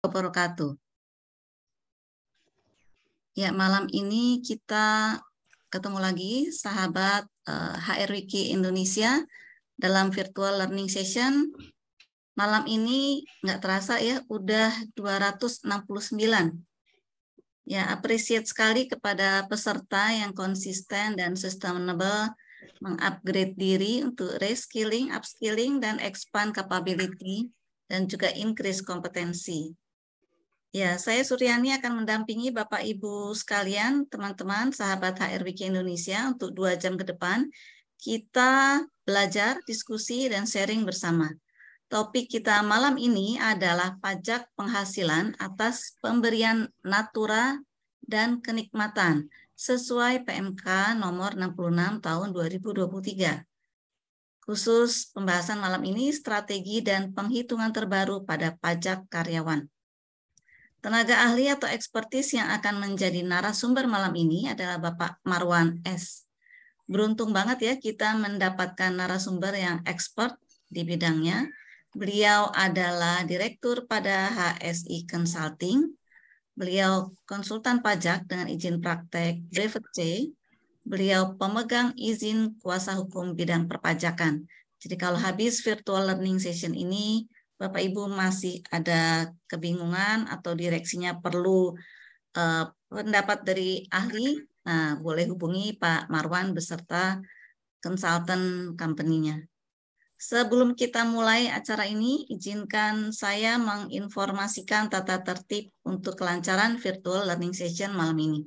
Wabarakatuh. Ya, malam ini kita ketemu lagi sahabat HR Wiki Indonesia dalam virtual learning session. Malam ini nggak terasa ya, udah 269. Ya, appreciate sekali kepada peserta yang konsisten dan sustainable mengupgrade diri untuk reskilling, upskilling, dan expand capability, dan juga increase kompetensi. Ya, saya Suryani akan mendampingi Bapak Ibu sekalian, teman-teman, sahabat HR Wiki Indonesia untuk 2 jam ke depan. Kita belajar, diskusi, dan sharing bersama. Topik kita malam ini adalah pajak penghasilan atas pemberian natura dan kenikmatan sesuai PMK nomor 66 tahun 2023. Khusus pembahasan malam ini strategi dan penghitungan terbaru pada pajak karyawan. Tenaga ahli atau ekspertis yang akan menjadi narasumber malam ini adalah Bapak Marwan S. Beruntung banget ya kita mendapatkan narasumber yang expert di bidangnya. Beliau adalah direktur pada HSI Consulting. Beliau konsultan pajak dengan izin praktek Brevet C. Beliau pemegang izin kuasa hukum bidang perpajakan. Jadi kalau habis virtual learning session ini, Bapak Ibu masih ada kebingungan atau direksinya perlu pendapat dari ahli, nah boleh hubungi Pak Marwan beserta konsultan company-nya. Sebelum kita mulai acara ini, izinkan saya menginformasikan tata tertib untuk kelancaran virtual learning session malam ini.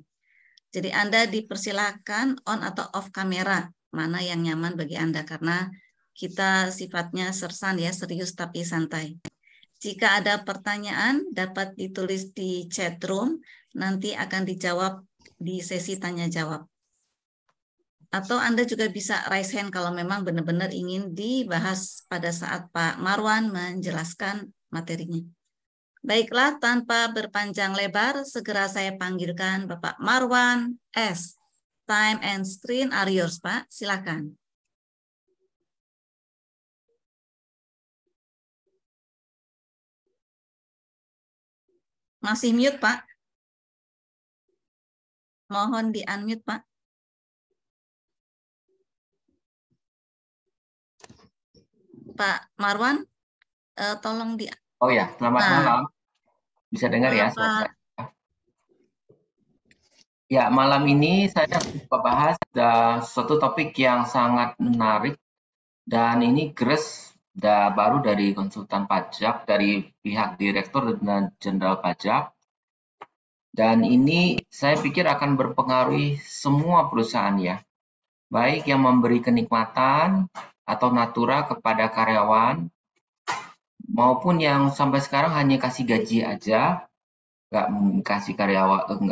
Jadi Anda dipersilakan on atau off kamera, mana yang nyaman bagi Anda, karena kita sifatnya sersan ya, serius tapi santai. Jika ada pertanyaan, dapat ditulis di chat room, nanti akan dijawab di sesi tanya jawab. Atau Anda juga bisa raise hand kalau memang benar-benar ingin dibahas pada saat Pak Marwan menjelaskan materinya. Baiklah, tanpa berpanjang lebar, segera saya panggilkan Bapak Marwan S. Time and screen are yours, Pak. Silakan. Masih mute, Pak. Mohon di-unmute, Pak. Pak Marwan, tolong di... Oh ya, selamat malam. Bisa dengar ya suara saya? Ya, malam ini saya coba bahas suatu topik yang sangat menarik dan ini baru dari konsultan pajak dari pihak Direktur Jenderal Pajak. Dan ini saya pikir akan berpengaruh semua perusahaan ya. Baik yang memberi kenikmatan atau natura kepada karyawan maupun yang sampai sekarang hanya kasih gaji aja, nggak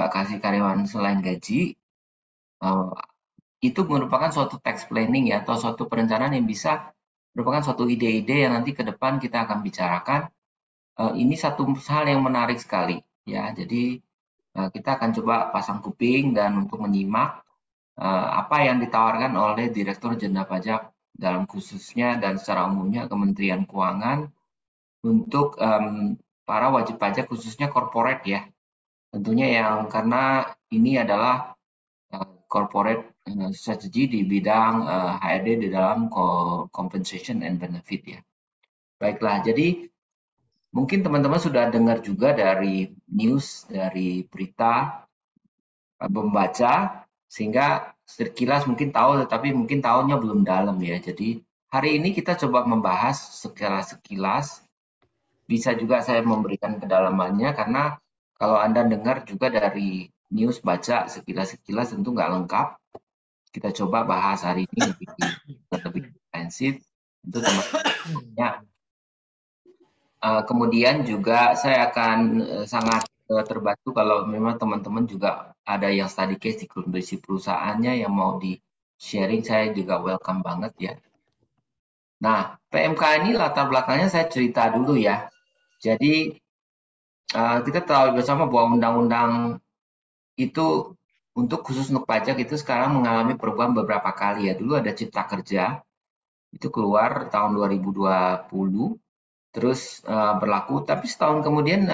kasih karyawan selain gaji, itu merupakan suatu tax planning ya, atau suatu perencanaan yang bisa merupakan suatu ide-ide yang nanti ke depan kita akan bicarakan. Ini satu hal yang menarik sekali ya, jadi kita akan coba pasang kuping dan untuk menyimak apa yang ditawarkan oleh Direktur Jenderal Pajak dalam khususnya dan secara umumnya Kementerian Keuangan untuk para wajib pajak khususnya corporate ya. Tentunya yang karena ini adalah corporate strategy di bidang HRD di dalam compensation and benefit ya. Baiklah, jadi mungkin teman-teman sudah dengar juga dari news, dari berita, membaca, sehingga sekilas mungkin tahu, tetapi mungkin tahunya belum dalam ya. Jadi hari ini kita coba membahas sekilas, bisa juga saya memberikan kedalamannya, karena kalau Anda dengar juga dari news, baca sekilas tentu nggak lengkap. Kita coba bahas hari ini lebih intensif. Itu teman-temannya. Kemudian juga saya akan sangat terbantu kalau memang teman-teman juga ada yang study case di kondisi perusahaannya yang mau di sharing, saya juga welcome banget ya. Nah, PMK ini latar belakangnya saya cerita dulu ya. Jadi kita tahu bersama bahwa undang-undang itu khusus untuk pajak itu sekarang mengalami perubahan beberapa kali ya. Dulu ada Cipta Kerja, itu keluar tahun 2020. terus berlaku. Tapi setahun kemudian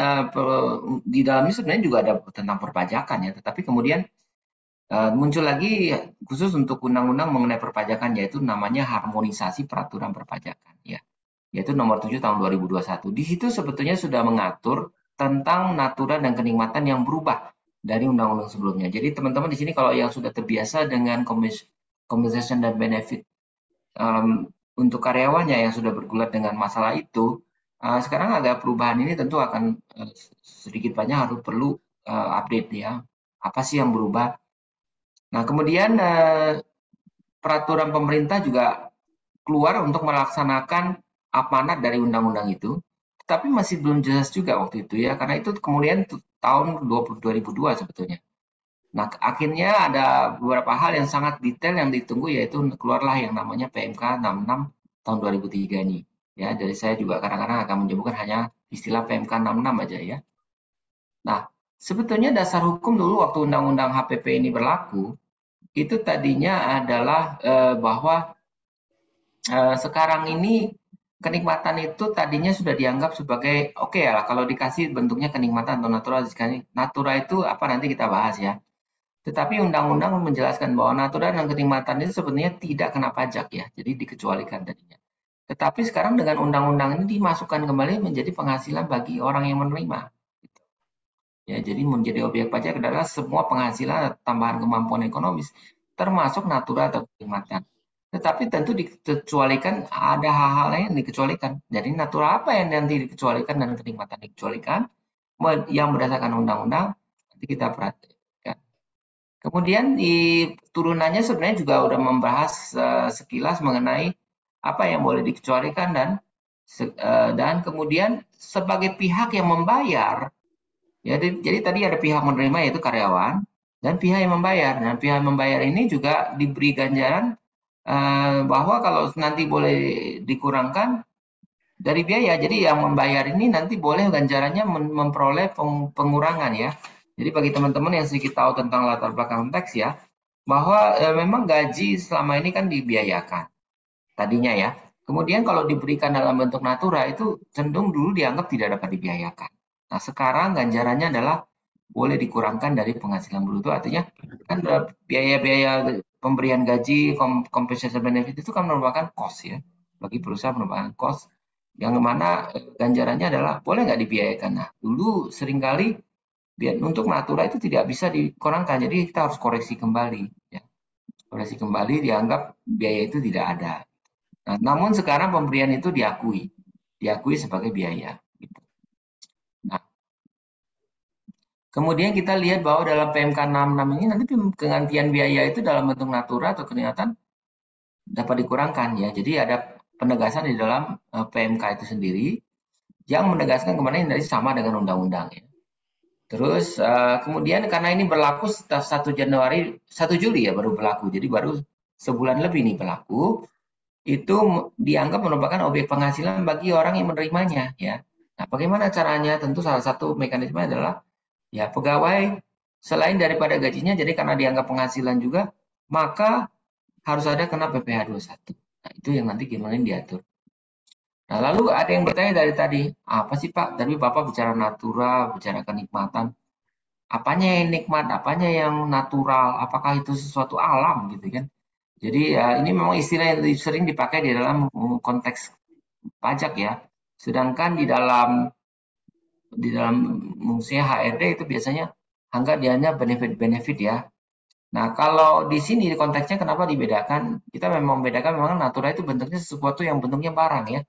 di dalamnya sebenarnya juga ada tentang perpajakan ya. Tetapi kemudian muncul lagi khusus untuk undang-undang mengenai perpajakan, yaitu namanya harmonisasi peraturan perpajakan ya, yaitu nomor 7 tahun 2021. Di situ sebetulnya sudah mengatur tentang natura dan kenikmatan yang berubah dari undang-undang sebelumnya. Jadi teman-teman di sini kalau yang sudah terbiasa dengan compensation dan benefit untuk karyawannya yang sudah bergulat dengan masalah itu, sekarang agak perubahan ini tentu akan sedikit banyak harus perlu update ya. Apa sih yang berubah? Nah, kemudian peraturan pemerintah juga keluar untuk melaksanakan amanat dari undang-undang itu, tetapi masih belum jelas juga waktu itu ya, karena itu kemudian tahun 2002 sebetulnya. Nah, akhirnya ada beberapa hal yang sangat detail yang ditunggu, yaitu keluarlah yang namanya PMK 66 tahun 2003 ini. Ya, jadi saya juga kadang-kadang akan menyebutkan hanya istilah PMK 66 aja ya. Nah, sebetulnya dasar hukum dulu waktu Undang-Undang HPP ini berlaku, itu tadinya adalah bahwa sekarang ini kenikmatan itu tadinya sudah dianggap sebagai oke ya, kalau dikasih bentuknya kenikmatan atau natural. Natura itu apa nanti kita bahas ya. Tetapi undang-undang menjelaskan bahwa natura dan kenikmatan itu sebenarnya tidak kena pajak ya, jadi dikecualikan tadinya. Tetapi sekarang dengan undang-undang ini dimasukkan kembali menjadi penghasilan bagi orang yang menerima. Ya, jadi menjadi objek pajak adalah semua penghasilan tambahan kemampuan ekonomis, termasuk natura atau kenikmatan. Tetapi tentu dikecualikan, ada hal-hal lain yang dikecualikan. Jadi natura apa yang nanti dikecualikan dan kenikmatan dikecualikan, yang berdasarkan undang-undang, nanti kita perhatikan. Kemudian di turunannya sebenarnya juga sudah membahas sekilas mengenai apa yang boleh dikecualikan dan kemudian sebagai pihak yang membayar. Jadi tadi ada pihak menerima yaitu karyawan dan pihak yang membayar. Dan pihak yang membayar ini juga diberi ganjaran bahwa kalau nanti boleh dikurangkan dari biaya. Jadi yang membayar ini nanti boleh ganjarannya memperoleh pengurangan ya. Jadi bagi teman-teman yang sedikit tahu tentang latar belakang teks ya, bahwa memang gaji selama ini kan dibiayakan tadinya ya. Kemudian kalau diberikan dalam bentuk natura itu cenderung dulu dianggap tidak dapat dibiayakan. Nah, sekarang ganjarannya adalah boleh dikurangkan dari penghasilan bruto. Artinya kan biaya-biaya pemberian gaji, compensation benefit itu kan merupakan cost ya. Bagi perusahaan merupakan cost yang mana ganjarannya adalah boleh nggak dibiayakan. Nah, dulu seringkali untuk natura itu tidak bisa dikurangkan, jadi kita harus koreksi kembali. Ya. Koreksi kembali dianggap biaya itu tidak ada. Nah, namun sekarang pemberian itu diakui sebagai biaya. Gitu. Nah, kemudian kita lihat bahwa dalam PMK 66 ini nanti penggantian biaya itu dalam bentuk natura atau kenikmatan dapat dikurangkan ya. Jadi ada penegasan di dalam PMK itu sendiri yang menegaskan kemarin dari sama dengan undang-undang ya. Terus kemudian karena ini berlaku setelah 1 Juli ya baru berlaku. Jadi baru sebulan lebih nih berlaku. Itu dianggap merupakan objek penghasilan bagi orang yang menerimanya ya. Nah, bagaimana caranya? Tentu salah satu mekanisme adalah ya pegawai selain daripada gajinya jadi karena dianggap penghasilan juga, maka harus ada kena PPh 21. Nah, itu yang nanti gimana diatur. Nah, lalu ada yang bertanya dari tadi, apa sih Pak? Tadi Bapak bicara natura, bicara kenikmatan. Apanya yang nikmat, apanya yang natural, apakah itu sesuatu alam gitu kan? Jadi ya ini memang istilah yang sering dipakai di dalam konteks pajak ya. Sedangkan di dalam fungsinya HRD itu biasanya anggap dianya benefit-benefit ya. Nah, kalau di sini konteksnya kenapa dibedakan? Kita memang membedakan memang natura itu bentuknya sesuatu yang bentuknya barang ya.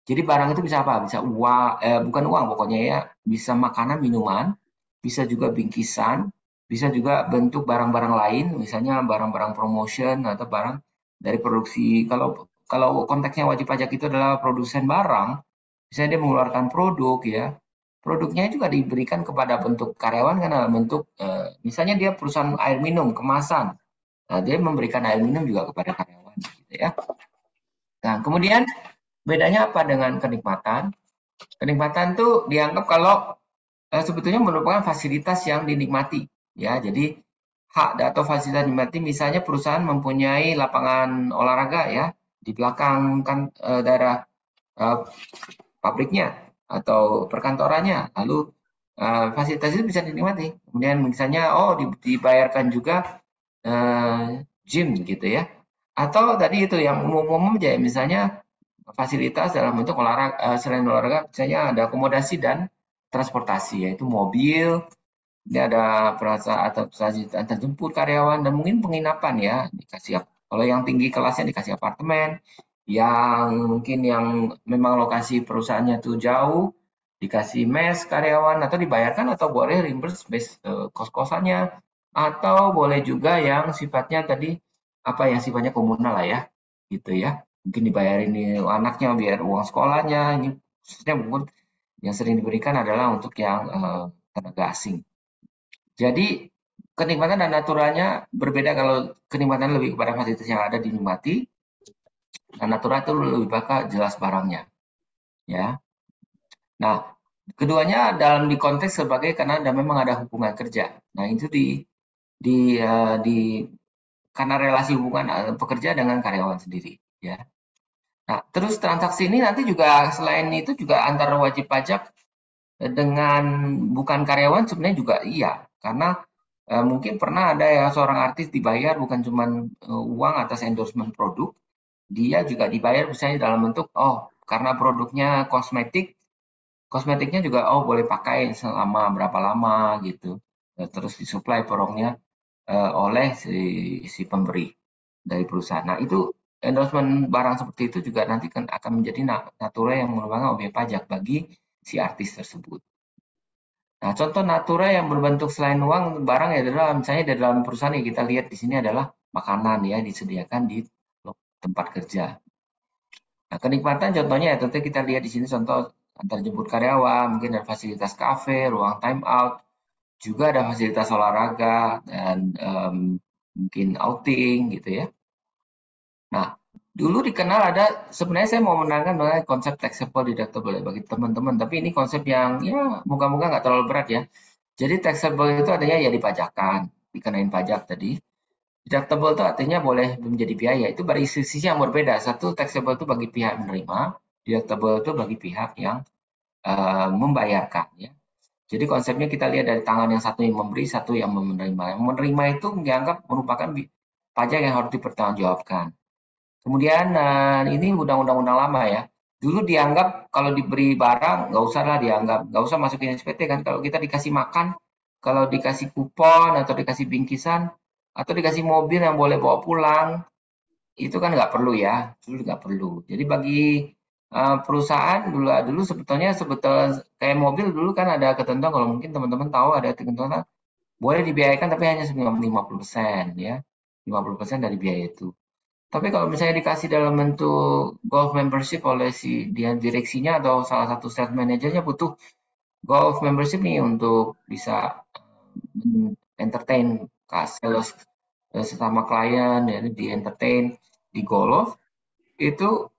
Jadi barang itu bisa apa? Bisa uang, bukan uang pokoknya ya, bisa makanan, minuman, bisa juga bingkisan, bisa juga bentuk barang-barang lain, misalnya barang-barang promotion atau barang dari produksi. Kalau konteksnya wajib pajak itu adalah produsen barang, misalnya dia mengeluarkan produk ya, produknya juga diberikan kepada bentuk karyawan kan dalam bentuk, misalnya dia perusahaan air minum kemasan, nah dia memberikan air minum juga kepada karyawan, gitu ya. Nah kemudian bedanya apa dengan kenikmatan? Kenikmatan tuh dianggap kalau sebetulnya merupakan fasilitas yang dinikmati, ya. Jadi hak atau fasilitas dinikmati, misalnya perusahaan mempunyai lapangan olahraga, ya, di belakang kan daerah pabriknya atau perkantorannya. Lalu fasilitas itu bisa dinikmati. Kemudian misalnya, dibayarkan juga gym gitu ya. Atau tadi itu yang umum-umum aja, misalnya fasilitas dalam bentuk olahraga, selain olahraga, misalnya ada akomodasi dan transportasi, yaitu mobil, ini ada perasaan atau antar jemput karyawan dan mungkin penginapan ya dikasih. Kalau yang tinggi kelasnya dikasih apartemen, yang mungkin yang memang lokasi perusahaannya tuh jauh dikasih mes karyawan atau dibayarkan atau boleh reimburse kos-kosannya atau boleh juga yang sifatnya tadi apa yang sifatnya komunal lah ya gitu ya. Mungkin dibayarin nih anaknya biar uang sekolahnya ini khususnya mungkin yang sering diberikan adalah untuk yang tenaga asing. Jadi kenikmatan dan naturalnya berbeda kalau kenikmatan lebih kepada fasilitas yang ada dinikmati, dan natural itu lebih bakal jelas barangnya, ya. Nah, keduanya dalam di konteks sebagai karena ada memang ada hubungan kerja. Nah, itu di karena relasi hubungan pekerja dengan karyawan sendiri, ya. Nah, terus transaksi ini nanti juga selain itu juga antara wajib pajak dengan bukan karyawan sebenarnya juga iya, karena mungkin pernah ada ya seorang artis dibayar bukan cuma uang atas endorsement produk, dia juga dibayar misalnya dalam bentuk, karena produknya kosmetiknya juga boleh pakai selama berapa lama gitu. Terus disuplai porongnya oleh si pemberi dari perusahaan. Nah, itu endorsement barang seperti itu juga nanti kan akan menjadi natura yang merupakan objek pajak bagi si artis tersebut. Nah, contoh natura yang berbentuk selain uang, barang ya adalah misalnya di dalam perusahaan yang kita lihat di sini adalah makanan ya disediakan di tempat kerja. Nah, kenikmatan contohnya ya tentu kita lihat di sini contoh antar jemput karyawan, mungkin ada fasilitas kafe, ruang time out, juga ada fasilitas olahraga dan mungkin outing gitu ya. Nah, dulu dikenal ada sebenarnya saya mau menerangkan mengenai konsep taxable deductible ya bagi teman-teman, tapi ini konsep yang ya moga-moga nggak terlalu berat ya. Jadi taxable itu artinya ya dipajakan, dikenain pajak tadi. Deductible itu artinya boleh menjadi biaya. Itu bagi sisi yang berbeda. Satu taxable itu bagi pihak menerima, deductible itu bagi pihak yang membayarkan ya. Jadi konsepnya kita lihat dari tangan yang satu yang memberi, satu yang menerima. Yang menerima itu dianggap merupakan pajak yang harus dipertanggungjawabkan. Kemudian ini undang-undang lama ya. Dulu dianggap kalau diberi barang nggak usah lah dianggap, nggak usah masukin SPT kan. Kalau kita dikasih makan, kalau dikasih kupon atau dikasih bingkisan, atau dikasih mobil yang boleh bawa pulang, itu kan nggak perlu ya. Dulu nggak perlu. Jadi bagi perusahaan dulu sebetulnya kayak mobil dulu kan ada ketentuan kalau mungkin teman-teman tahu ada ketentuan boleh dibiayakan tapi hanya 50% ya. 50% dari biaya itu. Tapi kalau misalnya dikasih dalam bentuk golf membership oleh si dia direksinya atau salah satu sales manajernya butuh golf membership nih untuk bisa entertain sales sesama klien ya di entertain di golf itu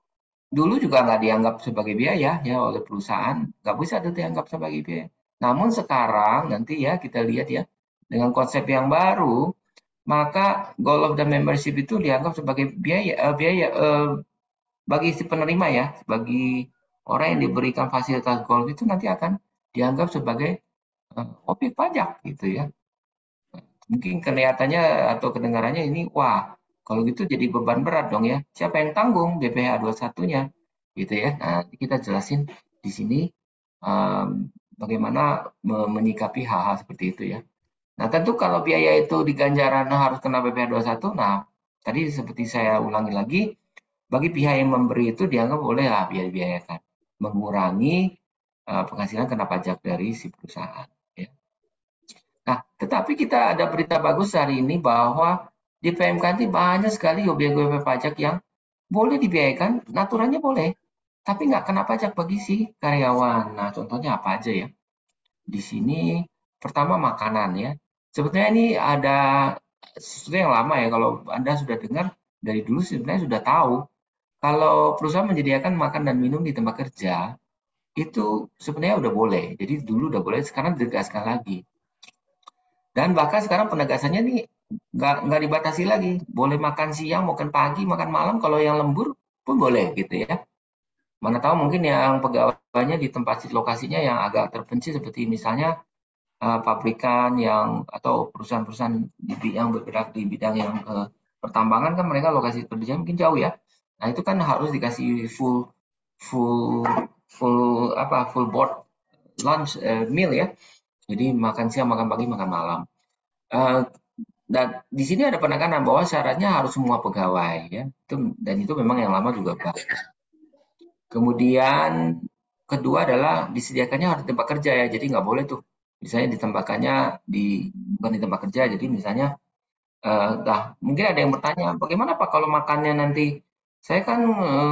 dulu juga nggak dianggap sebagai biaya ya oleh perusahaan nggak bisa itu dianggap sebagai biaya. Namun sekarang nanti ya kita lihat ya dengan konsep yang baru maka golf dan membership itu dianggap sebagai biaya bagi si penerima ya, bagi orang yang diberikan fasilitas golf itu nanti akan dianggap sebagai objek pajak gitu ya. Mungkin kelihatannya atau kedengarannya ini, wah kalau gitu jadi beban berat dong ya. Siapa yang tanggung BPH 21-nya gitu ya. Nah, kita jelasin di sini bagaimana menyikapi hal-hal seperti itu ya. Nah, tentu kalau biaya itu di ganjaran harus kena BPH 21, nah tadi seperti saya ulangi lagi, bagi pihak yang memberi itu dianggap bolehlah biaya-biayakan, mengurangi penghasilan kena pajak dari si perusahaan. Ya. Nah, tetapi kita ada berita bagus hari ini bahwa di PMK ini banyak sekali objek-objek pajak yang boleh dibiayakan, naturalnya boleh, tapi nggak kena pajak bagi si karyawan. Nah, contohnya apa aja ya? Di sini pertama makanan ya. Sebetulnya ini ada sesuatu yang lama ya, kalau Anda sudah dengar dari dulu sebenarnya sudah tahu kalau perusahaan menyediakan makan dan minum di tempat kerja, itu sebenarnya udah boleh. Jadi dulu udah boleh, sekarang ditegaskan lagi. Dan bahkan sekarang penegasannya nih nggak dibatasi lagi. Boleh makan siang, makan pagi, makan malam. Kalau yang lembur pun boleh gitu ya. Mana tahu mungkin yang pegawainya di tempat lokasinya yang agak terpencil seperti misalnya pabrikan yang atau perusahaan-perusahaan yang bergerak di bidang yang pertambangan kan mereka lokasi kerjanya mungkin jauh ya. Nah itu kan harus dikasih full full full board lunch meal ya. Jadi makan siang, makan pagi, makan malam. Eh, dan di sini ada penekanan bahwa syaratnya harus semua pegawai ya. Dan itu memang yang lama juga Pak. Kemudian kedua adalah disediakannya harus tempat kerja ya. Jadi nggak boleh tuh misalnya ditempatkannya bukan di tempat kerja. Jadi misalnya mungkin ada yang bertanya, bagaimana Pak kalau makannya nanti saya kan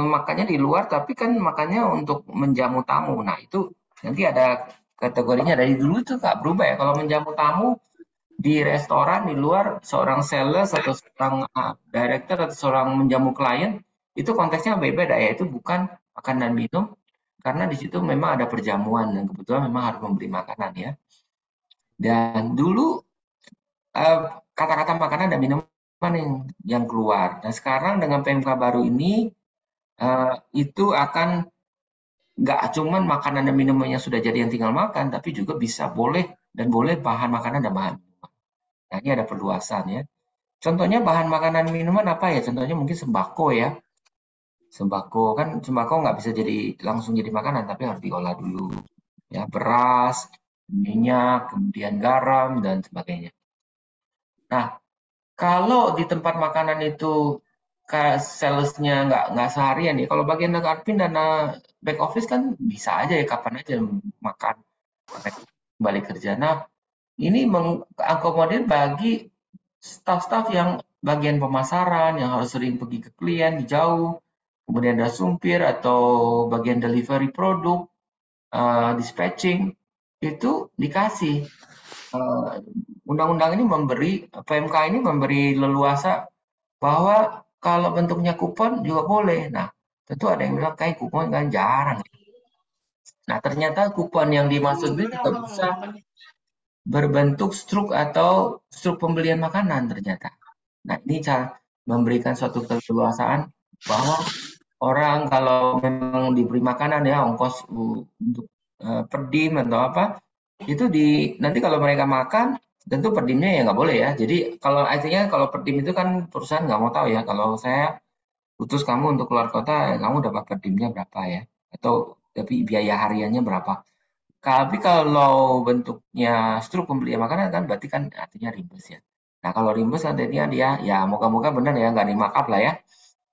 makannya di luar tapi kan makannya untuk menjamu tamu. Nah, itu nanti ada kategorinya dari dulu tuh Kak berubah ya. Kalau menjamu tamu di restoran di luar seorang sales atau seorang director atau seorang menjamu klien itu konteksnya beda ya. Itu bukan makan dan minum karena di situ memang ada perjamuan dan kebetulan memang harus memberi makanan ya. Dan dulu kata-kata makanan dan minuman yang keluar. Nah sekarang dengan PMK baru ini itu akan nggak cuman makanan dan minumannya sudah jadi yang tinggal makan, tapi juga bisa boleh bahan makanan dan bahan minuman. Nah ini ada perluasan ya. Contohnya bahan makanan minuman apa ya? Contohnya mungkin sembako ya. Sembako nggak bisa langsung jadi makanan, tapi harus diolah dulu. Ya beras, minyak, kemudian garam dan sebagainya. Nah kalau di tempat makanan itu salesnya nggak seharian ya. Kalau bagian admin dan back office kan bisa aja ya kapan aja makan balik kerja. Nah ini mengakomodir bagi staff-staff yang bagian pemasaran yang harus sering pergi ke klien di jauh, kemudian ada sumpir atau bagian delivery produk, dispatching itu dikasih undang-undang ini PMK ini memberi leluasa bahwa kalau bentuknya kupon juga boleh. Nah, tentu ada yang bilang kayak kupon kan jarang. Nah, ternyata kupon yang dimaksud ini juga bisa berbentuk struk pembelian makanan ternyata. Nah, ini cara memberikan suatu keleluasaan bahwa orang kalau memang diberi makanan ya ongkos untuk per dim atau apa itu nanti kalau mereka makan tentu per dimnya ya nggak boleh ya. Jadi kalau artinya kalau per dim itu kan perusahaan nggak mau tahu ya. Kalau saya utus kamu untuk keluar kota, kamu dapat per dimnya berapa ya? Atau tapi biaya hariannya berapa? Tapi kalau bentuknya struk pembelian makanan kan berarti kan artinya rimbus ya. Nah kalau rimbus nantinya dia ya moga-moga benar ya nggak di-markup lah ya.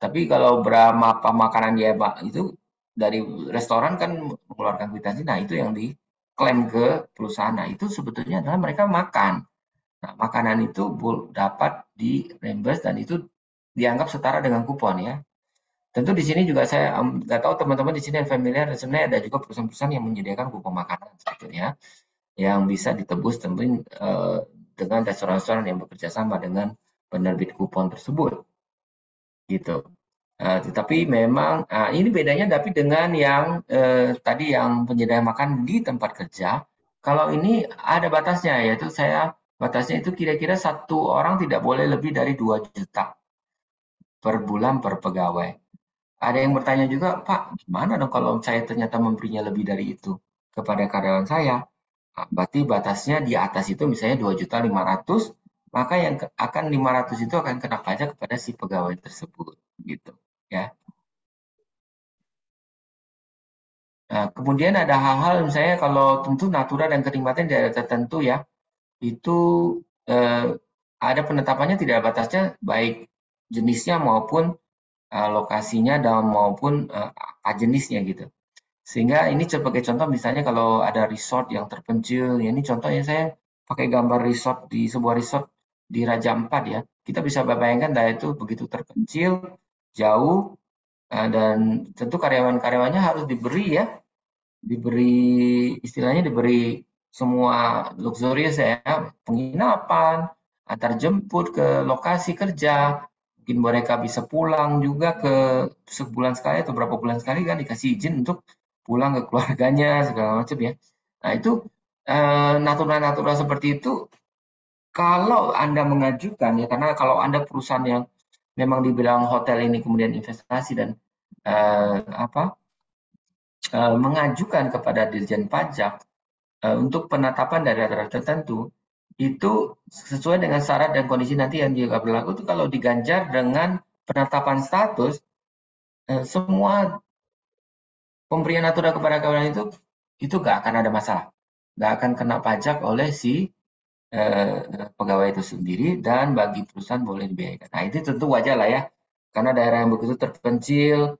Tapi kalau berapa makanan dia itu dari restoran kan mengeluarkan kwitansi, nah itu yang diklaim ke perusahaan. Nah itu sebetulnya adalah mereka makan. Nah makanan itu dapat di reimburse dan itu dianggap setara dengan kupon ya. Tentu di sini juga saya nggak tahu teman-teman di sini yang familiar, sebenarnya ada juga perusahaan-perusahaan yang menyediakan kupon makanan sebetulnya yang bisa ditebus dengan restoran-restoran yang bekerja sama dengan penerbit kupon tersebut gitu. Tetapi memang ini bedanya tapi dengan yang tadi yang penyedia makan di tempat kerja. Kalau ini ada batasnya yaitu batasnya itu kira-kira satu orang tidak boleh lebih dari 2 juta per bulan per pegawai. Ada yang bertanya juga, Pak, gimana dong kalau saya ternyata memberinya lebih dari itu kepada karyawan saya? Nah, berarti batasnya di atas itu misalnya 2.500.000, maka yang akan 500 itu akan kena pajak kepada si pegawai tersebut, gitu ya. Nah, kemudian ada hal-hal misalnya kalau tentu natura dan kenikmatan di daerah tertentu ya, itu eh, ada penetapannya tidak ada batasnya baik jenisnya maupun lokasinya dan maupun apa jenisnya gitu. Sehingga ini sebagai contoh misalnya kalau ada resort yang terpencil, ya ini contohnya saya pakai gambar resort di sebuah resort di Raja Ampat ya. Kita bisa bayangkan daerah itu begitu terpencil, jauh, dan tentu karyawan-karyawannya harus diberi semua luxurious ya, penginapan, antar jemput ke lokasi kerja, mungkin mereka bisa pulang juga ke sebulan sekali atau berapa bulan sekali kan dikasih izin untuk pulang ke keluarganya segala macam ya. Nah itu natural-natural seperti itu kalau Anda mengajukan ya karena kalau Anda perusahaan yang memang dibilang hotel ini kemudian investasi dan apa mengajukan kepada Dirjen Pajak untuk penetapan daerah tertentu itu sesuai dengan syarat dan kondisi nanti yang juga berlaku itu kalau diganjar dengan penetapan status semua pemberian natura kepada kawanan itu nggak akan ada masalah, nggak akan kena pajak oleh si pegawai itu sendiri dan bagi perusahaan boleh dibiayakan. Nah itu tentu wajar lah ya, karena daerah yang begitu terpencil,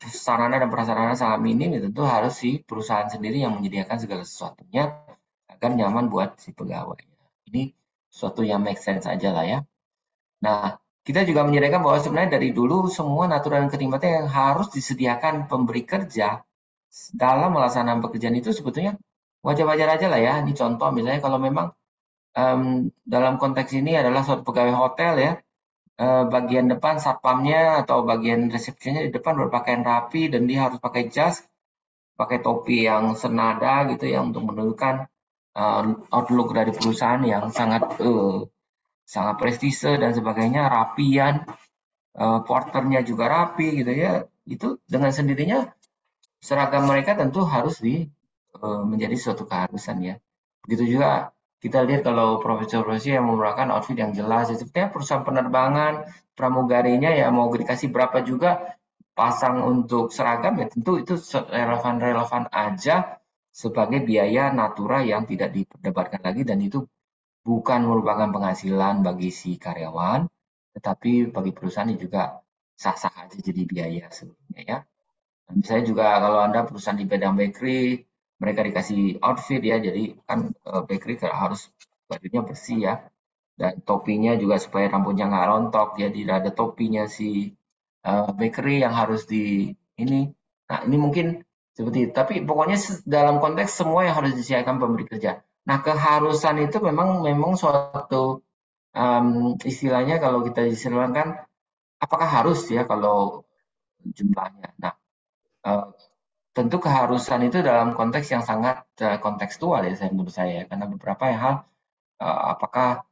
sarana dan prasarana sangat minim, ya tentu harus si perusahaan sendiri yang menyediakan segala sesuatunya agar nyaman buat si pegawai. Ini sesuatu yang make sense aja lah ya. Nah, kita juga menyediakan bahwa sebenarnya dari dulu semua aturan dan kenikmatan yang harus disediakan pemberi kerja dalam melaksanakan pekerjaan itu sebetulnya wajar-wajar aja lah ya. Ini contoh misalnya kalau memang dalam konteks ini adalah suatu pegawai hotel ya, bagian depan satpamnya atau bagian resepsinya di depan berpakaian rapi dan dia harus pakai jas, pakai topi yang senada gitu ya untuk menunjukkan outlook dari perusahaan yang sangat prestise dan sebagainya, rapian, porternya juga rapi gitu ya. Itu dengan sendirinya seragam mereka tentu harus menjadi suatu keharusan ya. Begitu juga kita lihat kalau profesor-profesor yang menggunakan outfit yang jelas, itu kayak perusahaan penerbangan, pramugarinya ya mau dikasih berapa juga pasang untuk seragam ya tentu itu relevan-relevan aja sebagai biaya natura yang tidak diperdebatkan lagi dan itu bukan merupakan penghasilan bagi si karyawan, tetapi bagi perusahaan juga sah-sah aja jadi biaya sebenarnya ya. Misalnya juga kalau Anda perusahaan di bidang bakery, mereka dikasih outfit ya, jadi kan bakery harus bajunya bersih ya. Dan topinya juga supaya rambutnya nggak rontok, jadi ada topinya si bakery yang harus di ini. Nah ini mungkin seperti itu. Tapi pokoknya dalam konteks semua yang harus disediakan pemberi kerja. Nah keharusan itu memang suatu istilahnya kalau kita istilahkan apakah harus ya kalau jumlahnya. Nah tentu keharusan itu dalam konteks yang sangat kontekstual ya menurut saya karena beberapa hal apakah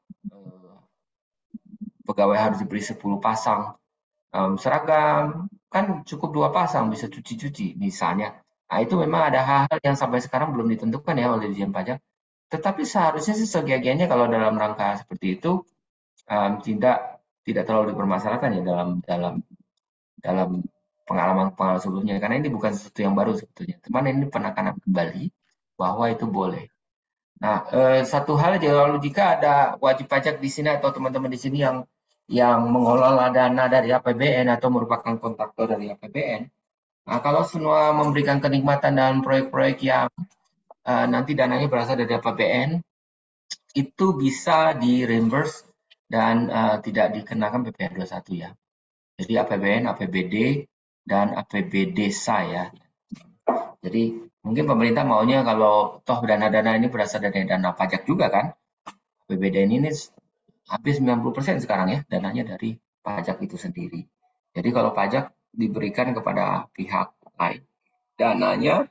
pegawai harus diberi 10 pasang seragam kan cukup 2 pasang bisa cuci-cuci misalnya. Nah itu memang ada hal-hal yang sampai sekarang belum ditentukan ya oleh Dirjen Pajak. Tetapi seharusnya sih segiginya kalau dalam rangka seperti itu tidak terlalu dipermasalahkan ya dalam pengalaman-pengalaman sebelumnya karena ini bukan sesuatu yang baru sebetulnya. Cuman ini penekanan kembali bahwa itu boleh. Nah, satu hal kalau jika ada wajib pajak di sini atau teman-teman di sini yang mengelola dana dari APBN atau merupakan kontraktor dari APBN, nah kalau semua memberikan kenikmatan dalam proyek-proyek yang nanti dananya berasal dari APBN, itu bisa di reimburse dan tidak dikenakan PPh 21 ya. Jadi APBN, APBD, dan APB desa ya. Jadi mungkin pemerintah maunya kalau toh dana-dana ini berasal dari dana pajak juga kan. APBD ini hampir 90% sekarang ya dananya dari pajak itu sendiri. Jadi kalau pajak diberikan kepada pihak lain, dananya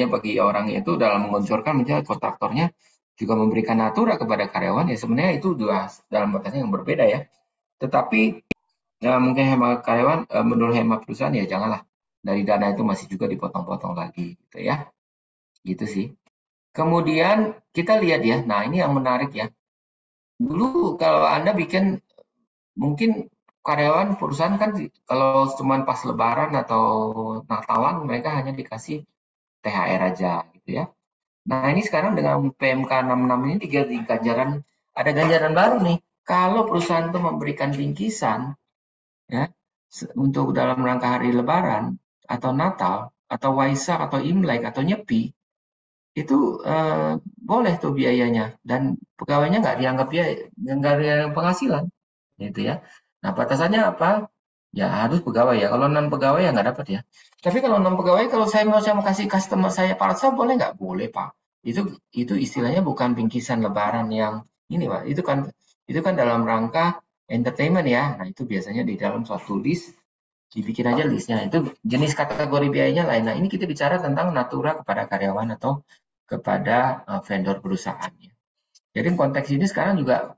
bagi orang itu dalam menguncurkan misalnya kontraktornya juga memberikan natura kepada karyawan ya sebenarnya itu dua dalam batasan yang berbeda ya. Tetapi ya mungkin hemat karyawan menurut hemat perusahaan ya janganlah dari dana itu masih juga dipotong-potong lagi gitu ya. Gitu sih. Kemudian kita lihat ya, nah ini yang menarik ya. Dulu kalau Anda bikin mungkin karyawan perusahaan kan kalau cuma pas lebaran atau Natalan mereka hanya dikasih THR aja gitu ya. Nah, ini sekarang dengan PMK 66 ini ada ganjaran baru nih. Kalau perusahaan itu memberikan bingkisan ya untuk dalam rangka hari lebaran atau Natal atau Waisak atau Imlek atau Nyepi itu boleh tuh biayanya dan pegawainya nggak dianggap penghasilan gitu ya. Nah batasannya apa? Ya harus pegawai ya. Kalau non pegawai ya nggak dapat ya. Tapi kalau non pegawai kalau saya mau kasih customer saya palsa boleh nggak? Boleh pak. Itu istilahnya bukan bingkisan lebaran yang ini pak. Itu kan dalam rangka entertainment ya. Nah itu biasanya di dalam suatu list dibikin aja listnya. Itu jenis kategori biayanya lain. Nah ini kita bicara tentang natura kepada karyawan atau kepada vendor perusahaannya. Jadi konteks ini sekarang juga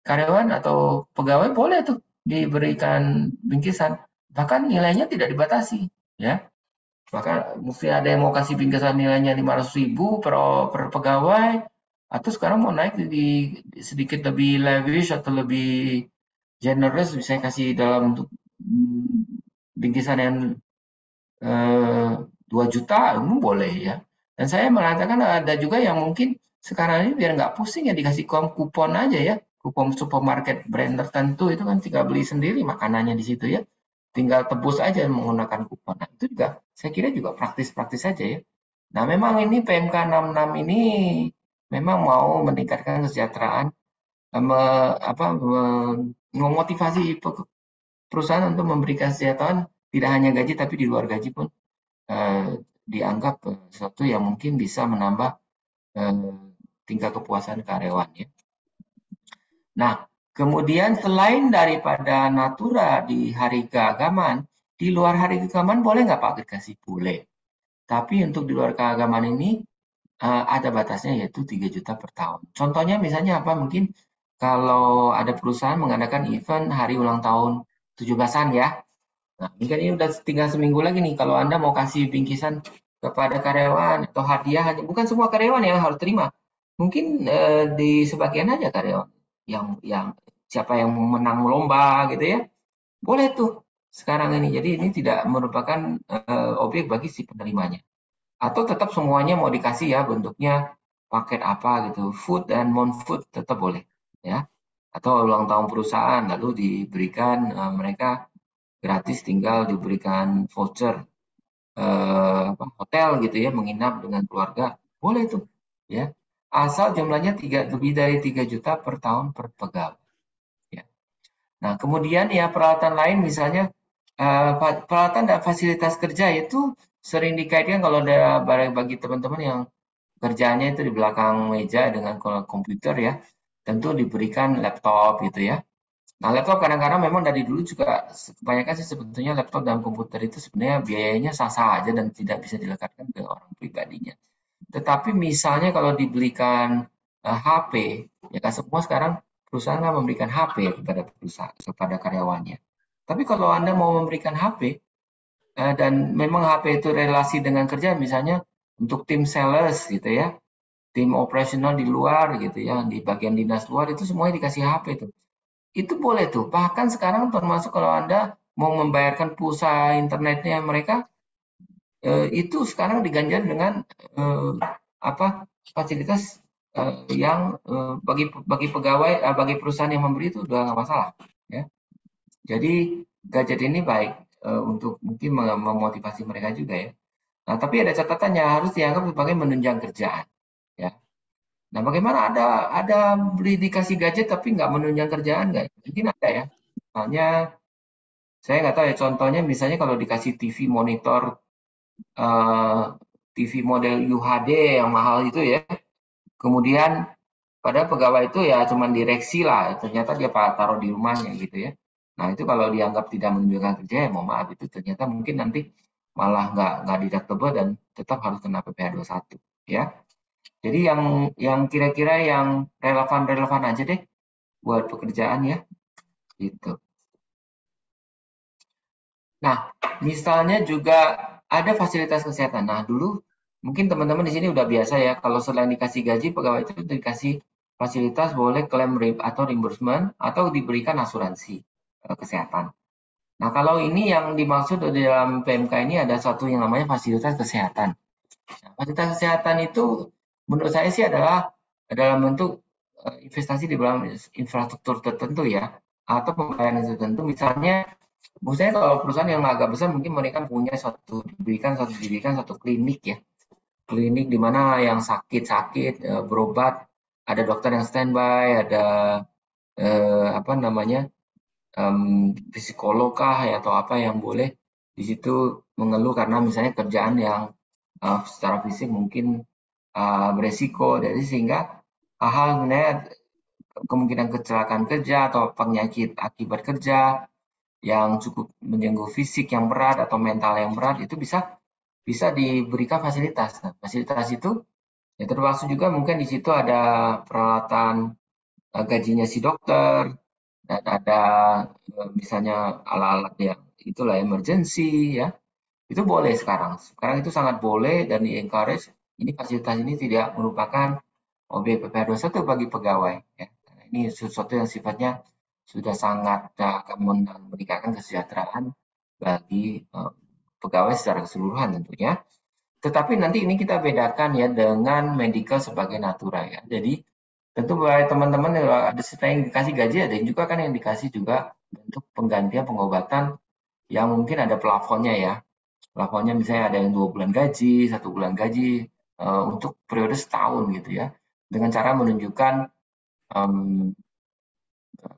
karyawan atau pegawai boleh tuh diberikan bingkisan bahkan nilainya tidak dibatasi, ya. Bahkan mesti ada yang mau kasih bingkisan nilainya 500.000 per pegawai, atau sekarang mau naik sedikit lebih lavish atau lebih generous, bisa kasih dalam bentuk bingkisan yang 2 juta, itu boleh ya. Dan saya mengatakan ada juga yang mungkin sekarang ini biar nggak pusing ya dikasih kupon aja ya, kupon supermarket brand tertentu itu kan tinggal beli sendiri makanannya di situ ya. Tinggal tebus aja menggunakan kupon. Nah, itu juga saya kira juga praktis-praktis saja ya. Nah, memang ini PMK 66 ini memang mau meningkatkan kesejahteraan, memotivasi perusahaan untuk memberikan kesejahteraan tidak hanya gaji tapi di luar gaji pun dianggap sesuatu yang mungkin bisa menambah tingkat kepuasan karyawan ya. Nah, kemudian selain daripada natura di hari keagamaan, di luar hari keagamaan boleh nggak Pak Gergasi? Boleh. Tapi untuk di luar keagamaan ini ada batasnya yaitu 3 juta per tahun. Contohnya misalnya apa? Mungkin kalau ada perusahaan mengadakan event hari ulang tahun 17-an ya. Nah, ini kan ini udah tinggal seminggu lagi nih. Kalau Anda mau kasih bingkisan kepada karyawan atau hadiah, bukan semua karyawan yang harus terima. Mungkin di sebagian aja karyawan yang siapa yang menang lomba gitu ya. Boleh tuh sekarang ini. Jadi ini tidak merupakan objek bagi si penerimanya. Atau tetap semuanya mau dikasih ya bentuknya paket apa gitu. Food dan non-food tetap boleh ya. Atau ulang tahun perusahaan lalu diberikan mereka gratis tinggal diberikan voucher hotel gitu ya, menginap dengan keluarga, boleh tuh ya. Asal jumlahnya lebih dari 3 juta per tahun per pegawai. Ya. Nah, kemudian ya peralatan lain misalnya peralatan dan fasilitas kerja itu sering dikaitkan kalau ada bagi teman-teman yang kerjanya itu di belakang meja dengan komputer ya, tentu diberikan laptop gitu ya. Nah, laptop kadang-kadang memang dari dulu juga kebanyakan sih sebetulnya laptop dan komputer itu sebenarnya biayanya sah-sah aja dan tidak bisa dilekatkan ke orang pribadinya. Tetapi misalnya kalau dibelikan HP, ya kan semua sekarang perusahaan kan memberikan HP kepada perusahaan, kepada karyawannya. Tapi kalau Anda mau memberikan HP, dan memang HP itu relasi dengan kerja, misalnya untuk tim sales gitu ya, tim operasional di luar gitu ya, di bagian dinas luar itu semuanya dikasih HP tuh. Itu boleh tuh. Bahkan sekarang termasuk kalau Anda mau membayarkan pulsa internetnya mereka, itu sekarang diganjar dengan apa fasilitas yang bagi pegawai, bagi perusahaan yang memberi itu udah nggak masalah. Ya. Jadi gadget ini baik untuk mungkin memotivasi mereka juga ya. Nah, tapi ada catatannya harus dianggap sebagai menunjang kerjaan. Ya. Nah, bagaimana ada beli dikasih gadget tapi nggak menunjang kerjaan nggak? Mungkin ada ya. Misalnya saya nggak tahu ya contohnya misalnya kalau dikasih TV monitor TV model UHD yang mahal itu ya, kemudian pada pegawai itu ya cuman direksi lah, ternyata dia taruh di rumahnya gitu ya. Nah itu kalau dianggap tidak menunjukkan kerja ya mau maaf itu ternyata mungkin nanti malah nggak deductible dan tetap harus kena PPh 21 ya. Jadi yang kira-kira yang relevan aja deh buat pekerjaan ya gitu. Nah, misalnya juga ada fasilitas kesehatan. Nah, dulu mungkin teman-teman di sini udah biasa ya, kalau selain dikasih gaji, pegawai itu dikasih fasilitas boleh klaim atau reimbursement atau diberikan asuransi kesehatan. Nah, kalau ini yang dimaksud di dalam PMK ini ada satu yang namanya fasilitas kesehatan. Nah, fasilitas kesehatan itu menurut saya sih adalah dalam bentuk investasi di dalam infrastruktur tertentu ya, atau pembayaran tertentu. Misalnya maksudnya kalau perusahaan yang agak besar mungkin mereka punya diberikan satu klinik ya. Klinik di mana yang sakit-sakit berobat, ada dokter yang standby, ada apa namanya psikolog kah ya, atau apa yang boleh di situ mengeluh karena misalnya kerjaan yang secara fisik mungkin beresiko, jadi sehingga hal-hal sebenarnya kemungkinan kecelakaan kerja atau penyakit akibat kerja yang cukup mengganggu fisik yang berat atau mental yang berat itu bisa diberikan fasilitas. Nah, fasilitas itu ya termasuk juga mungkin di situ ada peralatan gajinya si dokter dan ada misalnya alat-alat itulah emergency ya. Itu boleh sekarang. Sekarang itu sangat boleh dan di-encourage. Ini fasilitas ini tidak merupakan objek PPh 21 bagi pegawai ya. Ini sesuatu yang sifatnya sudah sangat akan meningkatkan kesejahteraan bagi pegawai secara keseluruhan tentunya. Tetapi nanti ini kita bedakan ya dengan medical sebagai natura ya. Jadi tentu bahwa teman-teman ada yang dikasih gaji, ada yang juga kan yang dikasih juga bentuk penggantian pengobatan yang mungkin ada plafonnya ya. Plafonnya misalnya ada yang 2 bulan gaji, 1 bulan gaji untuk periode setahun gitu ya. Dengan cara menunjukkan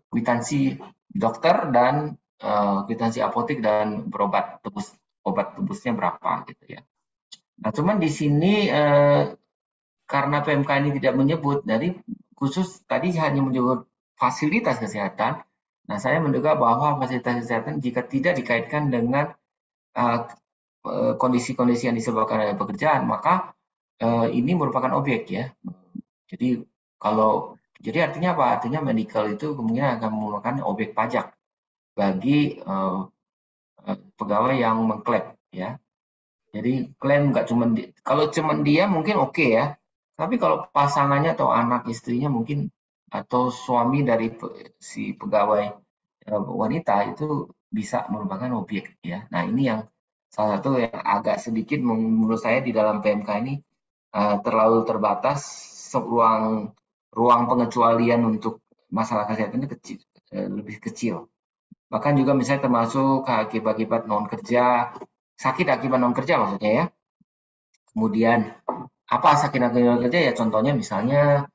kwitansi dokter dan kwitansi apotek dan berobat tebus obat tebusnya berapa gitu ya. Nah, cuman di sini karena PMK ini tidak menyebut, jadi khusus tadi hanya menyebut fasilitas kesehatan. Nah, saya menduga bahwa fasilitas kesehatan jika tidak dikaitkan dengan kondisi-kondisi yang disebabkan oleh pekerjaan, maka ini merupakan objek ya. Jadi jadi artinya apa? Artinya medical itu kemungkinan akan merupakan objek pajak bagi pegawai yang mengklaim ya. Jadi klaim nggak cuma kalau cuma dia mungkin oke ya. Tapi kalau pasangannya atau anak istrinya mungkin atau suami dari si pegawai wanita itu bisa merupakan objek ya. Nah, ini yang salah satu yang agak sedikit menurut saya di dalam PMK ini terlalu terbatas, ruang pengecualian untuk masalah kesehatan itu kecil, lebih kecil. Bahkan juga misalnya termasuk akibat non kerja, sakit akibat non kerja maksudnya ya. Kemudian apa sakit akibat non kerja ya, contohnya misalnya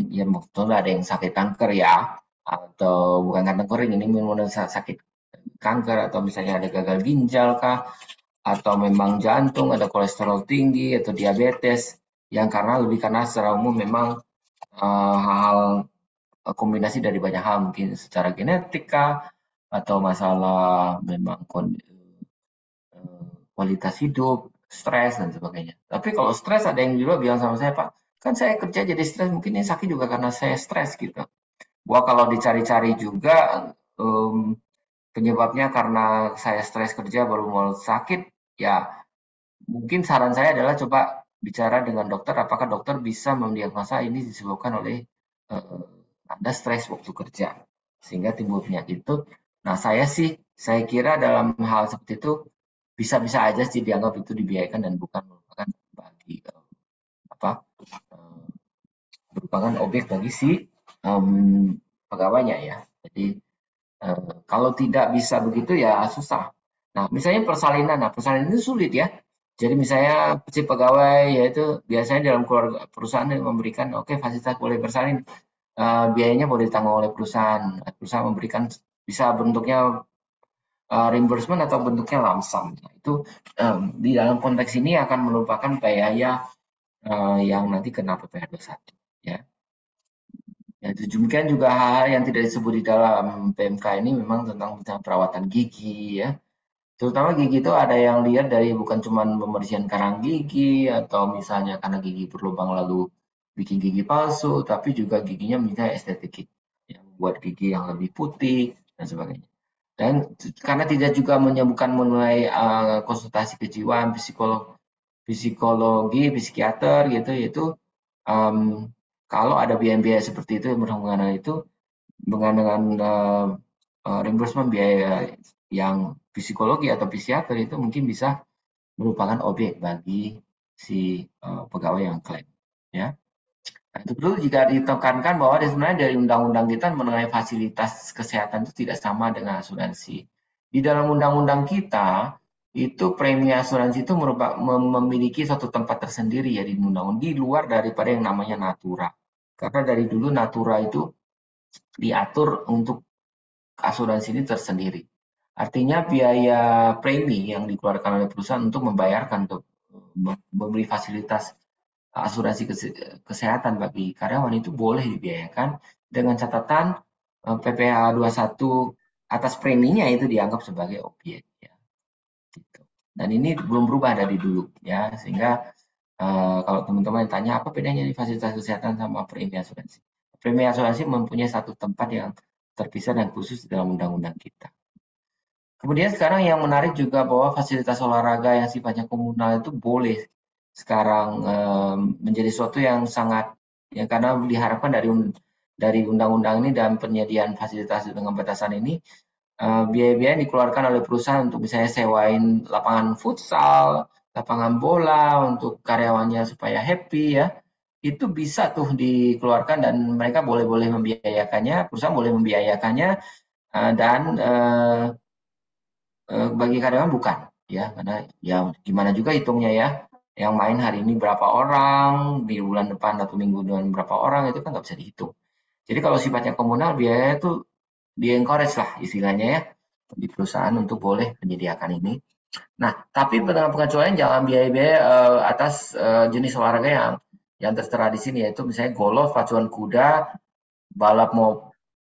ya betul ada yang sakit kanker ya, atau bukan kanker kering, ini memang sakit kanker, atau misalnya ada gagal ginjal kah, atau memang jantung, ada kolesterol tinggi, atau diabetes, yang karena secara umum memang hal-hal kombinasi dari banyak hal, mungkin secara genetik kah, atau masalah memang kualitas hidup, stres, dan sebagainya. Tapi kalau stres ada yang juga bilang sama saya, Pak, kan saya kerja jadi stres, mungkin ini sakit juga karena saya stres gitu. Wah, kalau dicari-cari juga penyebabnya karena saya stres kerja baru mau sakit, ya mungkin saran saya adalah coba bicara dengan dokter, apakah dokter bisa mendiagnosa ini disebabkan oleh Anda stres waktu kerja, sehingga timbul penyakit itu. Nah, saya kira dalam hal seperti itu bisa-bisa aja sih dianggap itu dibiayakan dan bukan merupakan bagi merupakan objek bagi si pegawainya ya. Jadi kalau tidak bisa begitu ya susah. Nah, misalnya persalinan. Nah, persalinan itu sulit ya. Jadi misalnya si pegawai yaitu biasanya dalam keluarga perusahaan memberikan fasilitas boleh bersalin, biayanya boleh ditanggung oleh perusahaan. Perusahaan memberikan bisa bentuknya reimbursement atau bentuknya lump sum. Nah, itu di dalam konteks ini akan merupakan biaya yang nanti kena PPh 21 ya. Ya, demikian juga hal yang tidak disebut di dalam PMK ini memang tentang perawatan gigi ya. Terutama gigi itu ada yang lihat dari bukan cuma pembersihan karang gigi atau misalnya karena gigi berlubang lalu bikin gigi palsu, tapi juga giginya misalnya estetik ya, buat gigi yang lebih putih dan sebagainya. Dan karena tidak juga menyebutkan mengenai konsultasi kejiwaan, psikologi, psikiater gitu, yaitu kalau ada biaya-biaya seperti itu yang berhubungan dengan itu, dengan reimbursement biaya yang psikologi atau psikiater itu mungkin bisa merupakan objek bagi si pegawai yang klaim. Ya. Nah, itu perlu jika ditekankan bahwa sebenarnya dari undang-undang kita mengenai fasilitas kesehatan itu tidak sama dengan asuransi. Di dalam undang-undang kita, itu premi asuransi itu memiliki suatu tempat tersendiri ya di undang-undang, di luar daripada yang namanya natura. Karena dari dulu natura itu diatur untuk asuransi ini tersendiri. Artinya biaya premi yang dikeluarkan oleh perusahaan untuk membayarkan, untuk memberi fasilitas asuransi kesehatan bagi karyawan itu boleh dibiayakan dengan catatan PPh 21 atas preminya itu dianggap sebagai objek ya. Gitu. Dan ini belum berubah dari dulu ya, sehingga kalau teman-teman tanya apa bedanya di fasilitas kesehatan sama premi asuransi. Premi asuransi mempunyai satu tempat yang terpisah dan khusus dalam undang-undang kita. Kemudian sekarang yang menarik juga bahwa fasilitas olahraga yang sifatnya komunal itu boleh sekarang menjadi sesuatu yang sangat ya karena diharapkan dari undang-undang ini dan penyediaan fasilitas dengan batasan ini biaya-biaya yang dikeluarkan oleh perusahaan untuk misalnya sewain lapangan futsal, lapangan bola untuk karyawannya supaya happy ya, itu bisa tuh dikeluarkan dan mereka boleh membiayakannya, perusahaan boleh membiayakannya dan bagi karyawan bukan ya karena ya gimana juga hitungnya ya yang main hari ini berapa orang di bulan depan atau minggu depan berapa orang itu kan nggak bisa dihitung. Jadi kalau sifatnya komunal biaya itu di encourage lah istilahnya ya di perusahaan untuk boleh menyediakan ini. Nah, tapi dengan pengecualian jangan biaya-biaya atas jenis olahraga yang tertera di sini yaitu misalnya golf, pacuan kuda, balap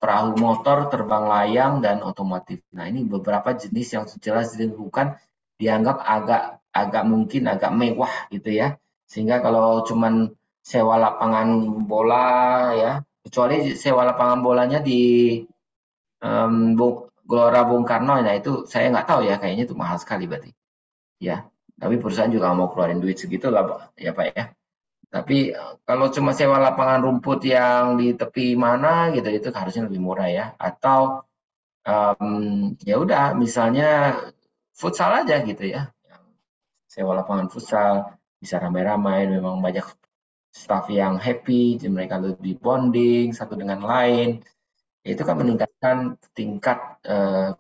perahu motor, terbang layang, dan otomotif. Nah, ini beberapa jenis yang jelas dilakukan dianggap agak mungkin agak mewah gitu ya. Sehingga kalau cuman sewa lapangan bola ya, kecuali sewa lapangan bolanya di Gelora Bung Karno, nah itu saya nggak tahu ya, kayaknya itu mahal sekali berarti. Ya, tapi perusahaan juga nggak mau keluarin duit segitu lah, ya Pak ya. Tapi kalau cuma sewa lapangan rumput yang di tepi mana gitu itu harusnya lebih murah ya. Atau ya udah misalnya futsal aja gitu ya. Sewa lapangan futsal bisa ramai-ramai memang banyak staff yang happy, jadi mereka lebih bonding satu dengan lain. Itu kan meningkatkan tingkat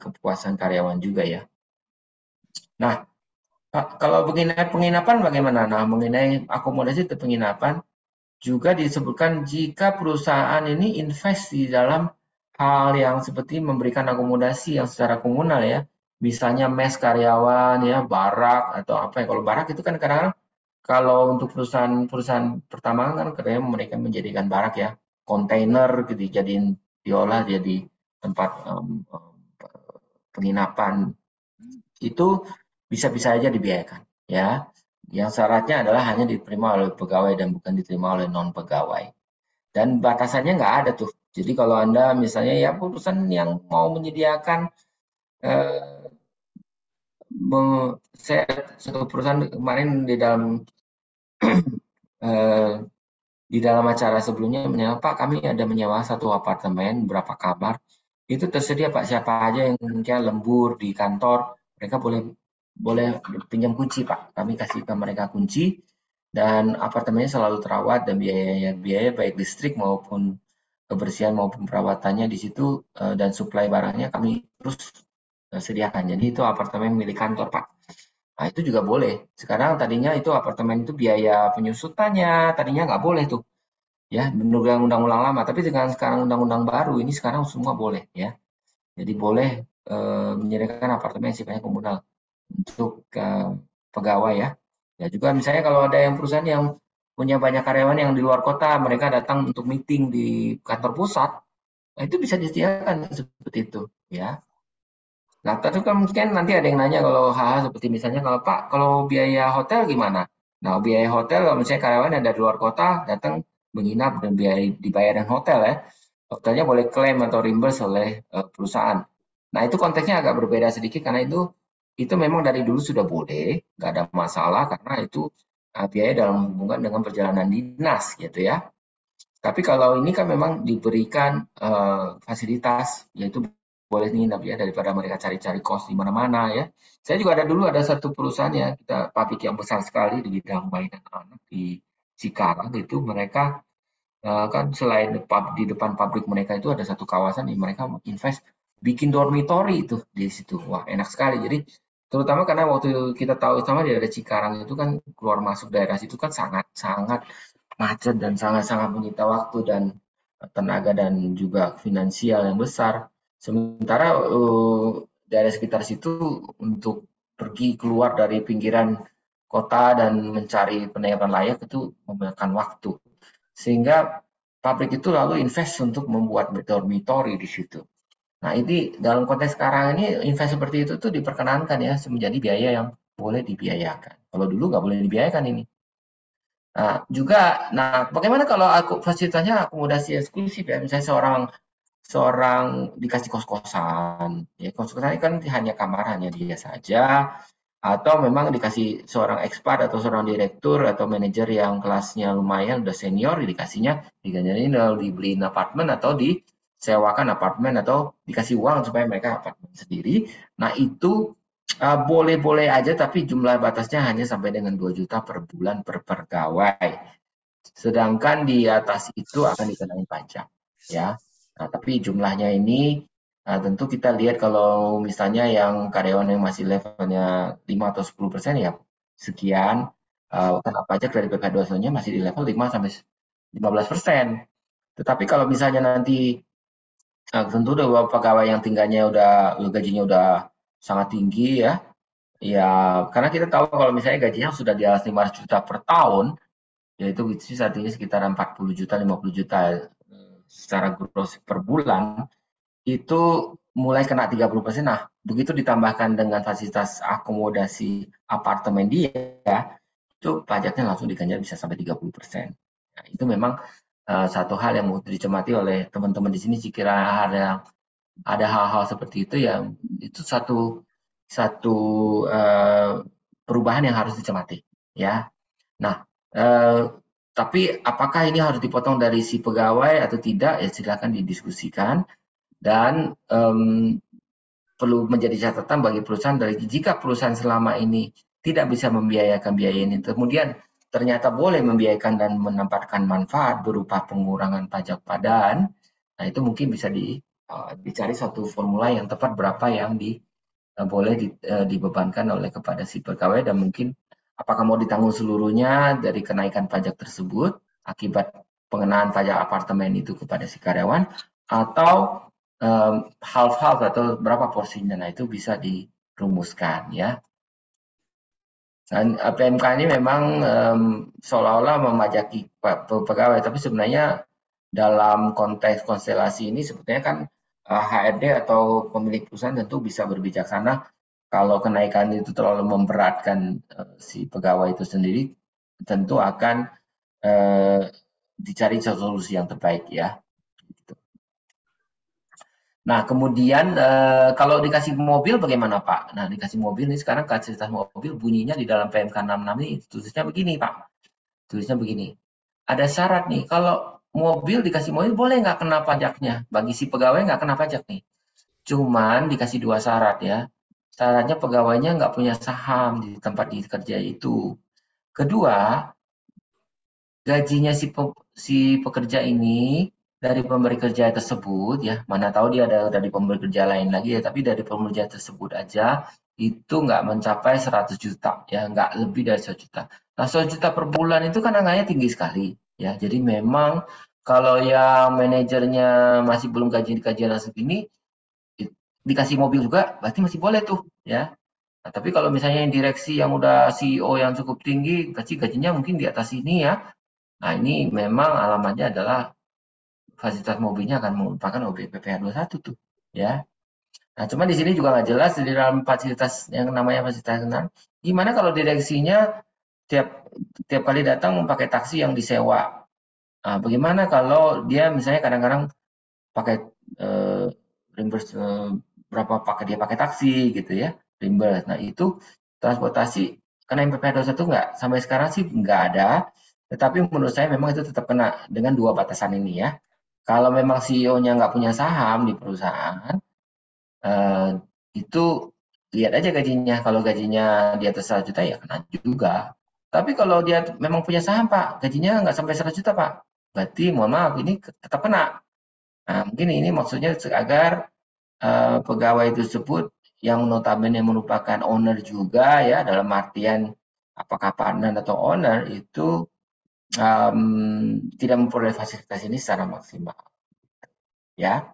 kepuasan karyawan juga ya. Nah, Pak, kalau penginapan bagaimana? Nah, mengenai akomodasi di penginapan, juga disebutkan jika perusahaan ini invest di dalam hal yang seperti memberikan akomodasi yang secara komunal ya, misalnya mes karyawan ya, barak atau apa ya. Kalau barak itu kan kadang-kadang kalau untuk perusahaan pertambangan kan kadang mereka menjadikan barak ya, kontainer gitu dijadiin diolah jadi tempat penginapan itu bisa-bisa saja dibiayakan ya. Yang syaratnya adalah hanya diterima oleh pegawai dan bukan diterima oleh non pegawai. Dan batasannya nggak ada tuh. Jadi kalau Anda misalnya ya perusahaan yang mau menyediakan eh, saya satu perusahaan kemarin eh, di dalam acara sebelumnya menyewa, Pak kami ada menyewa satu apartemen berapa kamar itu tersedia Pak siapa aja yang mungkin lembur di kantor mereka boleh boleh pinjam kunci Pak kami kasih ke mereka kunci dan apartemennya selalu terawat dan biaya baik listrik maupun kebersihan maupun perawatannya di situ dan suplai barangnya kami terus sediakan. Jadi itu apartemen milik kantor, Pak. Nah, itu juga boleh. Sekarang tadinya itu apartemen itu biaya penyusutannya tadinya nggak boleh tuh, ya, menurut undang-undang lama. Tapi dengan sekarang undang-undang baru ini sekarang semua boleh, ya. Jadi boleh menyediakan apartemen yang sifatnya komunal untuk pegawai ya. Ya juga misalnya kalau ada yang perusahaan yang punya banyak karyawan yang di luar kota, mereka datang untuk meeting di kantor pusat, nah itu bisa disediakan seperti itu, ya. Nah, tapi kan mungkin nanti ada yang nanya kalau hal-hal seperti misalnya kalau Pak, kalau biaya hotel gimana? Nah, biaya hotel kalau misalnya karyawan yang dari luar kota datang menginap dan biaya dibayarin hotel ya, hotelnya boleh klaim atau reimburse oleh perusahaan. Nah, itu konteksnya agak berbeda sedikit karena itu memang dari dulu sudah boleh, nggak ada masalah karena itu biaya dalam hubungan dengan perjalanan dinas gitu ya. Tapi kalau ini kan memang diberikan fasilitas, yaitu boleh nginap ya daripada mereka cari-cari kos di mana-mana ya. Saya juga ada satu perusahaan ya, kita pabrik yang besar sekali di bidang mainan anak di Cikarang itu mereka kan selain di depan pabrik mereka itu ada satu kawasan yang mereka invest bikin dormitory itu di situ. Wah, enak sekali. Jadi terutama karena waktu kita tahu sama di daerah Cikarang itu kan keluar masuk daerah situ kan sangat sangat macet dan sangat-sangat menyita waktu dan tenaga dan juga finansial yang besar. Sementara daerah sekitar situ untuk pergi keluar dari pinggiran kota dan mencari penerangan layak itu memakan waktu. Sehingga pabrik itu lalu invest untuk membuat dormitory di situ. Nah, ini dalam konteks sekarang ini invest seperti itu tuh diperkenankan ya menjadi biaya yang boleh dibiayakan. Kalau dulu nggak boleh dibiayakan ini. Nah, juga, nah bagaimana kalau aku fasilitasnya akomodasi eksklusif ya, misalnya seorang dikasih kos-kosan, ya kos-kosan kan hanya kamar hanya dia saja, atau memang dikasih seorang ekspat atau seorang direktur atau manajer yang kelasnya lumayan udah senior dikasihnya diganjarin dibeliin apartemen atau disewakan apartemen atau dikasih uang supaya mereka apartemen sendiri. Nah itu boleh-boleh aja tapi jumlah batasnya hanya sampai dengan 2 juta per bulan per pegawai. Sedangkan di atas itu akan dikenai pajak ya. Nah, tapi jumlahnya ini tentu kita lihat kalau misalnya yang karyawan yang masih levelnya 5 atau 10% ya sekian kena pajak dari PK21-nya masih di level 5 sampai 15%. Tetapi kalau misalnya nanti tentu udah pegawai yang tinggalnya udah gajinya udah sangat tinggi ya. Ya, karena kita tahu kalau misalnya gajinya sudah di atas 500 juta per tahun, yaitu which is artinya sekitar 40 juta, 50 juta secara gross per bulan, itu mulai kena 30%. Nah, begitu ditambahkan dengan fasilitas akomodasi apartemen dia, itu pajaknya langsung diganjar bisa sampai 30%. Nah, itu memang satu hal yang mau dicermati oleh teman-teman di sini jika ada hal-hal seperti itu ya itu satu satu perubahan yang harus dicermati ya. Nah, tapi apakah ini harus dipotong dari si pegawai atau tidak? Ya silakan didiskusikan dan perlu menjadi catatan bagi perusahaan dari jika perusahaan selama ini tidak bisa membiayakan biaya ini, kemudian ternyata boleh membiayakan dan menempatkan manfaat berupa pengurangan pajak padan, nah itu mungkin bisa dicari satu formula yang tepat berapa yang boleh dibebankan oleh kepada si pegawai dan mungkin apakah mau ditanggung seluruhnya dari kenaikan pajak tersebut akibat pengenaan pajak apartemen itu kepada si karyawan atau half-half atau berapa porsinya. Nah, itu bisa dirumuskan ya. Dan PMK ini memang seolah-olah memajaki pegawai, tapi sebenarnya dalam konteks konstelasi ini sebetulnya kan HRD atau pemilik perusahaan tentu bisa berbijaksana kalau kenaikan itu terlalu memberatkan si pegawai itu sendiri, tentu akan dicari solusi yang terbaik ya. Nah, kemudian kalau dikasih mobil bagaimana Pak? Nah, dikasih mobil ini sekarang fasilitas mobil bunyinya di dalam PMK 66 ini tulisnya begini Pak. Tulisnya begini. Ada syarat nih, kalau mobil dikasih mobil boleh nggak kena pajaknya? Bagi si pegawai nggak kena pajak nih. Cuman dikasih 2 syarat ya. Syaratnya pegawainya nggak punya saham di tempat kerja itu. Kedua, gajinya si pekerja ini dari pemberi kerja tersebut ya, mana tahu dia ada dari pemberi kerja lain lagi ya, tapi dari pemberi kerja tersebut aja itu nggak mencapai 100 juta ya, nggak lebih dari 100 juta. Nah, 100 juta per bulan itu kan angkanya tinggi sekali ya. Jadi memang kalau yang manajernya masih belum gajian segini dikasih mobil juga berarti masih boleh tuh ya. Nah, tapi kalau misalnya yang direksi yang udah CEO yang cukup tinggi, gajinya mungkin di atas ini ya. Nah, ini memang alamatnya adalah fasilitas mobilnya akan merupakan objek PPh 21 tuh, ya. Nah, cuman di sini juga nggak jelas di dalam fasilitas yang namanya fasilitas kendaraan, gimana kalau direksinya tiap tiap kali datang pakai taksi yang disewa. Nah, bagaimana kalau dia misalnya kadang-kadang pakai reimburse berapa pakai dia pakai taksi gitu ya, reimburse. Nah, itu transportasi kena PPh 21 nggak? Sampai sekarang sih nggak ada. Tetapi menurut saya memang itu tetap kena dengan dua batasan ini ya. Kalau memang CEO-nya nggak punya saham di perusahaan, eh, itu lihat aja gajinya. Kalau gajinya di atas 100 juta ya kena juga. Tapi kalau dia memang punya saham Pak, gajinya nggak sampai 100 juta Pak, berarti mohon maaf ini tetap kena. Nah, mungkin ini maksudnya agar pegawai tersebut yang notabene merupakan owner juga ya dalam artian apakah partner atau owner itu tidak memperoleh fasilitas ini secara maksimal ya.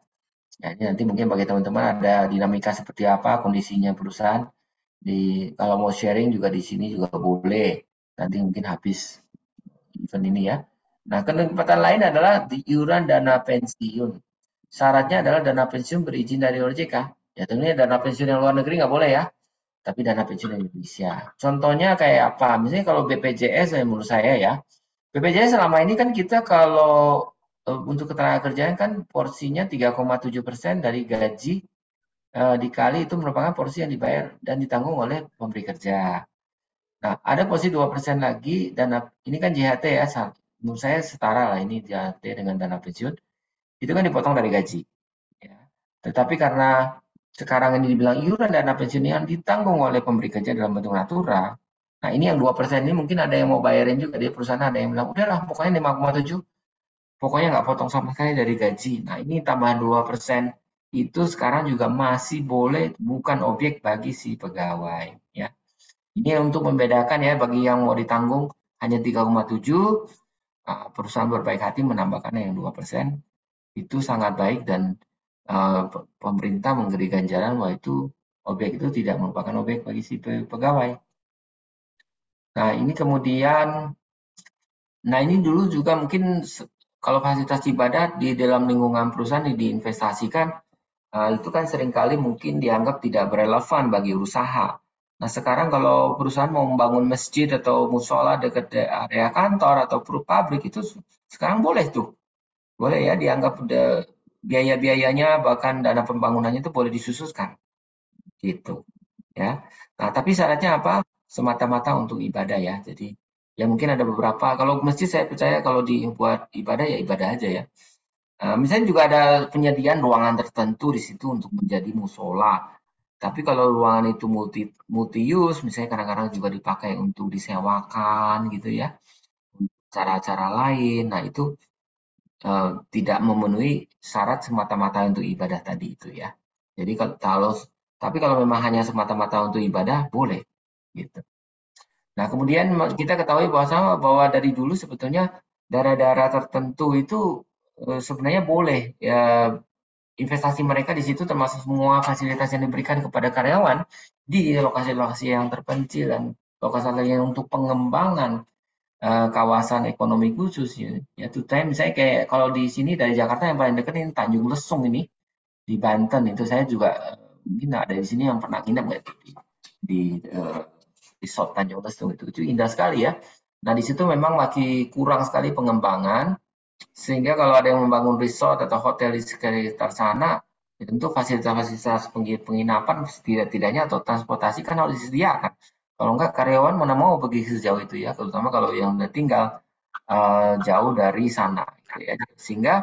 Jadi nanti mungkin bagi teman-teman ada dinamika seperti apa kondisinya perusahaan kalau mau sharing juga di sini juga boleh. Nanti mungkin habis event ini ya. Nah, kesempatan lain adalah iuran dana pensiun. Syaratnya adalah dana pensiun berizin dari OJK. Ya tentunya dana pensiun yang luar negeri nggak boleh ya. Tapi dana pensiun Indonesia. Contohnya kayak apa? Misalnya kalau BPJS menurut saya ya. BPJS selama ini kan kita kalau untuk ketenagakerjaan kan porsinya 3,7% dari gaji dikali itu merupakan porsi yang dibayar dan ditanggung oleh pemberi kerja. Nah, ada porsi 2% lagi dana ini kan JHT ya, menurut saya setara lah ini JHT dengan dana pensiun, itu kan dipotong dari gaji. Ya. Tetapi karena sekarang ini dibilang iuran dana pensiun yang ditanggung oleh pemberi kerja dalam bentuk natura, nah ini yang 2% ini mungkin ada yang mau bayarin juga, dia perusahaan ada yang bilang, udahlah pokoknya 5,7, pokoknya nggak potong sama sekali dari gaji. Nah ini tambahan 2% itu sekarang juga masih boleh bukan objek bagi si pegawai. Ya. Ini untuk membedakan ya bagi yang mau ditanggung hanya 3,7, perusahaan berbaik hati menambahkannya yang 2%, itu sangat baik dan pemerintah memberi ganjaran bahwa itu objek itu tidak merupakan objek bagi si pegawai. Nah ini kemudian, nah ini dulu juga mungkin kalau fasilitas ibadah di dalam lingkungan perusahaan diinvestasikan, itu kan seringkali mungkin dianggap tidak relevan bagi usaha. Nah, sekarang kalau perusahaan mau membangun masjid atau musola dekat area kantor atau pabrik itu sekarang boleh tuh. Boleh ya dianggap biaya-biayanya bahkan dana pembangunannya itu boleh disususkan gitu ya. Nah, tapi syaratnya apa? Semata-mata untuk ibadah ya. Jadi ya mungkin ada beberapa kalau masjid saya percaya kalau dibuat ibadah ya ibadah aja ya. Misalnya juga ada penyediaan ruangan tertentu di situ untuk menjadi musola. Tapi kalau ruangan itu multi use, misalnya kadang-kadang juga dipakai untuk disewakan gitu ya, untuk cara-cara lain. Nah, itu tidak memenuhi syarat semata-mata untuk ibadah tadi itu ya. Jadi kalau tapi kalau memang hanya semata-mata untuk ibadah boleh gitu. Nah, kemudian kita ketahui bahwa dari dulu sebetulnya daerah-daerah tertentu itu sebenarnya boleh ya investasi mereka di situ termasuk semua fasilitas yang diberikan kepada karyawan di lokasi-lokasi yang terpencil dan lokasi yang untuk pengembangan kawasan ekonomi khusus ya terutama misalnya kayak kalau di sini dari Jakarta yang paling dekat ini Tanjung Lesung ini di Banten itu saya juga mungkin ada di sini yang pernah nginep nggak di resort Tanjung Lesung itu indah sekali ya. Nah di situ memang masih kurang sekali pengembangan sehingga kalau ada yang membangun resort atau hotel di sekitar sana ya tentu fasilitas-fasilitas penginapan setidaknya atau transportasi kan harus disediakan. Kalau enggak karyawan mana mau pergi sejauh itu ya, terutama kalau yang udah tinggal jauh dari sana. Gitu ya. Sehingga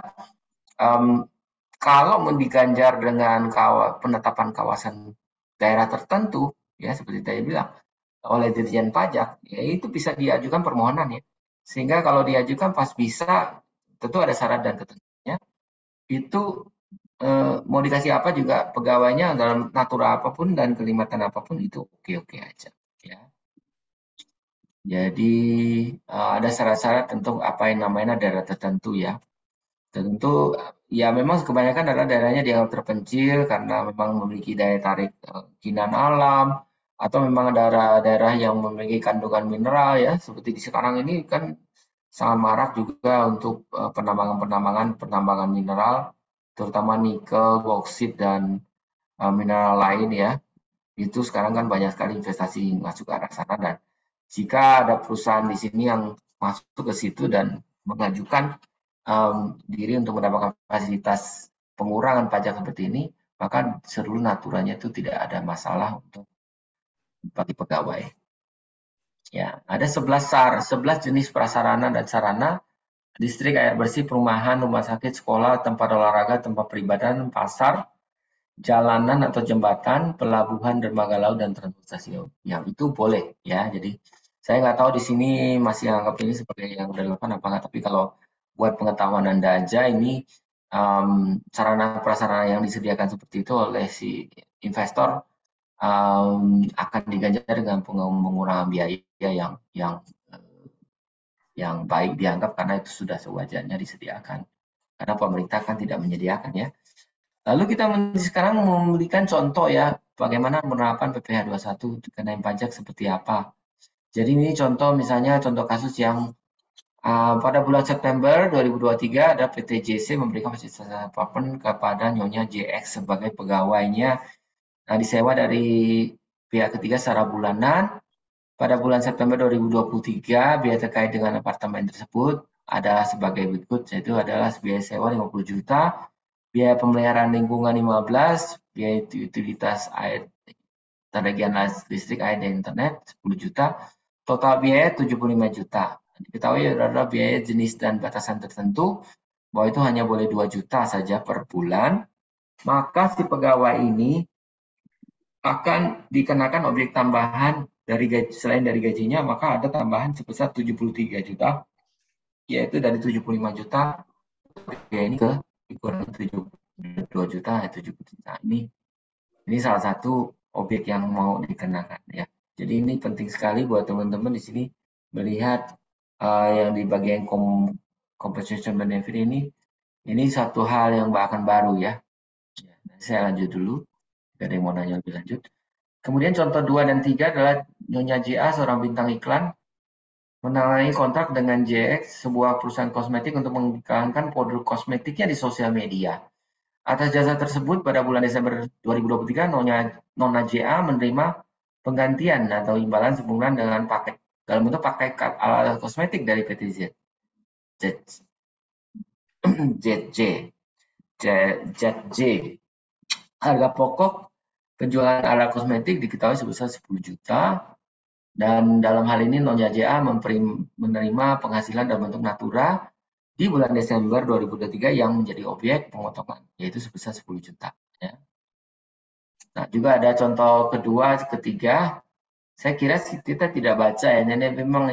um, kalau mau diganjar dengan penetapan kawasan daerah tertentu, ya seperti saya bilang, oleh Dirjen Pajak, ya itu bisa diajukan permohonan ya. Sehingga kalau diajukan pas bisa, tentu ada syarat dan ketentuannya, itu mau dikasih apa juga pegawainya dalam natura apapun dan kelimatan apapun itu oke-oke aja. Ya. Jadi ada syarat-syarat tentang apa yang namanya daerah tertentu ya. Tentu ya memang kebanyakan adalah daerahnya dianggap terpencil karena memang memiliki daya tarik keindahan alam atau memang daerah-daerah yang memiliki kandungan mineral ya seperti di sekarang ini kan sangat marak juga untuk penambangan mineral terutama nikel, boksit dan mineral lain ya. Itu sekarang kan banyak sekali investasi masuk ke arah sana dan jika ada perusahaan di sini yang masuk ke situ dan mengajukan diri untuk mendapatkan fasilitas pengurangan pajak seperti ini, maka seluruh naturanya itu tidak ada masalah untuk bagi pegawai. Ya, ada 11 jenis prasarana dan sarana, listrik, air bersih, perumahan, rumah sakit, sekolah, tempat olahraga, tempat peribadatan, pasar, jalanan atau jembatan, pelabuhan, dermaga laut dan transportasi yang itu boleh ya. Jadi saya nggak tahu di sini masih anggap ini sebagai yang relevan apa nggak, tapi kalau buat pengetahuan Anda aja ini sarana prasarana yang disediakan seperti itu oleh si investor akan diganjar dengan pengurangan biaya yang baik dianggap karena itu sudah sewajarnya disediakan. Karena pemerintah kan tidak menyediakan ya. Lalu kita sekarang memberikan contoh ya, bagaimana penerapan PPh 21 kenaikan pajak seperti apa. Jadi ini contoh misalnya contoh kasus yang pada bulan September 2023 ada PT JC memberikan fasilitas apartemen kepada Nyonya JX sebagai pegawainya disewa dari pihak ketiga secara bulanan. Pada bulan September 2023 biaya terkait dengan apartemen tersebut ada sebagai berikut, yaitu adalah biaya sewa 50 juta, biaya pemeliharaan lingkungan 15, biaya utilitas air, tagihan listrik, air, dan internet 10 juta, total biaya 75 juta. Diketahui adalah biaya jenis dan batasan tertentu, bahwa itu hanya boleh 2 juta saja per bulan, maka si pegawai ini akan dikenakan objek tambahan dari gaji, selain dari gajinya, maka ada tambahan sebesar 73 juta, yaitu dari 75 juta ya ini ke dikurangi 72 juta, 70 juta. Ini salah satu objek yang mau dikenakan ya. Jadi ini penting sekali buat teman-teman di sini melihat yang di bagian compensation benefit ini satu hal yang bahkan baru ya. Nanti saya lanjut dulu. Ada yang mau nanya lebih lanjut. Kemudian contoh 2 dan 3 adalah Nyonya JA, seorang bintang iklan, menangani kontrak dengan JX, sebuah perusahaan kosmetik untuk mengiklankan produk kosmetiknya di sosial media. Atas jasa tersebut, pada bulan Desember 2023, Nona JA menerima penggantian atau imbalan sebulan dengan paket dalam bentuk paket alat kosmetik dari PT ZJ. Harga pokok penjualan alat kosmetik diketahui sebesar 10 juta, dan dalam hal ini Nona JA menerima penghasilan dalam bentuk natura di bulan Desember 2023 yang menjadi objek pemotongan, yaitu sebesar 10 juta. Ya. Nah, juga ada contoh kedua, ketiga. Saya kira kita tidak baca ya, ini memang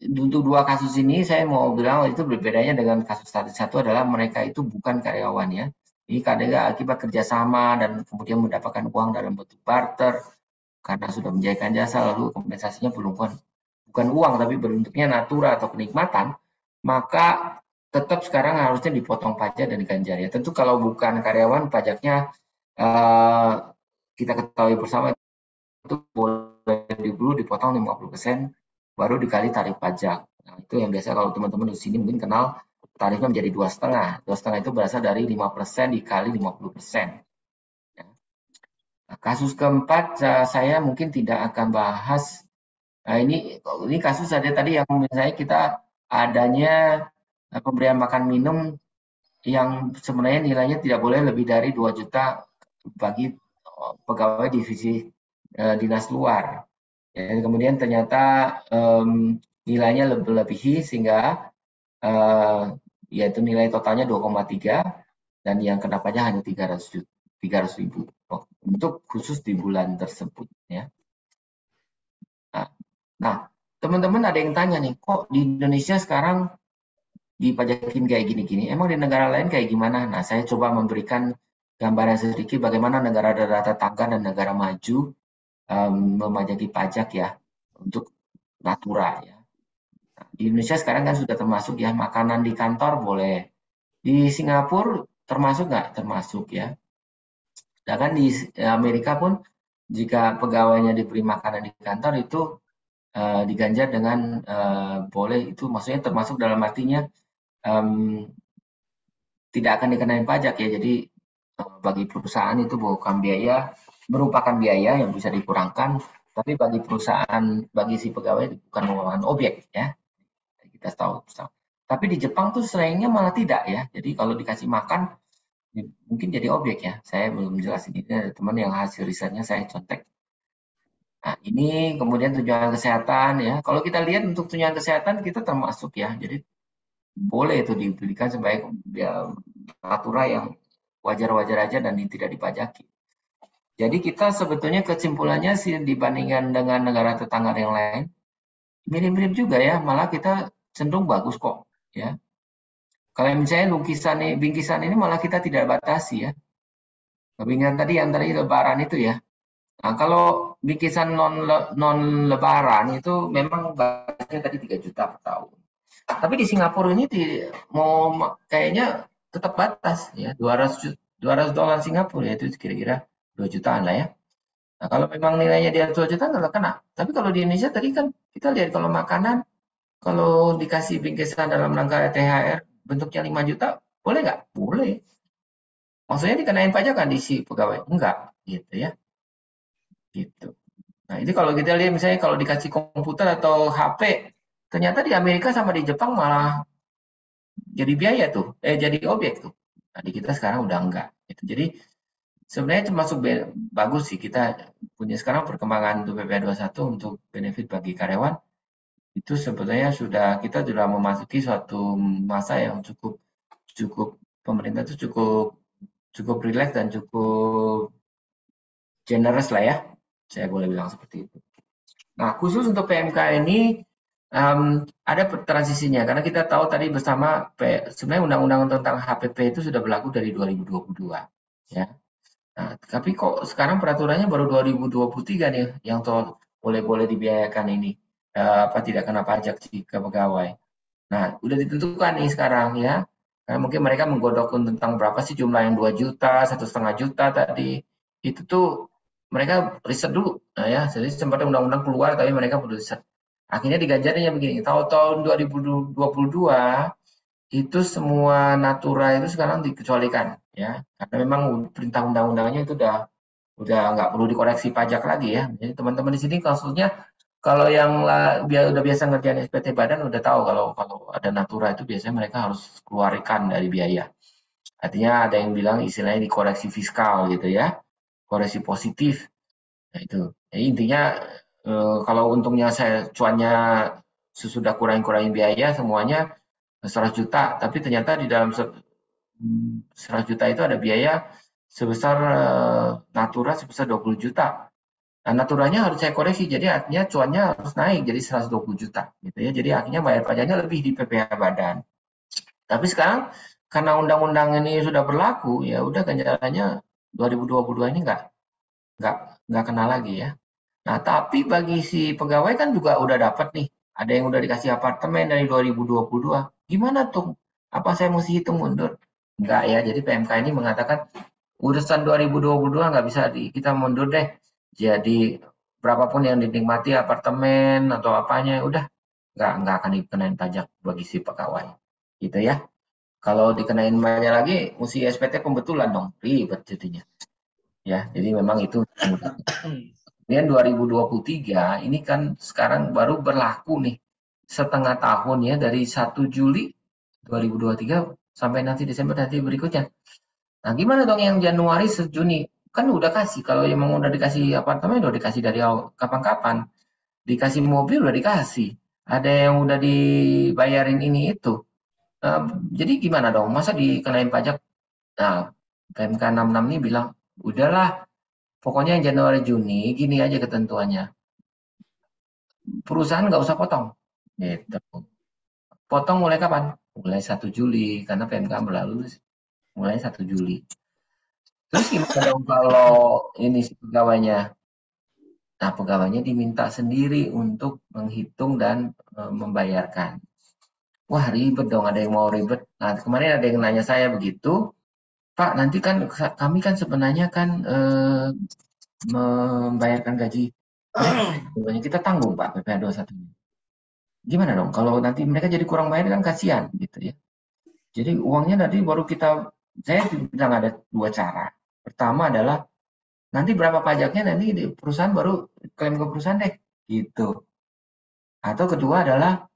untuk dua kasus ini saya mau bilang itu berbedanya dengan kasus tadi. Satu adalah mereka itu bukan karyawan ya. Ini kadang akibat kerjasama dan kemudian mendapatkan uang dalam bentuk barter karena sudah menjalankan jasa, lalu kompensasinya bukan uang tapi bentuknya natura atau kenikmatan, maka tetap sekarang harusnya dipotong pajak dan diganjar ya. Tentu kalau bukan karyawan pajaknya kita ketahui bersama itu boleh dulu dipotong 50% baru dikali tarif pajak. Nah, itu yang biasa kalau teman-teman di sini mungkin kenal tarifnya menjadi 2,5. 2,5 itu berasal dari 5% dikali 50%. Ya. Nah, kasus keempat saya mungkin tidak akan bahas. Nah, ini kasus ada tadi yang misalnya kita adanya pemberian makan minum yang sebenarnya nilainya tidak boleh lebih dari 2 juta bagi pegawai divisi dinas luar. Ya, kemudian ternyata nilainya lebih sehingga yaitu nilai totalnya 2,3 dan yang kena pajak hanya 300.000 untuk khusus di bulan tersebut ya. Nah, teman-teman ada yang tanya nih, kok di Indonesia sekarang dipajakin kayak gini-gini? Emang di negara lain kayak gimana? Nah, saya coba memberikan gambaran sedikit bagaimana negara tetangga dan negara maju memajaki pajak ya untuk natura ya. Nah, di Indonesia sekarang kan sudah termasuk ya makanan di kantor boleh. Di Singapura termasuk nggak? Termasuk ya. Sedangkan di Amerika pun jika pegawainya diberi makanan di kantor itu diganjar dengan boleh, itu maksudnya termasuk dalam artinya tidak akan dikenain pajak ya. Jadi bagi perusahaan itu merupakan biaya yang bisa dikurangkan, tapi bagi perusahaan, bagi si pegawai bukan merupakan objek ya. Kita tahu. Tapi di Jepang tuh seringnya malah tidak ya. Jadi kalau dikasih makan mungkin jadi objek ya. Saya belum jelasin ini, ada teman yang hasil risetnya saya contek. Nah, ini kemudian tunjangan kesehatan ya. Kalau kita lihat untuk tunjangan kesehatan kita termasuk ya. Jadi boleh itu diberikan sebagai natura yang wajar-wajar aja dan tidak dipajaki. Jadi kita sebetulnya kesimpulannya sih dibandingkan dengan negara tetangga yang lain, mirip-mirip juga ya, malah kita cenderung bagus kok ya. Kalau misalnya bingkisan ini malah kita tidak batasi ya. Bingkisan tadi yang tadi lebaran itu ya. Nah, kalau bingkisan non lebaran itu memang batasnya tadi 3 juta per tahun. Tapi di Singapura ini mau kayaknya tetap batas ya, $200 Singapura ya, itu kira-kira 2 jutaan lah ya. Nah, kalau memang nilainya di atas 2 juta nggak kena. Tapi kalau di Indonesia tadi kan kita lihat kalau makanan, kalau dikasih bingkisan dalam rangka THR bentuknya 5 juta, boleh nggak? Boleh. Maksudnya dikenain pajak kan di si pegawai? Enggak, gitu ya. Gitu. Nah, ini kalau kita lihat misalnya kalau dikasih komputer atau HP, ternyata di Amerika sama di Jepang malah jadi biaya tuh, jadi objek tuh. Nah, di kita sekarang udah enggak. Gitu. Jadi sebenarnya termasuk bagus sih kita punya sekarang perkembangan untuk PPh satu untuk benefit bagi karyawan itu sebenarnya kita sudah memasuki suatu masa yang cukup cukup pemerintah itu cukup cukup rileks dan cukup generous lah ya. Saya boleh bilang seperti itu. Nah, khusus untuk PMK ini ada transisinya karena kita tahu tadi bersama sebenarnya undang-undang tentang HPP itu sudah berlaku dari 2022 ya. Nah, tapi kok sekarang peraturannya baru 2023 nih yang boleh dibiayakan ini apa tidak kena pajak sih ke pegawai. Nah, udah ditentukan nih sekarang ya. Karena mungkin mereka menggodokkan tentang berapa sih jumlah yang 2 juta, 1,5 juta tadi. Itu tuh mereka riset dulu. Nah ya, jadi sempat undang-undang keluar tapi mereka perlu riset. Akhirnya diganjarinya begini, tahun 2022 itu semua natura itu sekarang dikecualikan ya. Karena memang perintah undang-undangnya itu udah nggak perlu dikoreksi pajak lagi ya. Jadi teman-teman di sini kasusnya kalau yang udah biasa ngerjain SPT badan udah tahu kalau kalau ada natura itu biasanya mereka harus keluarkan dari biaya. Artinya ada yang bilang istilahnya dikoreksi fiskal gitu ya, koreksi positif. Nah itu. Jadi intinya kalau untungnya saya cuannya sesudah kurangi biaya semuanya 100 juta, tapi ternyata di dalam 100 juta itu ada biaya sebesar natura sebesar 20 juta. Nah, naturanya harus saya koreksi, jadi artinya cuannya harus naik jadi 120 juta gitu ya. Jadi akhirnya bayar pajaknya lebih di PPh badan. Tapi sekarang karena undang-undang ini sudah berlaku, ya udah ganjarannya 2022 ini nggak nggak kena lagi ya. Nah, tapi bagi si pegawai kan juga udah dapat nih. Ada yang udah dikasih apartemen dari 2022. Gimana tuh? Apa saya mesti hitung mundur? Enggak ya. Jadi PMK ini mengatakan urusan 2022 nggak bisa kita mundur deh. Jadi berapapun yang dinikmati apartemen atau apanya udah nggak akan dikenain pajak bagi si pegawai. Gitu ya. Kalau dikenain banyak lagi, mesti SPT pembetulan dong, ribet jadinya. Ya, jadi memang itu. Kemudian 2023 ini kan sekarang baru berlaku nih setengah tahun ya dari 1 Juli 2023 sampai nanti Desember nanti berikutnya. Nah, gimana dong yang Januari Juni? Kan udah kasih, kalau emang udah dikasih apartemen udah dikasih dari awal kapan-kapan. Dikasih mobil udah dikasih. Ada yang udah dibayarin ini itu. Jadi gimana dong? Masa dikenain pajak? Nah, PMK 66 ini bilang, udahlah, pokoknya yang Januari Juni gini aja ketentuannya. Perusahaan nggak usah potong. Gitu. Potong mulai kapan? Mulai 1 Juli, karena PMK berlalu mulai 1 Juli. Terus gimana dong kalau ini si pegawainya? Nah, pegawainya diminta sendiri untuk menghitung dan membayarkan. Wah, ribet dong, ada yang mau ribet. Nah, kemarin ada yang nanya saya begitu, Pak, nanti kan kami kan sebenarnya kan membayarkan gaji mereka, kita tanggung Pak PPh 21. Gimana dong kalau nanti mereka jadi kurang bayar kan kasihan gitu ya. Jadi uangnya nanti baru saya bilang ada dua cara. Pertama adalah nanti berapa pajaknya nanti di perusahaan baru klaim ke perusahaan deh gitu. Atau kedua adalah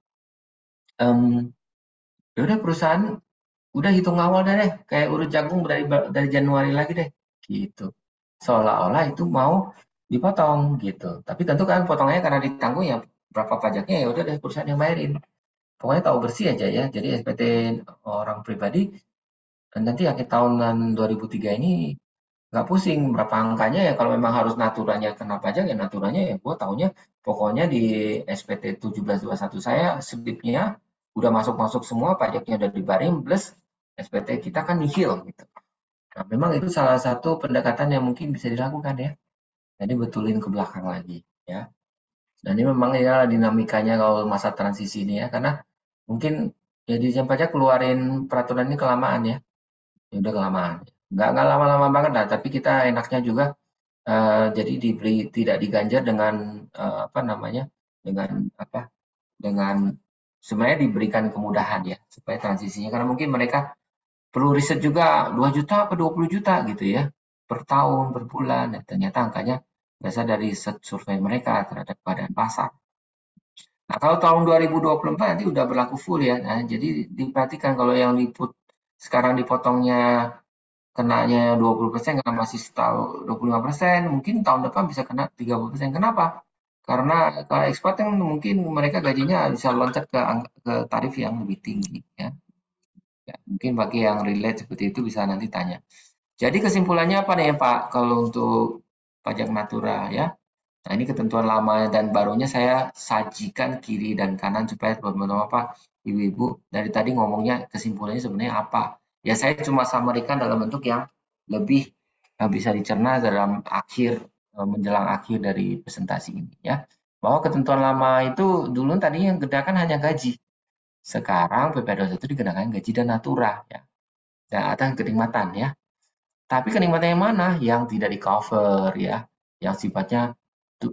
ya udah perusahaan udah hitung awal deh kayak urut jagung dari Januari lagi deh gitu. Seolah-olah itu mau dipotong gitu. Tapi tentu kan potongnya karena ditanggung ya berapa pajaknya ya udah deh perusahaan yang bayarin. Pokoknya tahu bersih aja ya. Jadi SPT orang pribadi nanti akhir tahunan 2003 ini nggak pusing berapa angkanya ya kalau memang harus naturanya kena pajak ya naturanya ya gue tahunya pokoknya di SPT 1721 saya slipnya udah masuk-masuk semua pajaknya udah dibaring plus SPT kita kan nihil gitu. Nah, memang itu salah satu pendekatan yang mungkin bisa dilakukan ya. Jadi betulin ke belakang lagi ya. Dan ini memang ya dinamikanya kalau masa transisi ini ya karena mungkin ya Dirjen Pajak keluarin peraturan ini kelamaan ya. Ya udah kelamaan. Nggak lama-lama banget lah, tapi kita enaknya juga jadi tidak diganjar dengan apa namanya? Dengan apa? Dengan sebenarnya diberikan kemudahan ya supaya transisinya karena mungkin mereka perlu riset juga 2 juta apa 20 juta gitu ya per tahun, per bulan. Dan ternyata angkanya berasal dari survei mereka terhadap keadaan pasar. Nah, kalau tahun 2024 nanti udah berlaku full ya. Nah, jadi diperhatikan kalau yang sekarang dipotongnya kenanya 20% karena masih setahun 25%, mungkin tahun depan bisa kena 30%. Kenapa? Karena kalau ekspor kan mungkin mereka gajinya bisa loncat ke tarif yang lebih tinggi ya. Ya, mungkin bagi yang relate seperti itu bisa nanti tanya. Jadi kesimpulannya apa nih Pak kalau untuk pajak natura ya? Nah, ini ketentuan lama dan barunya saya sajikan kiri dan kanan supaya teman-teman apa ibu-ibu dari tadi ngomongnya kesimpulannya sebenarnya apa. Ya saya cuma summary-kan dalam bentuk yang lebih bisa dicerna dalam menjelang akhir dari presentasi ini ya. Bahwa ketentuan lama itu dulu tadinya yang gedakan hanya gaji. Sekarang PP 21 dikenakan gaji dan natura ya. Dan atas kenikmatan ya. Tapi kenikmatan yang mana? Yang tidak di-cover ya, yang sifatnya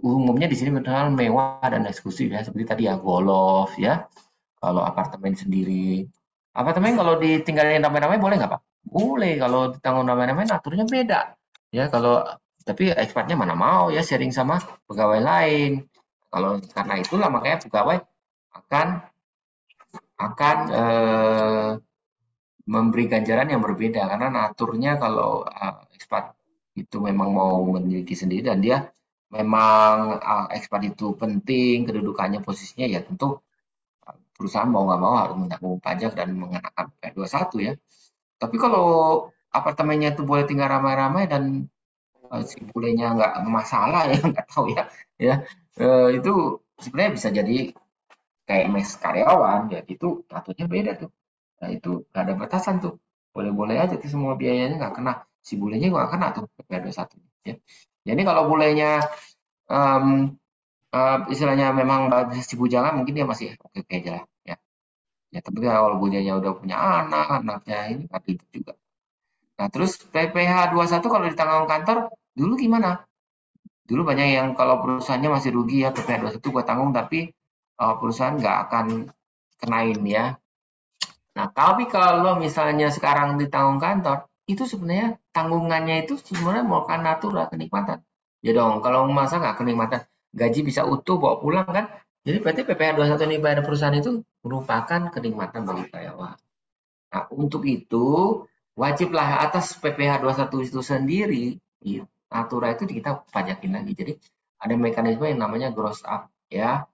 umumnya di sini benar mewah dan eksklusif ya, seperti tadi ya golf ya, kalau apartemen sendiri. Apartemen kalau ditinggalin ramai-ramai boleh nggak Pak? Boleh, kalau ditanggung ramai-ramai aturnya beda. Ya kalau tapi ekspatnya mana mau ya sharing sama pegawai lain. Kalau karena itulah makanya pegawai akan akan memberi ganjaran yang berbeda karena naturnya kalau ekspat itu memang mau memiliki sendiri dan dia memang ekspat itu penting kedudukannya posisinya ya tentu perusahaan mau nggak mau harus menanggung pajak dan mengenakan P21 ya. Tapi kalau apartemennya itu boleh tinggal ramai-ramai dan si bulenya nggak masalah ya nggak tahu ya ya itu sebenarnya bisa jadi kayak mes karyawan ya itu aturnya beda tuh. Nah itu nggak ada batasan tuh. Boleh-boleh aja tuh semua biayanya nggak kena. Si bulenya nggak kena tuh PP 21. Ya. Jadi kalau bulenya um, istilahnya memang si bujangan mungkin dia masih oke-oke aja lah. Ya. Ya, tapi kalau bulenya udah punya anak, anaknya ini kan ribet juga. Nah terus PPh 21 kalau ditanggung kantor dulu gimana? Dulu banyak yang kalau perusahaannya masih rugi ya PPh 21 gua tanggung tapi perusahaan nggak akan kenain ya. Nah, tapi kalau misalnya sekarang ditanggung kantor, itu sebenarnya tanggungannya itu sebenarnya merupakan natura kenikmatan. Ya dong, kalau masa nggak kenikmatan, gaji bisa utuh bawa pulang kan? Jadi berarti PPh 21 ini pada perusahaan itu merupakan kenikmatan bagi karyawan. Nah, untuk itu wajiblah atas PPh 21 itu sendiri, ya, natura itu kita pajakin lagi. Jadi ada mekanisme yang namanya gross up ya.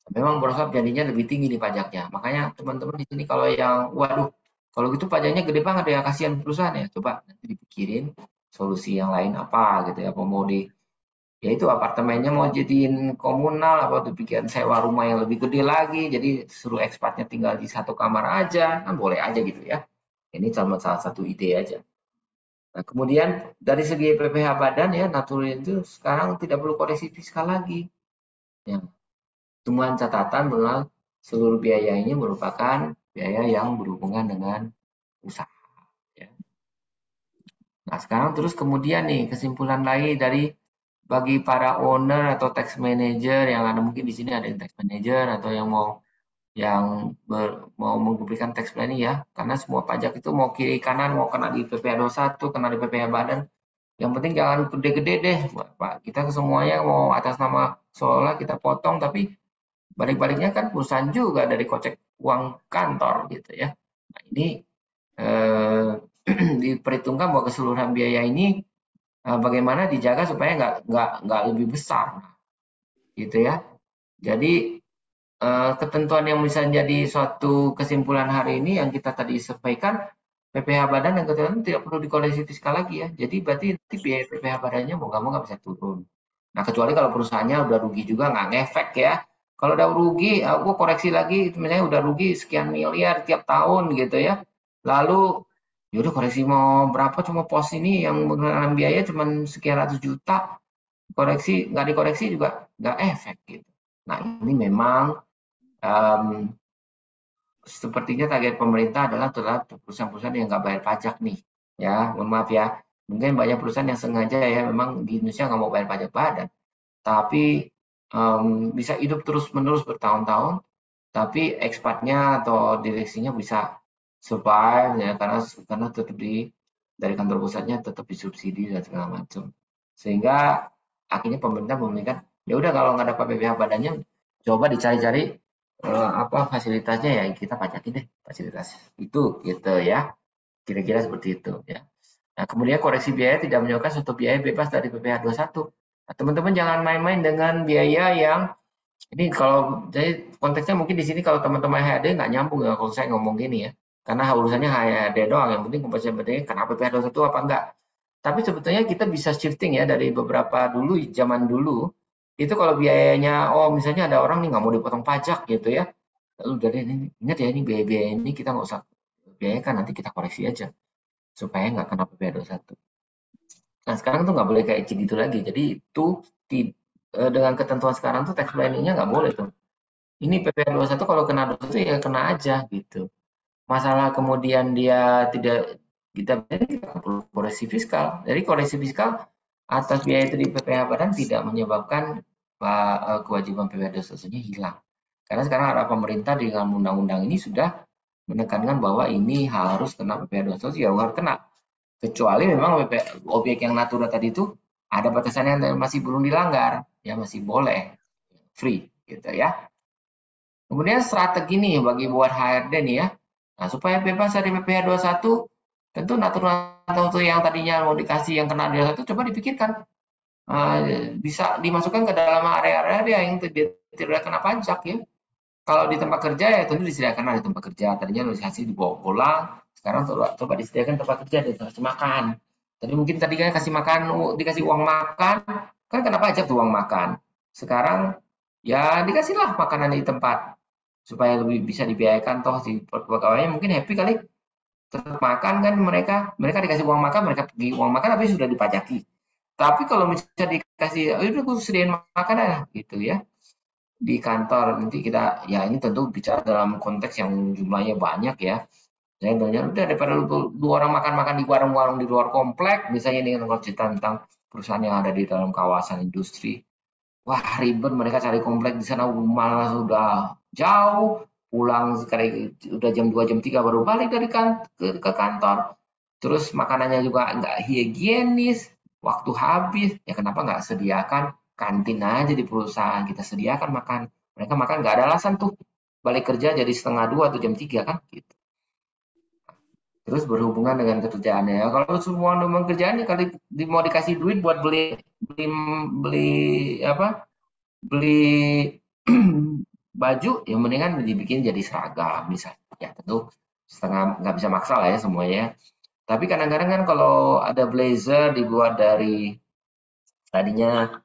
Memang berharap jadinya lebih tinggi nih pajaknya. Makanya teman-teman di sini kalau yang, waduh, kalau gitu pajaknya gede banget ya, kasihan perusahaan ya. Coba nanti dipikirin solusi yang lain apa gitu ya. Apa mau ya itu apartemennya mau jadiin komunal, apa dipikirin sewa rumah yang lebih gede lagi, jadi suruh ekspatnya tinggal di satu kamar aja, kan boleh aja gitu ya. Ini cuma salah satu ide aja. Nah, kemudian dari segi PPh badan ya, natural itu sekarang tidak perlu koreksi fiskal lagi. Ya, temuan catatan bahwa seluruh biaya ini merupakan biaya yang berhubungan dengan usaha. Ya. Nah, sekarang terus kemudian nih kesimpulan lain dari bagi para owner atau tax manager yang ada mungkin di sini ada yang tax manager atau yang mau memberikan tax planning ya, karena semua pajak itu mau kiri kanan mau kena di PPh 21, kena di PPh badan. Yang penting jangan gede-gede deh, Pak. Kita semuanya mau atas nama seolah kita potong tapi balik-baliknya kan perusahaan juga dari kocek uang kantor gitu ya. Nah, ini eh, diperhitungkan bahwa keseluruhan biaya ini bagaimana dijaga supaya nggak lebih besar gitu ya. Jadi ketentuan yang bisa jadi suatu kesimpulan hari ini yang kita tadi sampaikan PPh badan dan ketentuan tidak perlu dikoreksi fiskal lagi ya. Jadi berarti nanti biaya PPh badannya mau nggak mau nggak bisa turun. Nah kecuali kalau perusahaannya udah rugi juga nggak ngefek ya. Kalau udah rugi, aku koreksi lagi, misalnya udah rugi sekian miliar tiap tahun gitu ya. Lalu yaudah koreksi mau berapa cuma pos ini yang menggunakan biaya cuma sekian ratus juta, koreksi nggak dikoreksi juga nggak efek gitu. Nah ini memang um, sepertinya target pemerintah adalah terhadap perusahaan-perusahaan yang nggak bayar pajak nih. Ya, mohon maaf ya. Mungkin banyak perusahaan yang sengaja ya memang di Indonesia nggak mau bayar pajak badan. Tapi bisa hidup terus-menerus bertahun-tahun, tapi ekspatnya atau direksinya bisa survive ya karena tetap dari kantor pusatnya tetap disubsidi dan segala macam. Sehingga akhirnya pemerintah memberikan ya udah kalau nggak dapat PPh badannya coba dicari-cari apa fasilitasnya ya kita pajakin deh fasilitas itu gitu ya. Kira-kira seperti itu ya. Nah, kemudian koreksi biaya tidak menyebabkan suatu biaya bebas dari PPh 21. Nah, teman-teman jangan main-main dengan biaya yang ini kalau jadi konteksnya mungkin di sini kalau teman-teman HRD nggak nyambung ya kalau saya ngomong gini ya. Karena urusannya HRD doang, yang penting kompensasi penting kenapa PPh 21 apa enggak. Tapi sebetulnya kita bisa shifting ya dari beberapa dulu zaman dulu itu kalau biayanya oh misalnya ada orang nih nggak mau dipotong pajak gitu ya. Lalu dari ini ingat ya ini biaya-biaya ini kita nggak usah biayakan nanti kita koreksi aja supaya nggak kena PPh 21. Nah, sekarang tuh nggak boleh kayak gitu lagi. Jadi itu dengan ketentuan sekarang tuh tax planning-nya nggak boleh tuh. Ini PPh 21 kalau kena 21 ya kena aja gitu. Masalah kemudian dia tidak kita perlu koreksi fiskal. Jadi koreksi fiskal atas biaya itu di PPh badan tidak menyebabkan kewajiban PPh 21-nya hilang. Karena sekarang ada pemerintah dengan undang-undang ini sudah menekankan bahwa ini harus kena PPh 21 ya harus kena. Kecuali memang objek yang natural tadi itu ada batasannya yang masih belum dilanggar, ya masih boleh free gitu ya. Kemudian strategi nih bagi buat HRD nih ya. Nah, supaya bebas dari PPh 21, tentu natural itu yang tadinya mau dikasih yang kena 21 coba dipikirkan bisa dimasukkan ke dalam area-area yang tidak kena pajak ya. Kalau di tempat kerja ya tentu disediakan di tempat kerja. Tadinya notifikasi dibawa pulang, sekarang coba disediakan tempat kerja dan kasih makan. Tadi mungkin tadi kan kasih makan, dikasih uang makan, kan kena pajak tuh uang makan. Sekarang ya dikasihlah makanan di tempat supaya lebih bisa dibiayakan toh si pegawainya mungkin happy kali tetap makan kan mereka mereka dikasih uang makan mereka pergi uang makan tapi sudah dipajaki. Tapi kalau misalnya dikasih, oh, udah gue sediain makanan ya gitu ya di kantor nanti kita ya ini tentu bicara dalam konteks yang jumlahnya banyak ya. Saya tanya udah daripada lu orang makan-makan di warung-warung di luar komplek, misalnya ini kalau cerita tentang perusahaan yang ada di dalam kawasan industri. Wah ribet mereka cari komplek di sana malah sudah jauh, pulang sekali udah jam 2 jam 3 baru balik dari ke kantor. Terus makanannya juga nggak higienis, waktu habis, ya kenapa nggak sediakan kantin aja di perusahaan, kita sediakan makan. Mereka makan nggak ada alasan tuh, balik kerja jadi setengah 2 atau jam 3 kan gitu. Terus berhubungan dengan kerjaannya. Ya, kalau semua memang kerjaannya kali mau dikasih duit buat beli beli beli apa? Beli baju, yang mendingan dibikin jadi seragam misalnya. Ya tentu setengah nggak bisa maksa lah ya semuanya. Tapi kadang-kadang kan kalau ada blazer dibuat dari tadinya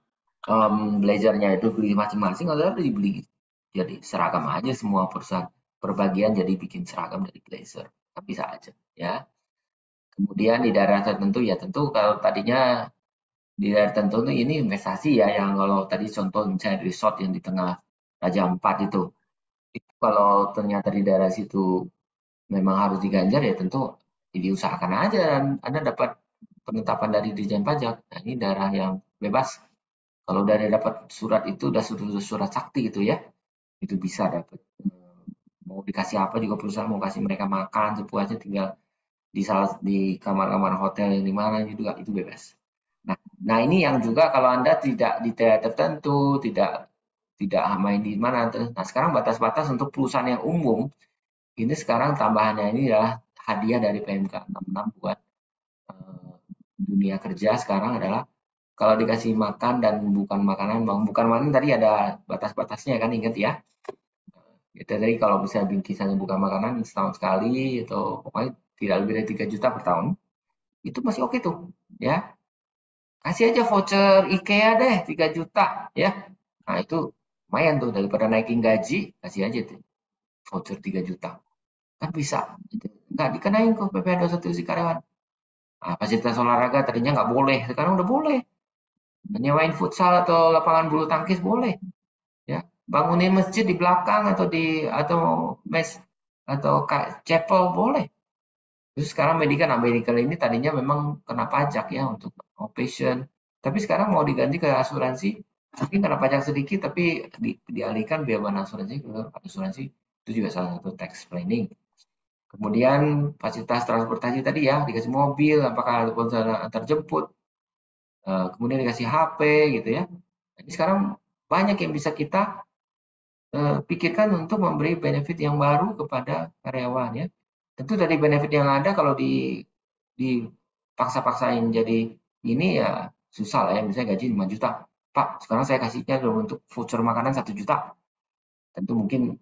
blazernya itu beli masing-masing, atau dibeli jadi seragam aja semua perusahaan perbagian jadi bikin seragam dari blazer. Kan bisa aja ya. Kemudian di daerah tertentu ya tentu kalau tadinya di daerah tertentu ini investasi ya yang kalau tadi contoh misalnya resort yang di tengah Raja Ampat itu kalau ternyata di daerah situ memang harus diganjar ya tentu diusahakan aja dan Anda dapat penetapan dari Dirjen Pajak. Nah, ini daerah yang bebas. Kalau dari dapat surat itu udah surat sakti gitu ya, itu bisa dapat. Mau dikasih apa juga perusahaan mau kasih mereka makan sepuasnya tinggal di kamar-kamar hotel yang di mana juga itu bebas. Nah, ini yang juga kalau Anda tidak di daerah tertentu, tidak main di mana. Nah, sekarang batas-batas untuk perusahaan yang umum ini sekarang tambahannya ini adalah hadiah dari PMK 66 buat dunia kerja sekarang adalah kalau dikasih makan dan bukan makanan, bang, bukan makanan tadi ada batas-batasnya kan ingat ya. Itu tadi kalau misalnya bingkisannya bukan makanan setahun sekali atau pokoknya tidak lebih dari 3 juta per tahun, itu masih oke tuh ya. Kasih aja voucher IKEA deh 3 juta ya. Nah itu lumayan tuh daripada naikin gaji, kasih aja tuh voucher 3 juta. Kan bisa. Gitu. Nggak dikenain kok PPh 21 si karyawan. Nah, fasilitas olahraga tadinya nggak boleh, sekarang udah boleh. Menyewain futsal atau lapangan bulu tangkis boleh. Ya, bangunin masjid di belakang atau mes atau chapel boleh. Terus sekarang medical ini tadinya memang kena pajak ya untuk outpatient. Tapi sekarang mau diganti ke asuransi, mungkin kena pajak sedikit tapi dialihkan biaya asuransi ke asuransi. Itu juga salah satu tax planning. Kemudian fasilitas transportasi tadi ya, dikasih mobil, apakah antar jemput, kemudian dikasih HP gitu ya. Jadi sekarang banyak yang bisa kita pikirkan untuk memberi benefit yang baru kepada karyawan ya. Tentu dari benefit yang ada kalau dipaksa-paksain jadi ini ya susah lah ya. Misalnya gaji 5 juta. Pak, sekarang saya kasihnya dalam bentuk voucher makanan 1 juta. Tentu mungkin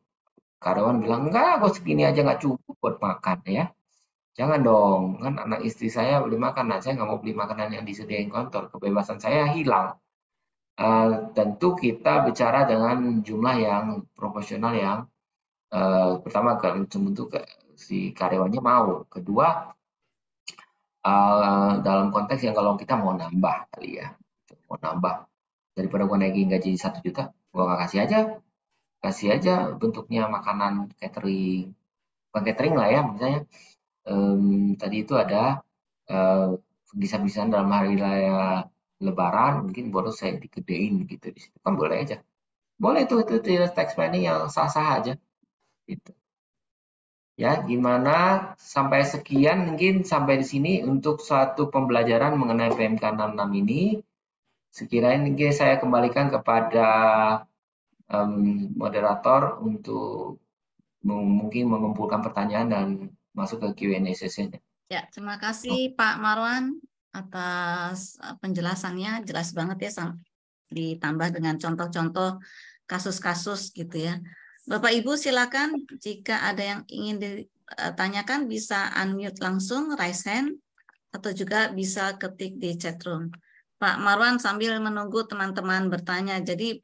karyawan bilang, enggak, gue segini aja nggak cukup buat makan ya. Jangan dong, kan anak istri saya beli makanan, saya nggak mau beli makanan yang disediain kantor, kebebasan saya hilang. Tentu kita bicara dengan jumlah yang proporsional yang pertama kan tentu si karyawannya mau, kedua dalam konteks yang kalau kita mau nambah kali ya, mau nambah daripada gua naikin gaji 1 juta, gua nggak kasih aja bentuknya makanan catering, bukan catering lah ya, misalnya tadi itu ada bisa-bisa dalam hari raya Lebaran mungkin baru saya digedein gitu di situ kan boleh aja, boleh itu tax planning yang sah-sah aja gitu. Ya, gimana sampai sekian mungkin sampai di sini untuk suatu pembelajaran mengenai PMK 66 ini. Sekiranya mungkin saya kembalikan kepada moderator untuk mungkin mengumpulkan pertanyaan dan masuk ke Q&A session. Ya, terima kasih Pak Marwan atas penjelasannya, jelas banget ya, ditambah dengan contoh-contoh kasus-kasus gitu ya. Bapak Ibu silakan jika ada yang ingin ditanyakan bisa unmute langsung, raise hand, atau juga bisa ketik di chat room. Pak Marwan sambil menunggu teman-teman bertanya, jadi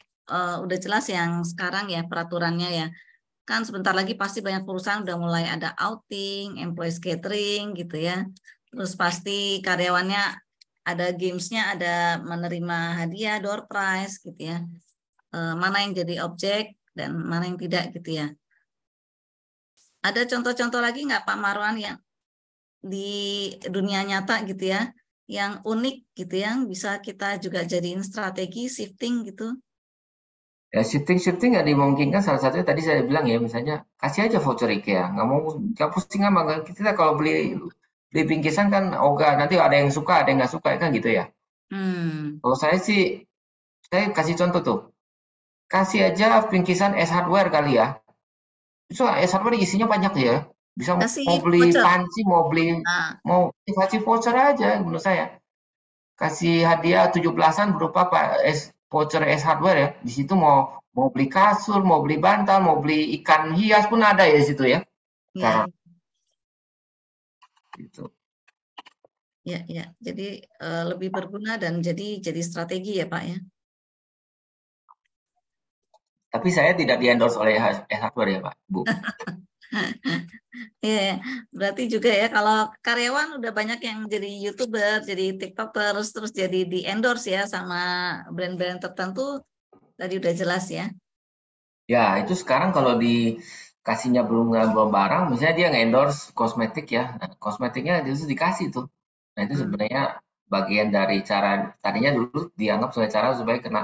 udah jelas yang sekarang ya peraturannya ya. Kan sebentar lagi pasti banyak perusahaan udah mulai ada outing, employees catering gitu ya. Terus pasti karyawannya ada gamesnya, ada menerima hadiah, door prize gitu ya. Mana yang jadi objek dan mana yang tidak gitu ya. Ada contoh-contoh lagi nggak Pak Marwan yang di dunia nyata gitu ya, yang unik gitu ya, bisa kita juga jadiin strategi shifting gitu? Ya, shifting nggak dimungkinkan salah satunya tadi saya bilang ya, misalnya kasih aja voucher IKEA, nggak pusing amat. Kita kalau beli beli bingkisan kan, ogah nanti ada yang suka, ada yang nggak suka kan gitu ya. Kalau saya sih, saya kasih contoh tuh, kasih aja bingkisan S hardware kali ya. Itu S hardware isinya banyak ya. Bisa Kasih mau beli voucher. panci, Nah, mau kasih voucher aja menurut saya. Kasih hadiah 17-an berupa voucher S hardware ya. Di situ mau mau beli kasur, mau beli bantal, mau beli ikan hias pun ada ya di situ ya. ya, Sekarang gitu. ya, ya. Jadi lebih berguna dan jadi strategi ya Pak ya. Tapi saya tidak di-endorse oleh S hardware ya Pak, Bu. Iya, berarti juga ya kalau karyawan udah banyak yang jadi YouTuber, jadi TikTokers, terus jadi di endorse ya sama brand-brand tertentu, tadi udah jelas ya. Ya, itu sekarang kalau dikasihnya belum barang, misalnya dia nge-endorse kosmetik ya. Nah, kosmetiknya justru dikasih tuh. Nah, itu sebenarnya bagian dari cara tadinya dulu dianggap sebagai cara supaya kena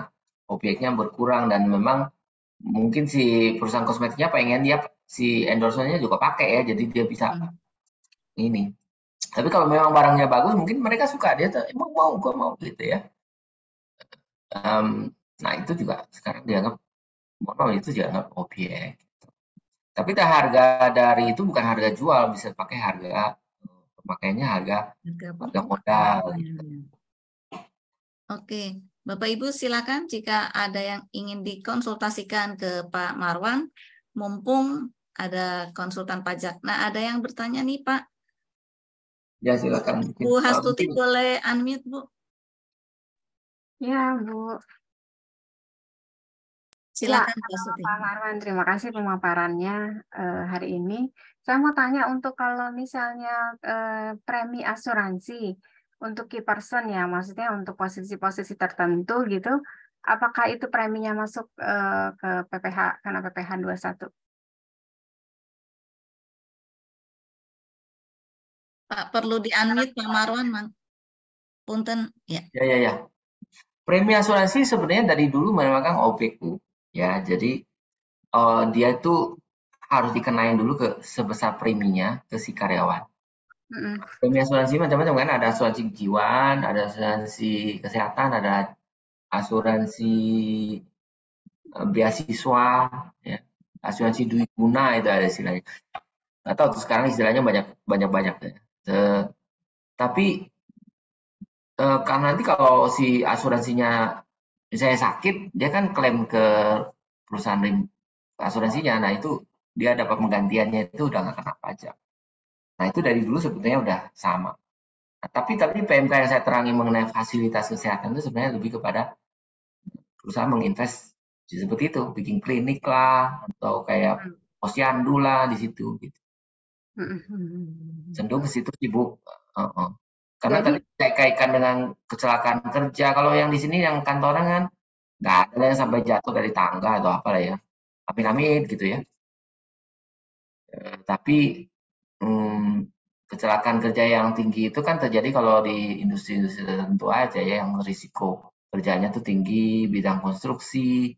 objeknya berkurang dan memang mungkin si perusahaan kosmetiknya pengen dia si endorsementnya juga pakai ya, jadi dia bisa ini. Tapi kalau memang barangnya bagus, mungkin mereka suka dia tuh emang mau, gua mau gitu ya. Nah itu juga sekarang dianggap mono itu dianggap objek. Tapi harga dari itu bukan harga jual, bisa pakai harga pemakaiannya Harga harga pokok. modal. Gitu. Oke, Bapak Ibu silakan jika ada yang ingin dikonsultasikan ke Pak Marwan, mumpung ada konsultan pajak. Nah, ada yang bertanya nih Pak. Ya silakan mungkin. Bu Hastuti Mungkin boleh unmute Bu? Ya, Bu. Ya, Silakan Bu Hastuti. Pak Marwan, terima kasih pemaparannya hari ini. Saya mau tanya untuk kalau misalnya premi asuransi untuk key person ya, maksudnya untuk posisi-posisi tertentu gitu, apakah itu preminya masuk ke PPH karena PPH 21? Pak perlu di-unmute Pak Marwan, Punten, ya. ya. Premi asuransi sebenarnya dari dulu memang OPQ ya. Jadi dia itu harus dikenain dulu ke sebesar preminya ke si karyawan. Premi asuransi macam-macam kan, ada asuransi kejiwaan, ada asuransi kesehatan, ada asuransi beasiswa, ya, asuransi duit guna itu ada istilahnya. Nggak tahu tuh sekarang istilahnya banyak ya. Tapi karena nanti kalau si asuransinya misalnya sakit, dia kan klaim ke perusahaan asuransinya. Nah itu dia dapat penggantiannya itu udah nggak kena pajak. Nah itu dari dulu sebetulnya udah sama. Nah, tapi PMK yang saya terangi mengenai fasilitas kesehatan itu sebenarnya lebih kepada perusahaan menginvest seperti itu, bikin klinik lah atau kayak posyandu lah di situ gitu. Cenderung ke situ sibuk. Karena Jadi, tadi kaitkan dengan kecelakaan kerja. Kalau yang di sini yang kantoran kan nggak ada yang sampai jatuh dari tangga atau apa lah ya. Amit-amit gitu ya. Tapi kecelakaan kerja yang tinggi itu kan terjadi kalau di industri-industri tertentu aja ya yang risiko kerjanya tuh tinggi, bidang konstruksi,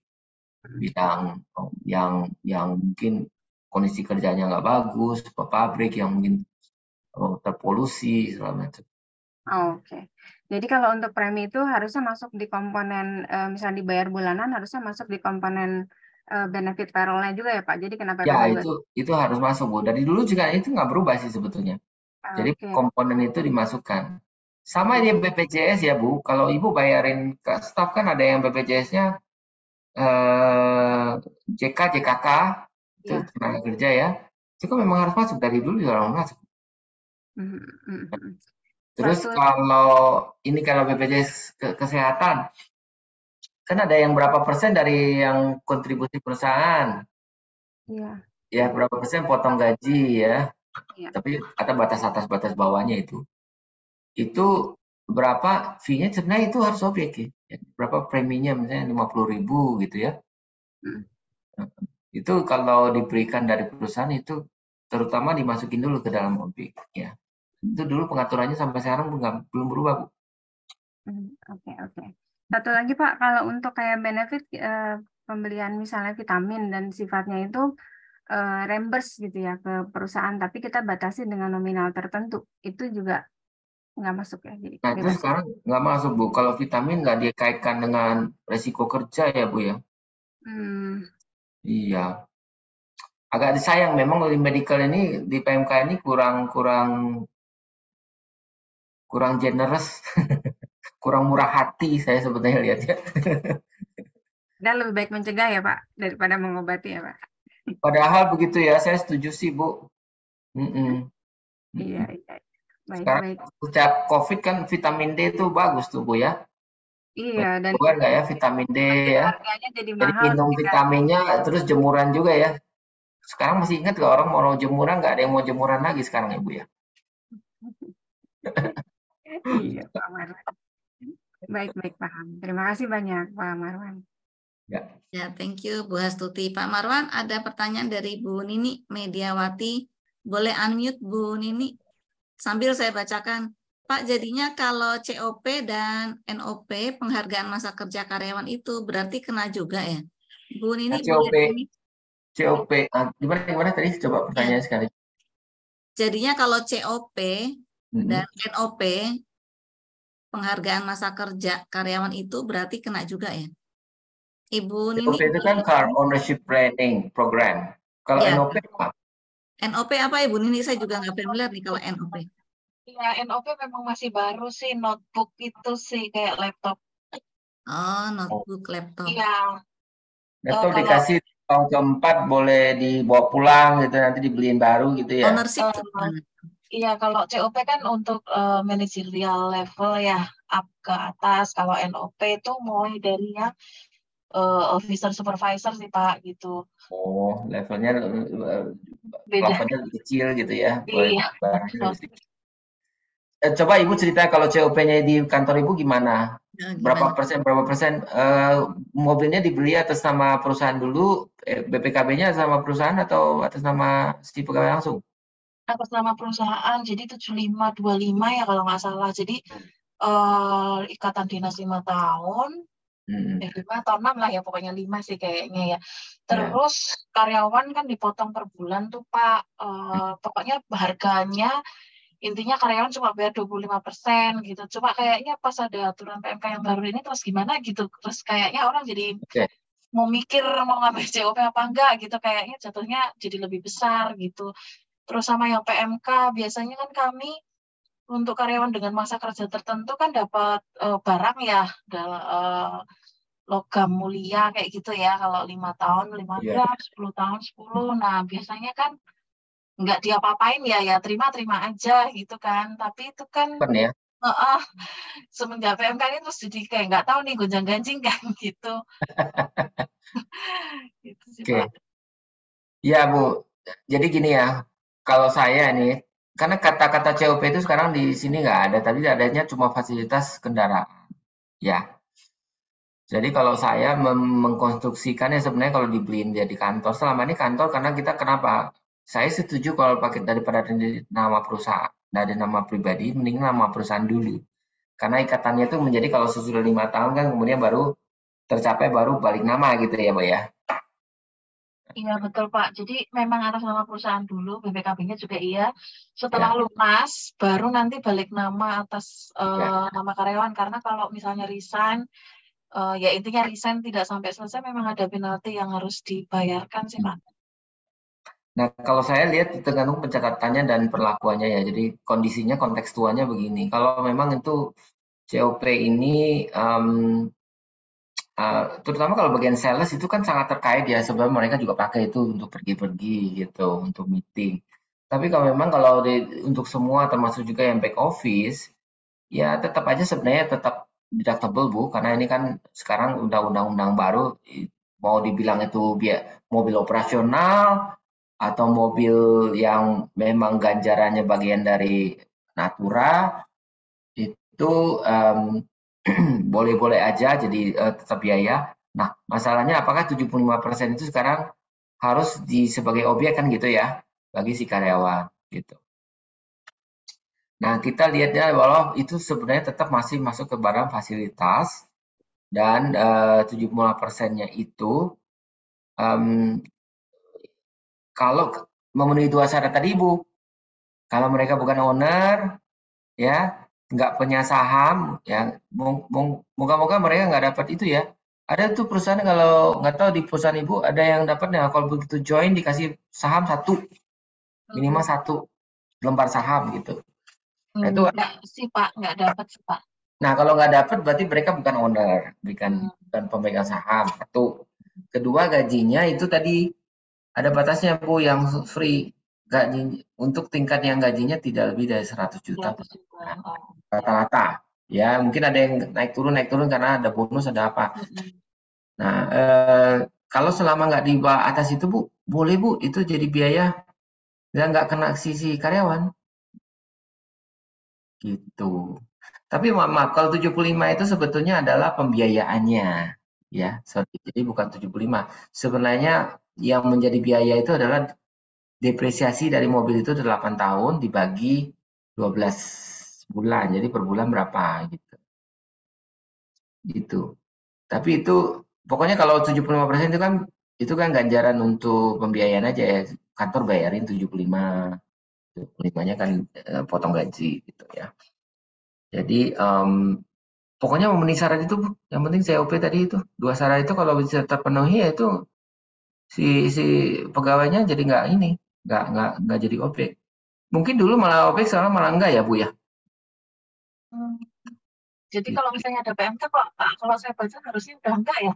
bidang yang mungkin kondisi kerjanya nggak bagus, pabrik yang mungkin terpolusi segala macam. Oke. Jadi kalau untuk premi itu harusnya masuk di komponen, misalnya dibayar bulanan, harusnya masuk di komponen benefit payroll-nya juga ya Pak. Jadi kenapa Ya bisa itu harus masuk Bu. Dari dulu juga itu nggak berubah sih sebetulnya. Jadi Oke. komponen itu dimasukkan. Sama dia BPJS ya Bu. Kalau Ibu bayarin ke staff kan ada yang BPJS-nya JK, JKK itu Ya. tenaga kerja ya. Itu kan memang harus masuk dari dulu juga harus masuk. Terus kalau BPJS kesehatan kan ada yang berapa persen dari yang kontribusi perusahaan. Iya. Ya berapa persen potong gaji ya. Iya. Tapi ada batas atas batas bawahnya itu. Itu berapa fee-nya sebenarnya itu harus objektif. Ya. Berapa preminya misalnya 50.000 gitu ya. Itu kalau diberikan dari perusahaan itu terutama dimasukin dulu ke dalam objek ya. Itu dulu pengaturannya sampai sekarang belum berubah Bu. Oke. Satu lagi Pak, kalau untuk kayak benefit pembelian misalnya vitamin dan sifatnya itu reimburse gitu ya ke perusahaan, tapi kita batasi dengan nominal tertentu, itu juga nggak masuk ya? Jadi Nah itu bebas. sekarang nggak masuk Bu. Kalau vitamin nggak dikaitkan dengan resiko kerja ya Bu ya. Iya. Agak disayang memang di medical ini di PMK ini kurang generous, kurang murah hati saya sebetulnya lihat ya. Dan lebih baik mencegah ya Pak daripada mengobati ya Pak. Padahal begitu ya, saya setuju sih Bu. Iya. Sekarang Baik. sejak COVID kan vitamin D itu bagus tuh Bu ya. Iya, dan Bukan nggak ya vitamin D ya. harganya jadi Jadi mahal minum ketika vitaminnya terus jemuran juga ya. Sekarang masih ingat kalau orang mau jemuran nggak ada yang mau jemuran lagi sekarang ya Bu ya. Iya Pak Marwan. Baik paham. Terima kasih banyak Pak Marwan. Ya, thank you Bu Astuti. Pak Marwan, ada pertanyaan dari Bu Nini Mediawati. Boleh unmute Bu Nini? Sambil saya bacakan. Pak, jadinya kalau COP dan NOP, penghargaan masa kerja karyawan itu berarti kena juga ya? Bu Nini, COP, gimana tadi? Coba pertanyaan sekali. Jadinya kalau COP dan NOP, penghargaan masa kerja karyawan itu berarti kena juga ya? Ibu Nini. COP itu kan Car Ownership Planning Program. Kalau ya. NOP apa? NOP apa Ibu Nini? Saya juga nggak familiar nih kalau NOP. Ya, NOP memang masih baru sih, notebook itu sih kayak laptop. Oh, notebook, laptop. Iya. Laptop dikasih tahun keempat boleh dibawa pulang gitu, nanti dibeliin baru gitu ya? Ownership iya, kalau COP kan untuk managerial level ya, up ke atas. Kalau NOP itu mulai dari yang officer supervisor sih Pak gitu. Oh, levelnya Beda. lebih kecil gitu ya? Iya. Coba Ibu cerita kalau COP-nya di kantor Ibu gimana? Berapa persen mobilnya dibeli atas nama perusahaan dulu, BPKB-nya sama perusahaan atau atas nama si pegawai langsung? Atas nama perusahaan, jadi 7525 ya kalau nggak salah. Jadi ikatan dinas 5 tahun, 5 atau 6 lah ya, pokoknya 5 sih kayaknya ya. Terus karyawan kan dipotong per bulan tuh Pak, pokoknya harganya intinya karyawan cuma bayar 25% gitu. Cuma kayaknya pas ada aturan PMK yang baru ini terus gimana gitu. Terus kayaknya orang jadi mau mikir mau ngambil COP apa enggak gitu, kayaknya jatuhnya jadi lebih besar gitu. Terus sama yang PMK, biasanya kan kami untuk karyawan dengan masa kerja tertentu kan dapat barang ya, logam mulia kayak gitu ya. Kalau 5 tahun 5 Iya. gram, 10 tahun 10. Nah biasanya kan nggak diapa-apain ya, terima aja gitu kan. Tapi itu kan Ya. semenjak PMK ini terus jadi kayak nggak tahu nih gonjang-ganjing kan gitu. Gitu sih Pak. Ya Bu, jadi gini ya, kalau saya nih, karena kata-kata COP itu sekarang di sini nggak ada, tapi adanya cuma fasilitas kendaraan. Ya, jadi kalau saya mengkonstruksikannya sebenarnya kalau dibeliin dia di kantor, selama ini kantor karena kita kenapa? Saya setuju kalau pakai daripada nama perusahaan, dari nama pribadi, mending nama perusahaan dulu. Karena ikatannya itu menjadi kalau sesudah 5 tahun kan kemudian baru tercapai baru balik nama gitu ya, Mbak ya. Iya betul Pak. Jadi memang atas nama perusahaan dulu, BPKB-nya juga iya. Setelah Ya, lunas, baru nanti balik nama atas ya. nama karyawan. Karena kalau misalnya resign, ya intinya resign tidak sampai selesai, memang ada penalti yang harus dibayarkan sih Pak. Nah, kalau saya lihat tergantung pencatatannya dan perlakuannya ya. Jadi kondisinya kontekstualnya begini. Kalau memang itu COP ini terutama kalau bagian sales itu kan sangat terkait ya. Sebenarnya mereka juga pakai itu untuk pergi-pergi gitu, untuk meeting. Tapi kalau memang kalau untuk semua termasuk juga yang back office, ya tetap aja sebenarnya tetap deductible Bu, karena ini kan sekarang undang-undang baru mau dibilang itu mobil operasional atau mobil yang memang ganjarannya bagian dari natura itu boleh-boleh aja jadi tetap biaya. Nah, masalahnya apakah 75% itu sekarang harus sebagai objek kan gitu ya bagi si karyawan gitu. Nah, kita lihatnya bahwa itu sebenarnya tetap masih masuk ke barang fasilitas dan 75%-nya itu kalau memenuhi dua syarat tadi Ibu, kalau mereka bukan owner, ya nggak punya saham, ya moga-moga mereka nggak dapat itu ya. Ada tuh perusahaan kalau nggak tahu di perusahaan Ibu ada yang dapat ya kalau begitu join dikasih saham satu, minimal satu lembar saham gitu. Nah, itu Enggak sih Pak, nggak dapat sih Pak. Nah, kalau nggak dapat berarti mereka bukan owner, bukan pemegang saham. Satu. Kedua, gajinya itu tadi ada batasnya Bu yang free. Gaji untuk tingkat yang gajinya tidak lebih dari 100 juta per bulan. Rata-rata. Ya, mungkin ada yang naik turun karena ada bonus ada apa. Nah, kalau selama nggak di bawah atas itu Bu, boleh Bu, itu jadi biaya dan nggak kena sisi karyawan. Gitu. Tapi maaf, kalau 75 itu sebetulnya adalah pembiayaannya. Ya, sorry. Jadi bukan 75. Sebenarnya yang menjadi biaya itu adalah depresiasi dari mobil itu 8 tahun dibagi 12 bulan. Jadi per bulan berapa gitu. Gitu. Tapi itu pokoknya kalau 75% itu kan ganjaran untuk pembiayaan aja ya. Kantor bayarin 75. 75-nya kan potong gaji gitu ya. Jadi pokoknya memenuhi syarat itu, yang penting COP tadi itu. Dua syarat itu kalau bisa terpenuhi ya itu si pegawainya jadi nggak jadi objek. Mungkin dulu malah objek, sekarang malah enggak ya Bu ya. Jadi kalau misalnya ada PMK Pak, kalau saya baca harusnya udah enggak ya?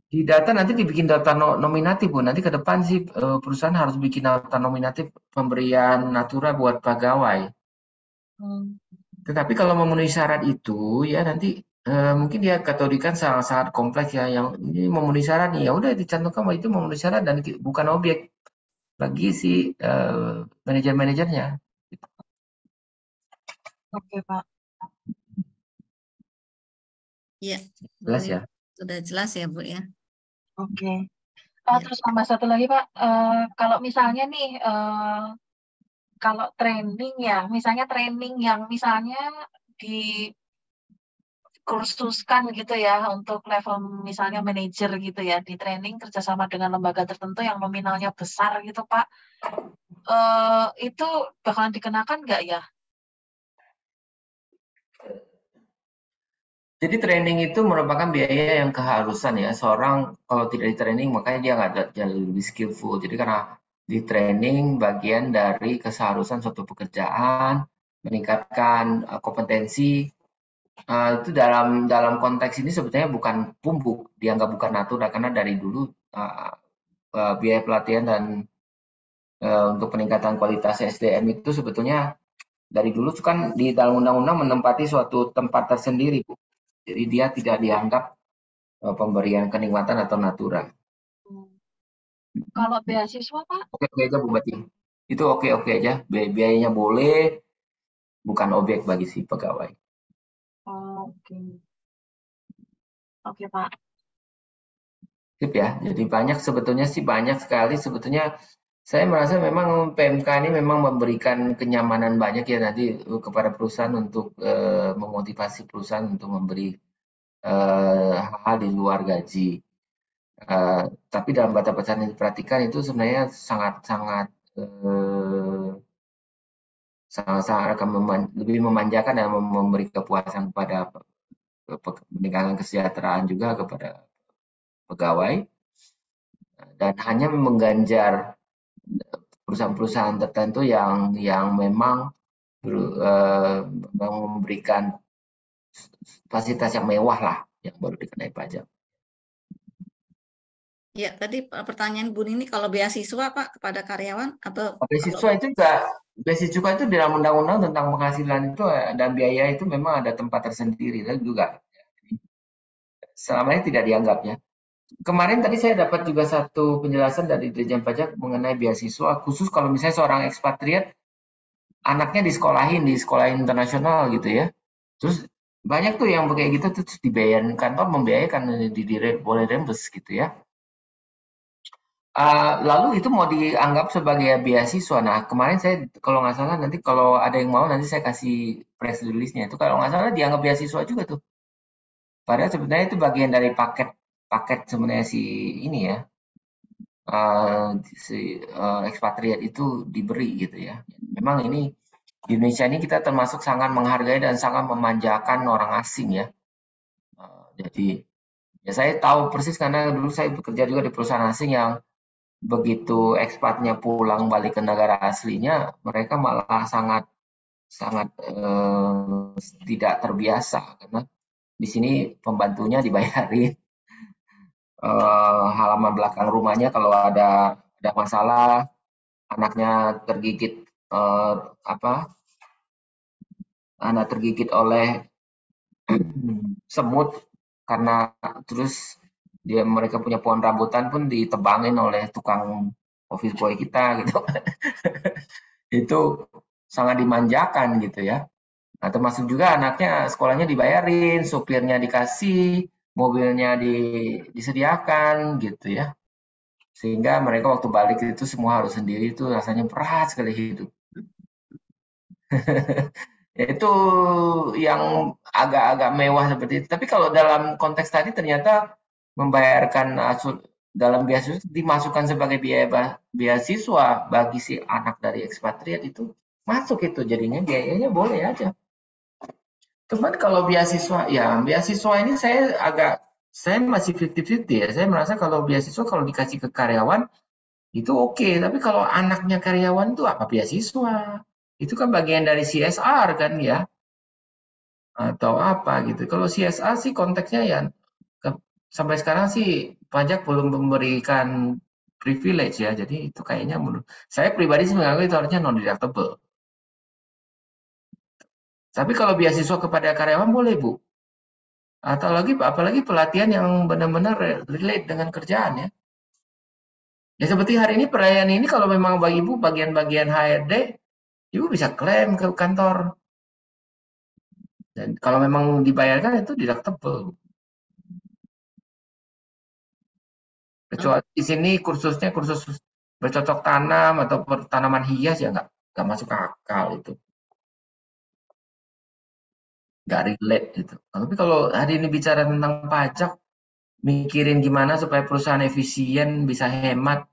Di data nanti dibikin data nominatif Bu. Nanti ke depan sih perusahaan harus bikin data nominatif pemberian natura buat pegawai. Tetapi kalau memenuhi syarat itu ya nanti mungkin dia kategorikan sangat-sangat kompleks ya yang ini memenuhi syarat nih ya udah dicantumkan bahwa itu memenuhi syarat dan bukan objek bagi si manajer-manajernya. Oke Pak. Iya, Jelas ya. sudah jelas ya Bu ya. Oke. Ya. Terus tambah satu lagi Pak, kalau misalnya nih, kalau training ya, misalnya training yang misalnya di kursuskan gitu ya untuk level misalnya manajer gitu ya, di training kerjasama dengan lembaga tertentu yang nominalnya besar gitu Pak, itu bakalan dikenakan nggak ya? Jadi training itu merupakan biaya yang keharusan ya. Seorang kalau tidak di training makanya dia nggak jadi lebih skillful. Jadi karena di training bagian dari keseharusan suatu pekerjaan, meningkatkan kompetensi. Itu dalam dalam konteks ini sebetulnya bukan pumbuk, dianggap bukan natura karena dari dulu biaya pelatihan dan untuk peningkatan kualitas SDM itu sebetulnya dari dulu kan di dalam undang-undang menempati suatu tempat tersendiri, Bu. Jadi dia tidak dianggap pemberian kenikmatan atau natura. Kalau beasiswa, Pak? Oke-oke aja, Bu Bati. Itu oke-oke aja. Biayanya boleh, bukan objek bagi si pegawai. Oke. Oke, Pak. Sip ya. Jadi banyak sekali sebetulnya. Saya merasa memang PMK ini memang memberikan kenyamanan banyak ya nanti kepada perusahaan untuk memotivasi perusahaan untuk memberi hal-hal di luar gaji. Tapi dalam batasan yang diperhatikan itu sebenarnya sangat-sangat akan lebih memanjakan dan memberi kepuasan kepada peningkatan kesejahteraan juga kepada pegawai dan hanya mengganjar perusahaan-perusahaan tertentu yang memang memberikan fasilitas yang mewah lah yang baru dikenai pajak. Ya, tadi pertanyaan Bu Nini kalau beasiswa Pak kepada karyawan atau beasiswa itu enggak, beasiswa itu di dalam undang-undang tentang penghasilan itu dan biaya itu memang ada tempat tersendiri dan juga selama ini tidak dianggap ya. Kemarin tadi saya dapat juga satu penjelasan dari Dirjen Pajak mengenai beasiswa khusus kalau misalnya seorang ekspatriat anaknya disekolahin di sekolah internasional gitu ya. Terus banyak tuh yang kayak gitu terus dibayarin kantor membiayakan boleh reimburse gitu ya. Lalu itu mau dianggap sebagai beasiswa. Nah, kemarin saya kalau nggak salah nanti kalau ada yang mau nanti saya kasih press release-nya itu kalau nggak salah dianggap beasiswa juga tuh. Padahal sebenarnya itu bagian dari paket sebenarnya si ini ya, si ekspatriat itu diberi gitu ya. Memang ini di Indonesia ini kita termasuk sangat menghargai dan sangat memanjakan orang asing ya. Jadi ya saya tahu persis karena dulu saya bekerja juga di perusahaan asing yang begitu ekspatnya pulang balik ke negara aslinya, mereka malah sangat tidak terbiasa karena di sini pembantunya dibayarin halaman belakang rumahnya kalau ada masalah, anaknya tergigit anak tergigit oleh semut karena terus mereka punya pohon rambutan pun ditebangin oleh tukang office boy kita gitu. Itu sangat dimanjakan gitu ya. Nah, termasuk juga anaknya sekolahnya dibayarin, supirnya dikasih, mobilnya disediakan gitu ya. Sehingga mereka waktu balik itu semua harus sendiri itu rasanya berat sekali hidup. Itu yang agak-agak mewah seperti itu. Tapi kalau dalam konteks tadi ternyata membayarkan dalam beasiswa dimasukkan sebagai biaya beasiswa bagi si anak dari ekspatriat itu masuk itu jadinya biayanya boleh aja. Cuman kalau beasiswa ya beasiswa ini saya masih 50-50 ya. Saya merasa kalau beasiswa kalau dikasih ke karyawan itu oke, tapi kalau anaknya karyawan itu apa beasiswa? Itu kan bagian dari CSR kan ya atau apa gitu. Kalau CSR sih konteksnya ya sampai sekarang sih pajak belum memberikan privilege ya. Jadi itu kayaknya menurut saya pribadi sih menganggap itu harusnya non deductible. Tapi kalau beasiswa kepada karyawan boleh, Bu. Atau apalagi pelatihan yang benar-benar relate dengan kerjaan ya. Ya seperti hari ini perayaan ini kalau memang bagi Ibu bagian-bagian HRD, Ibu bisa klaim ke kantor. Dan kalau memang dibayarkan itu deductible. Kecuali di sini kursusnya kursus bercocok tanam atau tanaman hias ya nggak masuk akal itu. Nggak relate gitu. Tapi kalau hari ini bicara tentang pajak, mikirin gimana supaya perusahaan efisien, bisa hemat,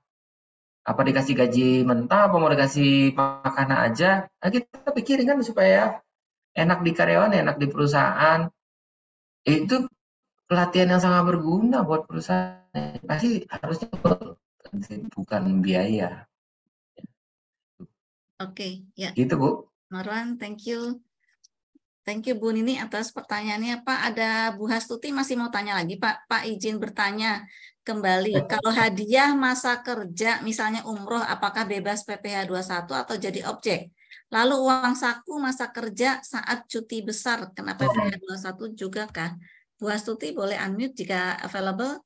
apa dikasih gaji mentah, apa mau dikasih makanan aja, nah kita pikirin kan supaya enak di karyawan, enak di perusahaan, Itu pelatihan yang sangat berguna buat perusahaan. Pasti harusnya bukan biaya. Oke, ya. Gitu, Bu. Marwan, thank you. Thank you Bu Nini atas pertanyaannya. Pak, ada Bu Hastuti masih mau tanya lagi, Pak. Pak izin bertanya kembali. Kalau hadiah masa kerja, misalnya umroh, apakah bebas PPh 21 atau jadi objek? Lalu uang saku masa kerja saat cuti besar, kenapa PPh 21 juga kah? Bu Hastuti boleh unmute jika available?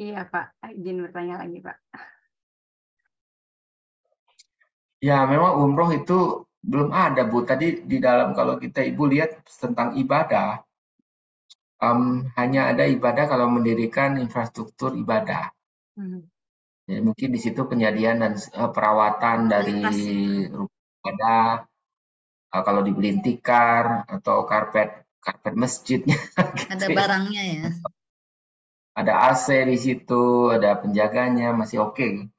Iya Pak, izin bertanya lagi Pak. Ya, memang umroh itu belum ada, Bu. Tadi di dalam kalau kita Ibu lihat tentang ibadah, hanya ada ibadah kalau mendirikan infrastruktur ibadah. Jadi mungkin di situ penyediaan dan perawatan dari rumah ibadah, kalau dibeliin tikar atau karpet masjidnya. Gitu Ada ya. barangnya ya. Ada AC di situ, ada penjaganya, masih oke.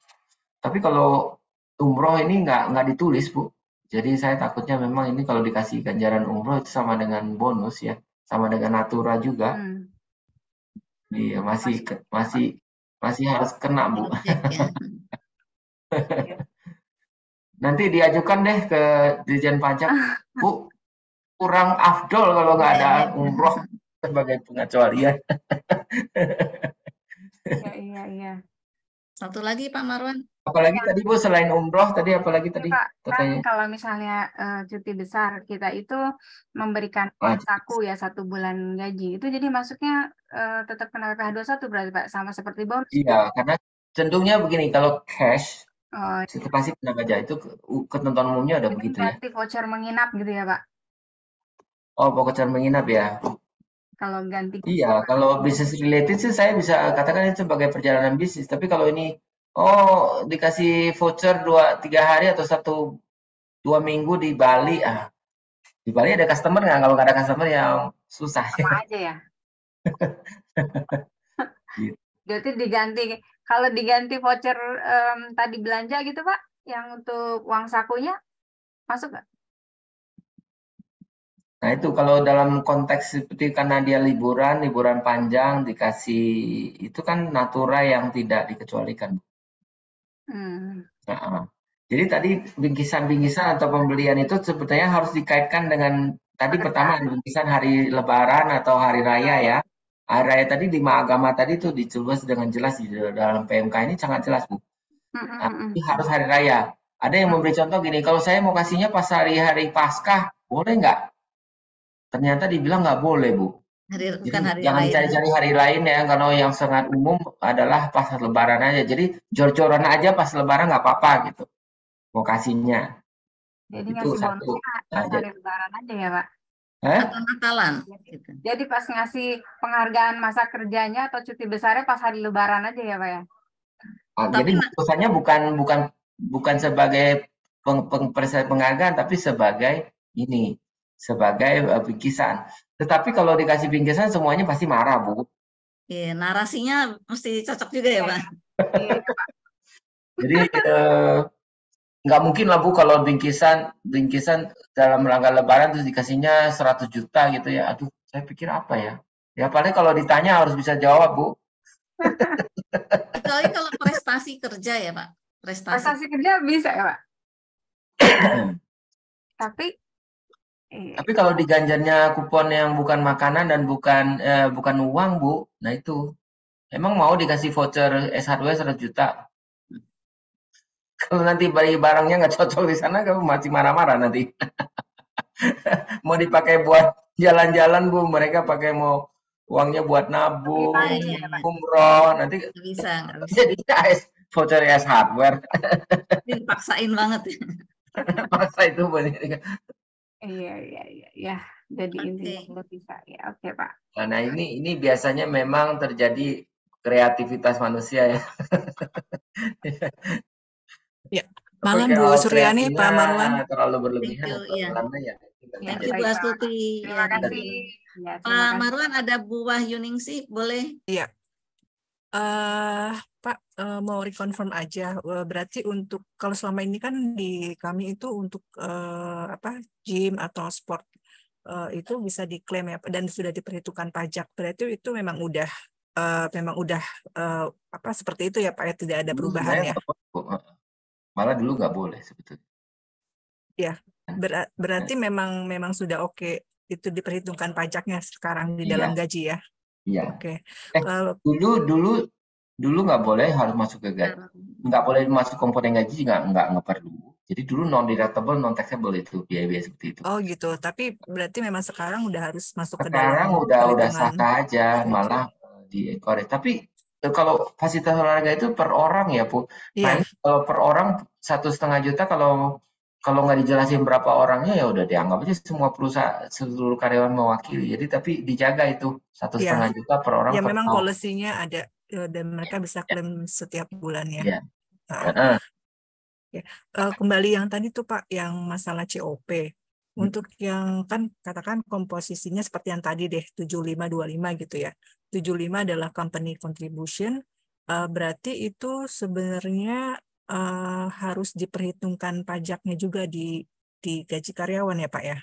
Tapi kalau umroh ini nggak ditulis, Bu. Jadi saya takutnya memang ini kalau dikasih ganjaran umroh itu sama dengan bonus ya, sama dengan natura juga. Iya, masih harus kena, Bu. Objek, ya. Nanti diajukan deh ke Dirjen Pajak, Bu, kurang afdol kalau nggak ada umroh sebagai pengecualian. Iya. Satu lagi Pak Marwan. Apalagi tadi Bu, selain umroh tadi apalagi tadi? Pak, kan kalau misalnya cuti besar kita itu memberikan uang saku ya 1 bulan gaji, itu jadi masuknya tetap kena PPh 21 berarti Pak, sama seperti bonus? Iya, karena cenderungnya begini, kalau cash itu pasti kena pajak, itu ketentuan umumnya ada begitu ya. Ganti voucher menginap gitu ya Pak? Oh, voucher menginap ya. Kalau ganti. Iya, kalau business related sih saya bisa katakan itu sebagai perjalanan bisnis. Tapi kalau ini, dikasih voucher 2-3 hari atau 1-2 minggu di Bali, di Bali ada customer nggak? Kalau nggak ada customer yang susah. Sama aja ya. Berarti kalau diganti voucher tadi belanja gitu Pak, yang untuk uang sakunya masuk nggak? Nah itu kalau dalam konteks seperti karena dia liburan panjang dikasih, itu kan natura yang tidak dikecualikan. Nah, jadi tadi bingkisan-bingkisan atau pembelian itu sebetulnya harus dikaitkan dengan tadi pertama bingkisan hari Lebaran atau hari raya ya. Hari raya tadi 5 agama tadi tuh ditulis dengan jelas di dalam PMK ini sangat jelas Bu. Ini harus hari raya. Ada yang memberi contoh gini, kalau saya mau kasihnya pas hari-hari Paskah, boleh nggak? Ternyata dibilang nggak boleh Bu. Jadi jangan cari-cari hari lain ya, kalau yang sangat umum adalah pas Lebaran aja. Jadi jor-joran aja pas Lebaran nggak apa-apa gitu. Mau kasihnya. Jadi Itu ngasih satu. bonusnya pas hari Lebaran aja ya Pak? Atau Natalan. Jadi pas ngasih penghargaan masa kerjanya atau cuti besarnya pas hari Lebaran aja ya Pak ya? Jadi keputusannya bukan sebagai penghargaan, tapi sebagai bingkisan. Tetapi kalau dikasih bingkisan semuanya pasti marah Bu. Iya, narasinya mesti cocok juga ya Pak. Iya Pak. Jadi nggak mungkin lah Bu kalau bingkisan dalam rangka Lebaran terus dikasihnya 100 juta gitu ya. Aduh, saya pikir apa ya? Ya paling kalau ditanya harus bisa jawab Bu. Kecuali kalau prestasi kerja ya Pak. Prestasi kerja bisa ya Pak. Tapi kalau diganjarnya kupon yang bukan makanan dan bukan uang Bu, nah itu emang mau dikasih voucher SH2 100 juta? Kalau nanti barangnya nggak cocok di sana, kamu masih marah-marah nanti. Mau dipakai buat jalan-jalan Bu, mereka pakai mau uangnya buat nabung, umroh, nanti bisa. Jadi voucher S hardware. Dipaksain banget. Paksa itu Bu. Iya. Jadi intinya bisa ya. Oke Pak. Nah ini biasanya memang terjadi kreativitas manusia ya. Ya, malam Bu Suryani, Pak Marwan. Terlalu berlebihan karena ya. Thank you Bu Astuti. Terima kasih. Pak Marwan, ada Bu Wahyuningsih, boleh? Iya. Pak, mau reconfirm aja. Berarti untuk kalau selama ini kan di kami itu untuk gym atau sport itu bisa diklaim ya, dan sudah diperhitungkan pajak. Berarti itu memang udah apa seperti itu ya Pak ya, tidak ada Dulu perubahan sebenarnya ya. nggak boleh kok. Malah dulu nggak boleh sebetulnya. Ya, berarti memang sudah oke itu diperhitungkan pajaknya sekarang di dalam gaji ya. Iya. Oke. Dulu nggak boleh harus masuk ke gaji. Nggak boleh masuk komponen gaji, nggak perlu. Jadi dulu non-deductible, non-taxable itu biaya-biaya seperti itu. Oh gitu. Tapi berarti memang sekarang udah harus masuk ke dalam Sekarang udah perhitungan. sah aja, malah di-encourage. Tapi kalau fasilitas olahraga itu per orang ya, Bu. Nah, Iya. ini kalau per orang 1,5 juta, kalau nggak dijelasin berapa orangnya ya udah dianggap aja semua perusahaan, seluruh karyawan mewakili. Jadi tapi dijaga itu 1,5 juta per orang Ya per memang tahun. polisinya ada dan mereka bisa klaim setiap bulannya. Iya. Kembali yang tadi tuh Pak, yang masalah COP. Untuk yang kan katakan komposisinya seperti yang tadi deh, 75-25 gitu ya. 75 adalah company contribution, berarti itu sebenarnya harus diperhitungkan pajaknya juga di gaji karyawan ya Pak ya,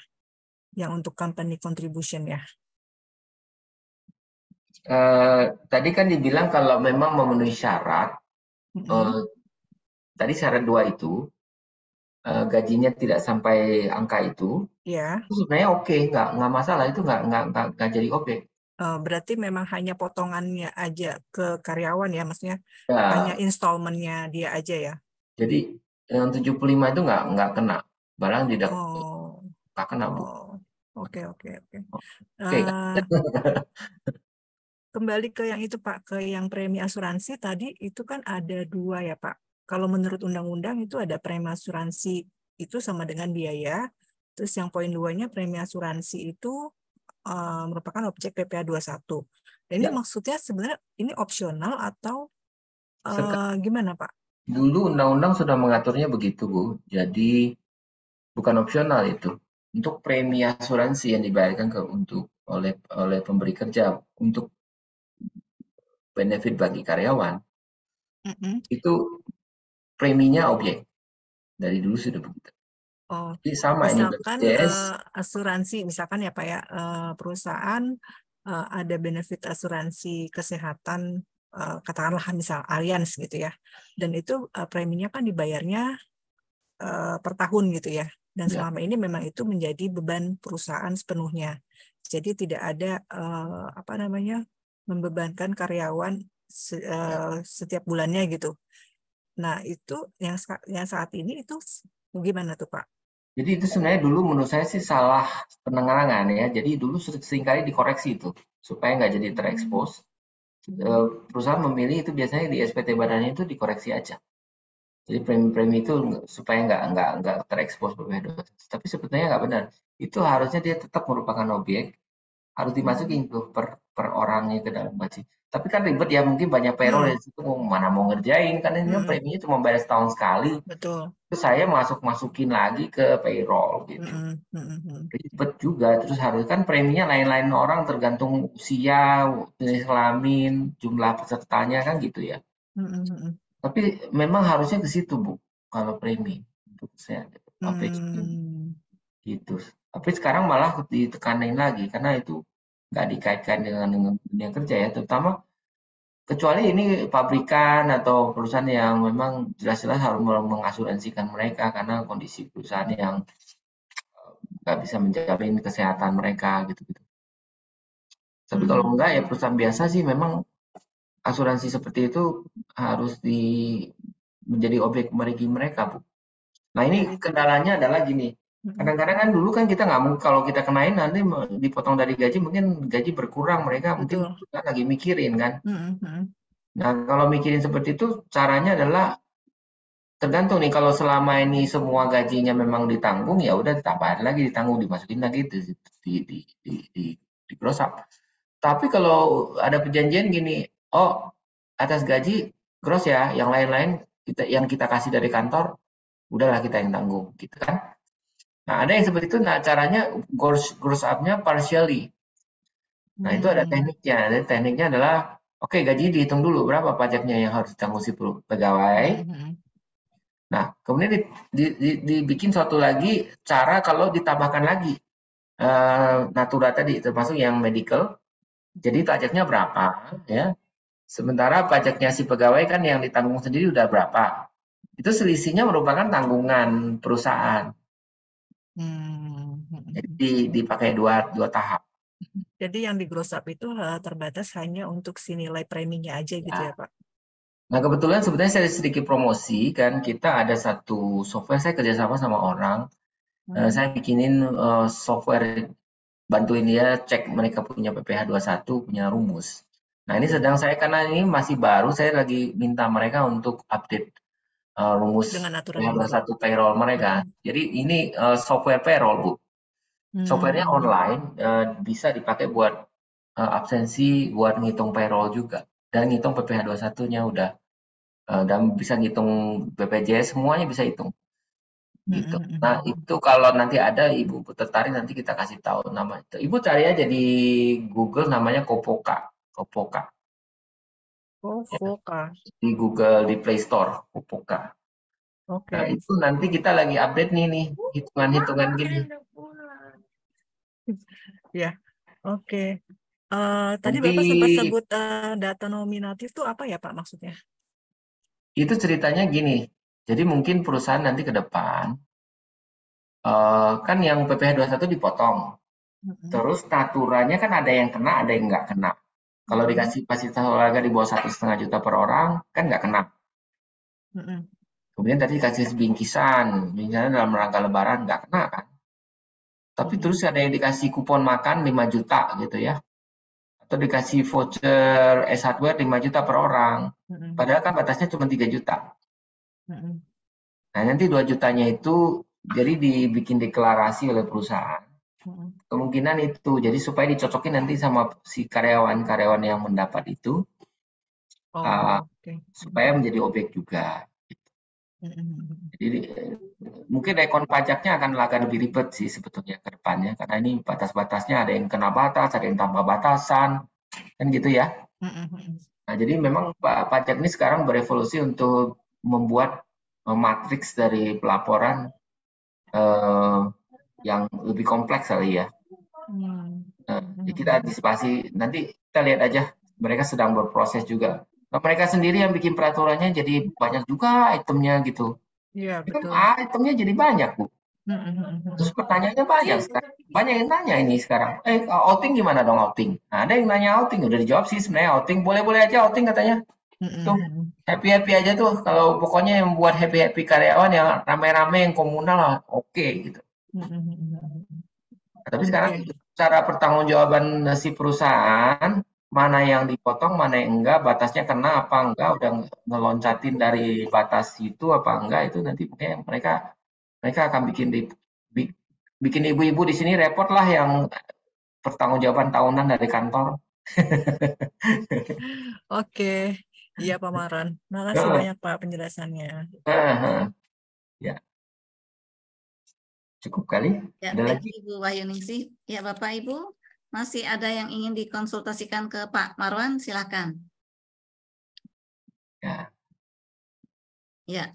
yang untuk company contribution ya. Tadi kan dibilang kalau memang memenuhi syarat, tadi syarat 2 itu, gajinya tidak sampai angka itu, itu sebenarnya oke, nggak masalah, itu nggak jadi objek. Berarti memang hanya potongannya aja ke karyawan ya, maksudnya hanya installmentnya dia aja ya. Jadi yang 75 itu nggak kena, barang tidak kena, Bu. Oke. Oke. Kembali ke yang itu Pak, ke yang premi asuransi tadi itu kan ada 2 ya Pak. Kalau menurut undang-undang itu ada premi asuransi itu sama dengan biaya. Terus yang poin 2-nya premi asuransi itu merupakan objek PPh 21. Ini maksudnya sebenarnya ini opsional atau gimana Pak? Dulu undang-undang sudah mengaturnya begitu, Bu. Jadi bukan opsional itu. Untuk premi asuransi yang dibayarkan oleh pemberi kerja untuk benefit bagi karyawan, itu preminya objek. Dari dulu sudah begitu. Jadi sama misalkan ini asuransi, misalkan ya Pak ya, perusahaan ada benefit asuransi kesehatan, katakanlah misal Allianz gitu ya, dan itu preminya kan dibayarnya per tahun gitu ya, dan selama ini memang itu menjadi beban perusahaan sepenuhnya. Jadi tidak ada membebankan karyawan setiap bulannya gitu. Nah itu yang saat ini itu gimana tuh Pak? Jadi itu sebenarnya dulu menurut saya sih salah penenganan ya. Jadi dulu seringkali dikoreksi itu supaya nggak jadi terekspos. Perusahaan memilih itu biasanya di SPT badannya itu dikoreksi aja. Jadi premi-premi itu supaya nggak terekspos PPh 21. Tapi sebetulnya nggak benar. Itu harusnya dia tetap merupakan objek, harus dimasukin tuh per orangnya ke dalam gaji. Tapi kan ribet ya, mungkin banyak payroll di situ, mana mau ngerjain, kan ini kan preminya cuma bayar setahun sekali. Betul. Terus saya masukin lagi ke payroll gitu. Ribet juga, terus harus kan preminya lain-lain orang tergantung usia, jenis kelamin, jumlah pesertanya kan gitu ya. Tapi memang harusnya ke situ Bu, kalau premi untuk saya gitu. Tapi sekarang malah ditekanin lagi karena itu nggak dikaitkan dengan dunia kerja ya, terutama kecuali ini pabrikan atau perusahaan yang memang jelas-jelas harus mengasuransikan mereka karena kondisi perusahaan yang nggak bisa menjamin kesehatan mereka gitu-gitu. Tapi kalau enggak ya perusahaan biasa sih memang asuransi seperti itu harus menjadi objek bagi mereka, Bu. Nah ini kendalanya adalah gini, kadang-kadang kan dulu kan kita nggak mungkin kalau kita kenain nanti dipotong dari gaji, mungkin gaji berkurang, mereka mungkin lagi mikirin kan. Nah kalau mikirin seperti itu caranya adalah tergantung nih, kalau selama ini semua gajinya memang ditanggung ya udah ditambahin lagi, ditanggung, dimasukin lagi di gross up. Tapi kalau ada perjanjian gini, oh atas gaji gross ya, yang lain-lain yang kita kasih dari kantor udahlah kita yang tanggung gitu kan. Nah ada yang seperti itu. Nah caranya gross up-nya partially. Nah itu ada tekniknya. Dan tekniknya adalah oke, gaji dihitung dulu berapa pajaknya yang harus ditanggung si pegawai. Nah kemudian dibikin satu lagi cara kalau ditambahkan lagi. Natura tadi, termasuk yang medical. Jadi pajaknya berapa, ya? Sementara pajaknya si pegawai kan yang ditanggung sendiri udah berapa. Itu selisihnya merupakan tanggungan perusahaan. Jadi dipakai dua tahap. Jadi yang di gross up itu terbatas hanya untuk si nilai preminya aja gitu ya, Pak? Nah, kebetulan sebenarnya saya sedikit promosi, kan kita ada satu software, saya kerjasama sama orang, saya bikinin software, bantuin dia cek mereka punya PPh 21, punya rumus. Nah, ini sedang saya, karena ini masih baru, saya lagi minta mereka untuk update rumus Dengan aturan PPh 21 payroll mereka. Jadi ini software payroll, Bu. Softwarenya online, bisa dipakai buat absensi, buat ngitung payroll juga, dan ngitung PPh 21-nya udah, dan bisa ngitung BPJS, semuanya bisa hitung. Gitu. Nah, itu kalau nanti ada Ibu tertarik, nanti kita kasih tahu nama itu. Ibu cari aja di Google, namanya Kopoka. Kopoka. Kopoka. Di Google, di Play Store, Kopoka. Oke. Nah, itu nanti kita lagi update nih, hitungan-hitungan gini. Ya, oke. Tadi Bapak sempat sebut data nominatif itu apa ya, Pak, maksudnya? Itu ceritanya gini, jadi mungkin perusahaan nanti ke depan, kan yang PPh 21 dipotong, terus naturanya kan ada yang kena, ada yang nggak kena. Kalau dikasih fasilitas olahraga di bawah 1,5 juta per orang, kan nggak kena. Kemudian tadi dikasih bingkisan dalam rangka lebaran, nggak kena kan. Tapi terus ada yang dikasih kupon makan 5 juta gitu ya. Atau dikasih voucher S hardware 5 juta per orang. Padahal kan batasnya cuma 3 juta. Nah, nanti 2 jutanya itu jadi dibikin deklarasi oleh perusahaan. Kemungkinan itu, jadi supaya dicocokin nanti sama si karyawan-karyawan yang mendapat itu, supaya menjadi objek juga. Jadi mungkin rekon pajaknya akan lebih ribet sih sebetulnya ke depannya, karena ini batas-batasnya ada yang kena batas, ada yang tanpa batasan, kan gitu ya. Nah, jadi memang pajak ini sekarang berevolusi untuk membuat matriks dari pelaporan yang lebih kompleks kali ya. Kita antisipasi, nanti kita lihat aja, mereka sedang berproses juga. Nah, mereka sendiri yang bikin peraturannya, jadi banyak juga itemnya gitu. Iya, betul. Itemnya jadi banyak, Bu. Terus pertanyaannya banyak sekarang. Banyak yang nanya ini sekarang. Outing gimana dong outing? Nah, ada yang nanya outing, udah dijawab sih sebenarnya outing. Boleh-boleh aja outing katanya. Tuh, happy-happy aja tuh. Kalau pokoknya yang buat happy-happy karyawan yang rame-rame, yang komunal lah, oke gitu. Nah, tapi sekarang cara pertanggungjawaban si perusahaan, mana yang dipotong, mana yang enggak, batasnya kena apa enggak, udah ngeloncatin dari batas itu apa enggak, itu nanti mungkin mereka akan bikin ibu-ibu di sini repot lah yang pertanggungjawaban tahunan dari kantor. Oke, iya Pak Maran. Makasih banyak Pak penjelasannya. Ya, cukup kali. Ya, Ada lagi? Ibu Wahyuningsih. Ya, Bapak Ibu, masih ada yang ingin dikonsultasikan ke Pak Marwan? Silakan. Ya. Ya,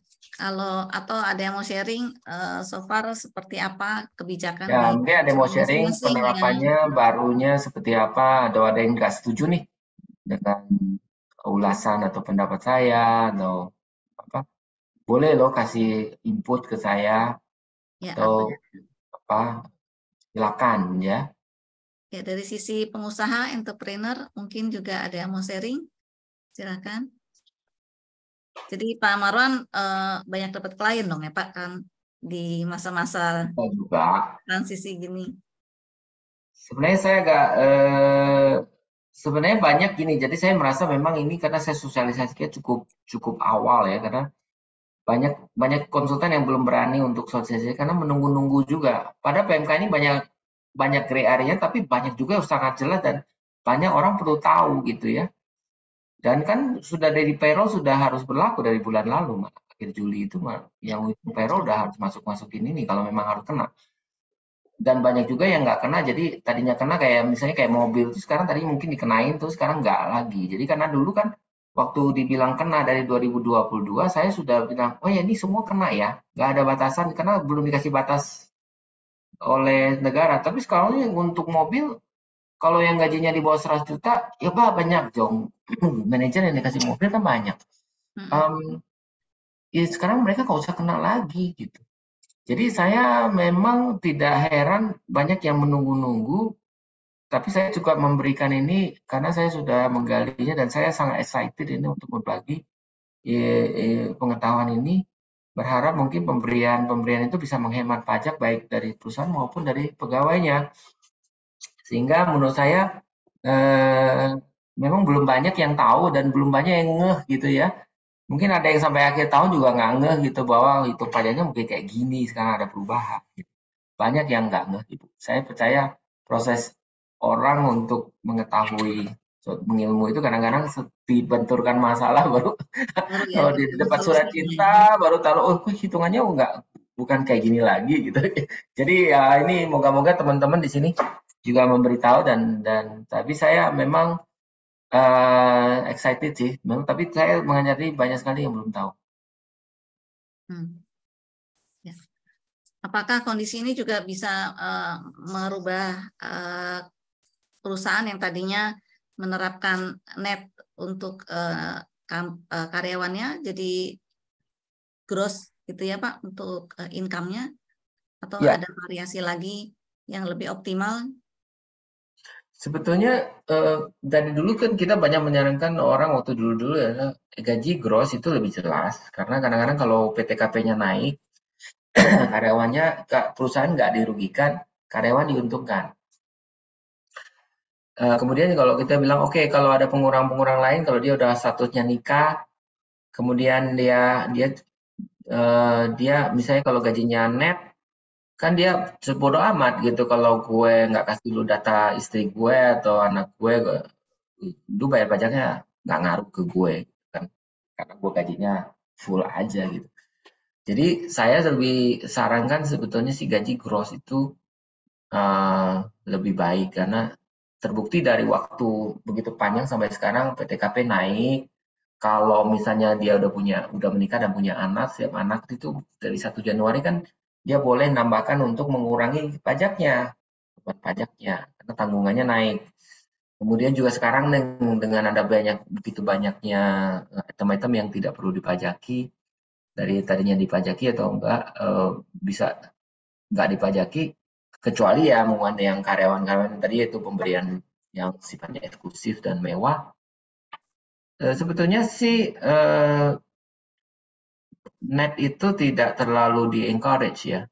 atau ada yang mau sharing so far seperti apa kebijakan Ya, mungkin ada yang mau sharing penerapannya barunya seperti apa, atau ada yang nggak setuju nih dengan ulasan atau pendapat saya, atau apa, boleh loh kasih input ke saya, ya, atau apa, silakan ya. Ya, dari sisi pengusaha, entrepreneur, mungkin juga ada yang mau sharing, silakan. Jadi Pak Marwan banyak dapat klien dong ya Pak, kan di masa-masa transisi gini. Sebenarnya saya agak sebenarnya banyak gini. Jadi saya merasa memang ini karena saya sosialisasinya cukup awal ya, karena banyak konsultan yang belum berani untuk sosialisasi karena menunggu-nunggu juga. Padahal PMK ini banyak gray area, tapi banyak juga yang sangat jelas dan banyak orang perlu tahu gitu ya. Dan kan sudah dari payroll sudah harus berlaku dari bulan lalu, akhir Juli itu yang payroll udah harus masukin ini kalau memang harus kena. Dan banyak juga yang nggak kena, jadi tadinya kena kayak misalnya kayak mobil, terus sekarang tadi mungkin dikenain, terus sekarang nggak lagi. Jadi karena dulu kan waktu dibilang kena dari 2022, saya sudah bilang, oh ya ini semua kena ya, nggak ada batasan, karena belum dikasih batas oleh negara. Tapi sekarang yang untuk mobil, kalau yang gajinya di bawah 100 juta, ya banyak dong. Manajer yang dikasih mobil kan banyak. Ya sekarang mereka nggak usah kenal lagi gitu. Jadi saya memang tidak heran banyak yang menunggu-nunggu, tapi saya juga memberikan ini karena saya sudah menggalinya dan saya sangat excited ini untuk berbagi pengetahuan ini. Berharap mungkin pemberian itu bisa menghemat pajak baik dari perusahaan maupun dari pegawainya. Sehingga menurut saya memang belum banyak yang tahu dan belum banyak yang ngeh gitu ya. Mungkin ada yang sampai akhir tahun juga nggak ngeh gitu bahwa itu pajaknya mungkin kayak gini, sekarang ada perubahan. Gitu. Banyak yang nggak ngeh gitu. Saya percaya proses orang untuk mengetahui mengilmu itu kadang-kadang dibenturkan masalah baru kalau di depan surat cinta baru taruh oh hitungannya bukan kayak gini lagi gitu. Jadi ya ini moga-moga teman-teman di sini juga memberitahu dan tapi saya memang excited sih, memang, tapi saya menyadari banyak sekali yang belum tahu. Ya. Apakah kondisi ini juga bisa merubah perusahaan yang tadinya menerapkan net untuk karyawannya jadi gross gitu ya Pak untuk income-nya, atau Ya. ada variasi lagi yang lebih optimal? Sebetulnya dari dulu kan kita banyak menyarankan orang waktu dulu-dulu ya gaji gross itu lebih jelas karena kadang-kadang kalau PTKP-nya naik karyawannya perusahaan nggak dirugikan, karyawan diuntungkan. Kemudian kalau kita bilang oke, kalau ada pengurang-pengurang lain kalau dia udah statusnya nikah, kemudian dia misalnya kalau gajinya net kan dia sebodo amat gitu kalau gue nggak kasih lu data istri gue atau anak gue lu bayar pajaknya nggak ngaruh ke gue kan karena gue gajinya full aja gitu. Jadi saya lebih sarankan sebetulnya si gaji gross itu lebih baik karena terbukti dari waktu begitu panjang sampai sekarang PTKP naik. Kalau misalnya dia udah menikah dan punya anak, setiap anak itu dari 1 Januari kan dia boleh nambahkan untuk mengurangi pajaknya, karena tanggungannya naik. Kemudian juga sekarang dengan ada begitu banyaknya item-item yang tidak perlu dipajaki, dari tadinya dipajaki atau enggak bisa nggak dipajaki, kecuali ya yang karyawan-karyawan tadi itu pemberian yang sifatnya eksklusif dan mewah. Sebetulnya sih net itu tidak terlalu di-encourage ya.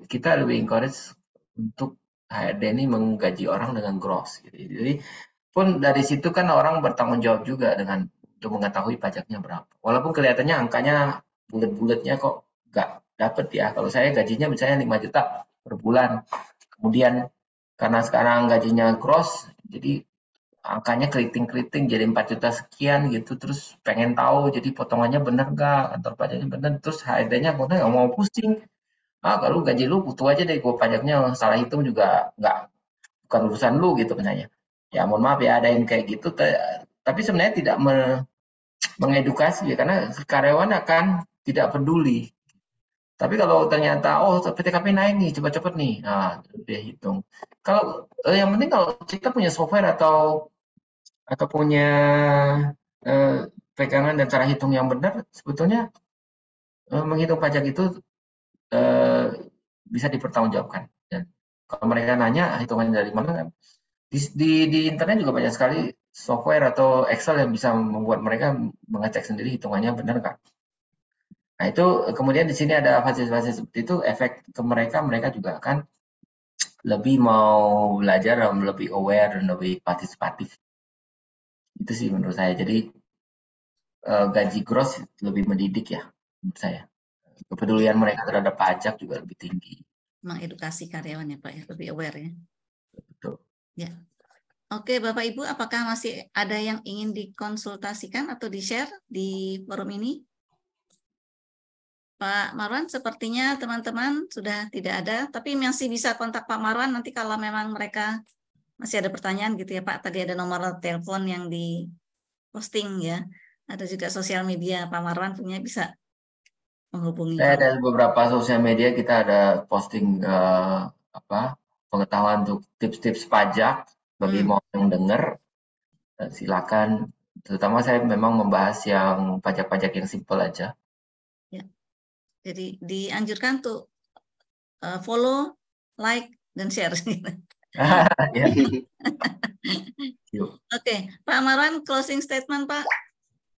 Kita lebih encourage untuk HRD ini menggaji orang dengan gross. Gitu. Jadi pun dari situ kan orang bertanggung jawab juga untuk mengetahui pajaknya berapa. Walaupun kelihatannya angkanya bulat-bulatnya kok nggak dapet ya. Kalau saya gajinya misalnya 5 juta per bulan. Kemudian karena sekarang gajinya gross, jadi angkanya keriting-keriting jadi 4 juta sekian gitu, terus pengen tahu jadi potongannya bener nggak, kantor pajaknya bener, terus HRD-nya nggak mau pusing. Kalau gaji lu butuh aja deh, gue pajaknya salah hitung juga bukan urusan lu gitu misalnya. Ya mohon maaf ya ada yang kayak gitu, tapi sebenarnya tidak mengedukasi ya, karena karyawan akan tidak peduli. Tapi kalau ternyata, oh PTKP naik nih, cepat-cepat nih, nah dia hitung. Kalau yang penting kalau kita punya software atau punya pegangan dan cara hitung yang benar, sebetulnya menghitung pajak itu bisa dipertanggungjawabkan. Dan kalau mereka nanya hitungannya dari mana, kan di internet juga banyak sekali software atau Excel yang bisa membuat mereka mengecek sendiri hitungannya benar nggak. Nah itu kemudian di sini ada fasilitas seperti itu, efek ke mereka juga akan lebih mau belajar, lebih aware, dan lebih partisipatif. Itu sih menurut saya. Jadi gaji gross lebih mendidik ya menurut saya. Kepedulian mereka terhadap pajak juga lebih tinggi. Mengedukasi karyawan ya Pak ya, lebih aware ya. Betul. Ya. Oke Bapak Ibu, apakah masih ada yang ingin dikonsultasikan atau di-share di forum ini? Pak Marwan, sepertinya teman-teman sudah tidak ada, tapi masih bisa kontak Pak Marwan nanti kalau memang mereka masih ada pertanyaan gitu ya Pak. Tadi ada nomor telepon yang di posting ya. Ada juga sosial media Pak Marwan punya, bisa menghubungi Saya kamu? ada beberapa sosial media, kita ada posting pengetahuan untuk tips-tips pajak bagi mau yang dengar, silakan. Terutama saya memang membahas yang pajak-pajak yang simple aja. Ya. Jadi dianjurkan tuh follow, like, dan share. Ya. Oke, Pak Marwan, closing statement Pak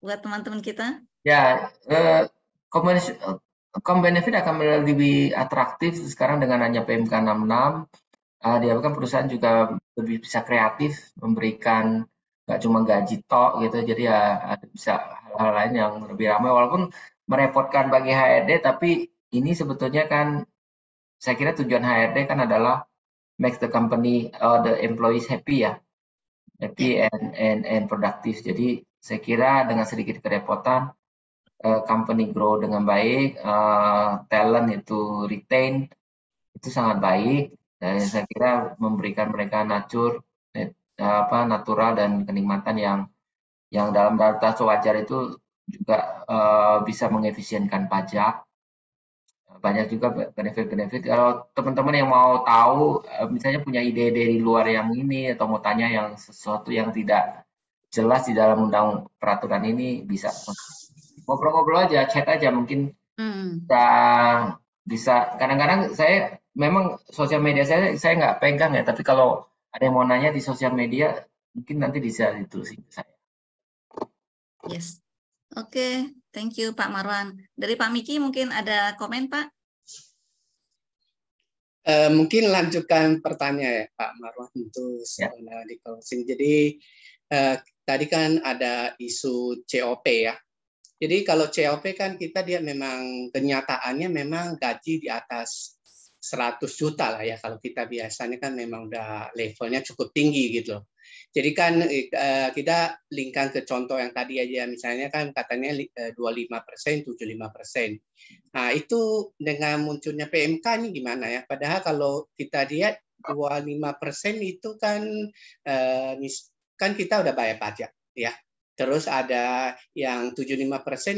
buat teman-teman kita. Ya, benefit akan lebih atraktif sekarang dengan hanya PMK 66. Diharapkan perusahaan juga lebih bisa kreatif, memberikan nggak cuma gaji tok gitu, jadi ya ada bisa hal-hal lain yang lebih ramai, walaupun merepotkan bagi HRD, tapi ini sebetulnya kan saya kira tujuan HRD kan adalah make the company the employees happy ya, happy and productive. Jadi saya kira dengan sedikit kerepotan company grow dengan baik, talent itu retain itu sangat baik. Dan saya kira memberikan mereka natural dan kenikmatan yang dalam batas wajar itu juga bisa mengefisienkan pajak. Banyak juga benefit-benefit. Kalau teman-teman yang mau tahu, misalnya punya ide-ide di luar yang ini atau mau tanya yang sesuatu yang tidak jelas di dalam undang peraturan ini, bisa ngobrol-ngobrol aja, chat aja, mungkin bisa. Kadang-kadang saya memang sosial media saya nggak pegang ya, tapi kalau ada yang mau nanya di sosial media mungkin nanti bisa ditulisin ke saya. Yes. Oke, thank you Pak Marwan. Dari Pak Miki mungkin ada komen Pak? Mungkin lanjutkan pertanyaan ya Pak Marwan untuk di closing. Jadi tadi kan ada isu COP ya. Jadi kalau COP kan dia memang kenyataannya memang gaji di atas 100 juta lah ya, kalau kita biasanya kan memang udah levelnya cukup tinggi gitu. Jadi kan kita linkkan ke contoh yang tadi aja, misalnya kan katanya 25%, 75%. Nah itu dengan munculnya PMK ini gimana ya? Padahal kalau kita lihat 25% itu kan kita udah bayar pajak ya. Terus ada yang 75%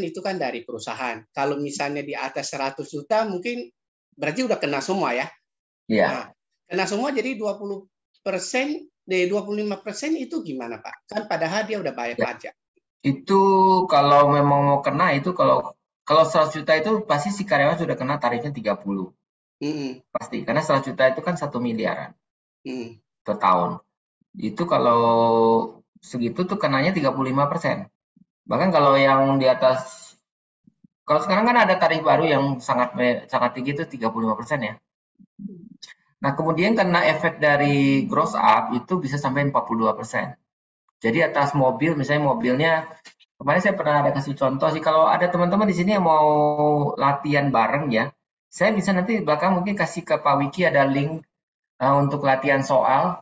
itu kan dari perusahaan. Kalau misalnya di atas 100 juta mungkin berarti udah kena semua ya. Iya. Nah, kena semua jadi 20%, dari 25% itu gimana Pak? Kan padahal dia udah bayar pajak. Itu kalau memang mau kena itu kalau 100 juta itu pasti si karyawan sudah kena tarifnya 30. Pasti, karena 100 juta itu kan 1 miliaran per tahun. Itu kalau segitu tuh kenanya 35%. Bahkan kalau yang di atas, kalau sekarang kan ada tarif baru yang sangat tinggi itu 35% ya. Nah kemudian kena efek dari gross up itu bisa sampai 42%. Jadi atas mobil, misalnya mobilnya, kemarin saya pernah ada kasih contoh sih, kalau ada teman-teman di sini yang mau latihan bareng ya, saya bisa nanti belakang mungkin kasih ke Pak Wiki ada link untuk latihan soal.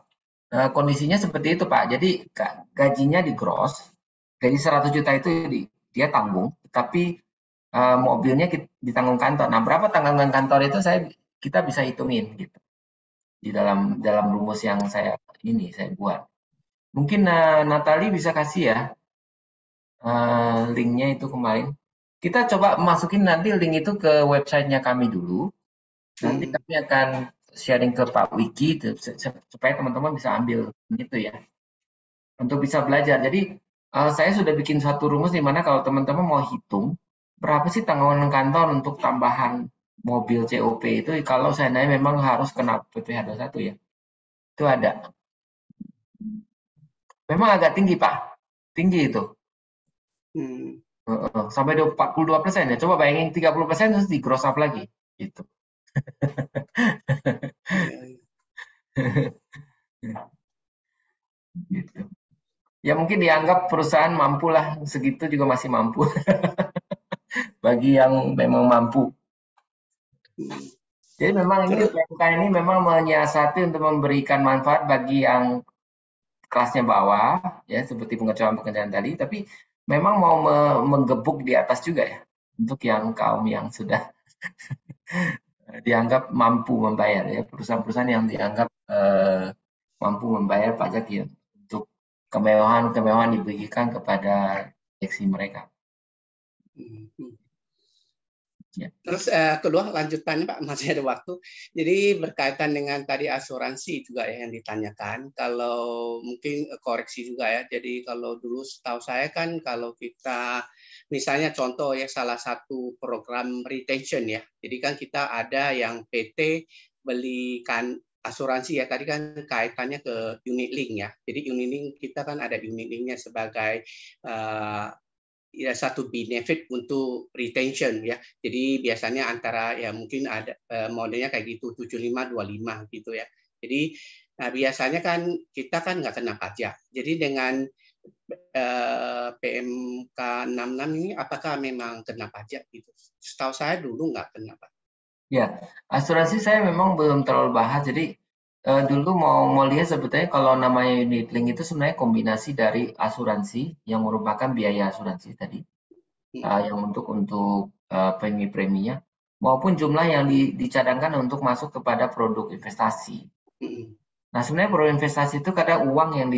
Kondisinya seperti itu Pak, jadi gajinya di gross, gaji 100 juta itu dia tanggung, tapi mobilnya ditanggung kantor. Nah berapa tanggungan kantor itu kita bisa hitungin gitu di dalam rumus yang saya buat. Mungkin Natali bisa kasih ya linknya itu kemarin. Kita coba masukin nanti link itu ke websitenya kami dulu. Nanti kami akan sharing ke Pak Wiki supaya teman-teman bisa ambil gitu ya. Untuk bisa belajar. Jadi saya sudah bikin satu rumus di mana kalau teman-teman mau hitung berapa sih tanggungan kantor untuk tambahan mobil COP itu kalau seandainya memang harus kena PPh 21 ya. Itu ada. Memang agak tinggi Pak. Tinggi itu. Sampai 42% ya. Coba bayangin 30% terus di gross up lagi. Gitu. Gitu. Ya mungkin dianggap perusahaan mampu lah, segitu juga masih mampu. Bagi yang memang mampu. Jadi memang ini PMK ini memang menyiasati untuk memberikan manfaat bagi yang kelasnya bawah, ya seperti pengecualian tadi, tapi memang mau menggebuk di atas juga ya, untuk yang kaum yang sudah dianggap mampu membayar ya, perusahaan-perusahaan yang dianggap mampu membayar pajak ya, untuk kemewahan-kemewahan diberikan kepada direksi mereka. Terus kedua lanjutannya Pak, masih ada waktu. Jadi berkaitan dengan tadi asuransi juga ya yang ditanyakan. Kalau mungkin koreksi juga ya. Jadi kalau dulu setahu saya kan kalau kita misalnya contoh ya salah satu program retention ya. Jadi kan kita ada yang PT belikan asuransi ya. Tadi kan kaitannya ke unit link ya. Jadi unit link kita kan ada unit linknya sebagai ya satu benefit untuk retention ya. Jadi biasanya antara ya mungkin ada modelnya kayak gitu 7525 gitu ya. Jadi nah biasanya kan kita kan nggak kena pajak. Jadi dengan PMK 66 ini apakah memang kena pajak gitu? Setahu saya dulu nggak kena pajak. Ya, asuransi saya memang belum terlalu bahas. Jadi dulu mau lihat sebetulnya kalau namanya unit link itu sebenarnya kombinasi dari asuransi yang merupakan biaya asuransi tadi, yang untuk premi-preminya, maupun jumlah yang dicadangkan untuk masuk kepada produk investasi. Nah sebenarnya produk investasi itu kadang uang yang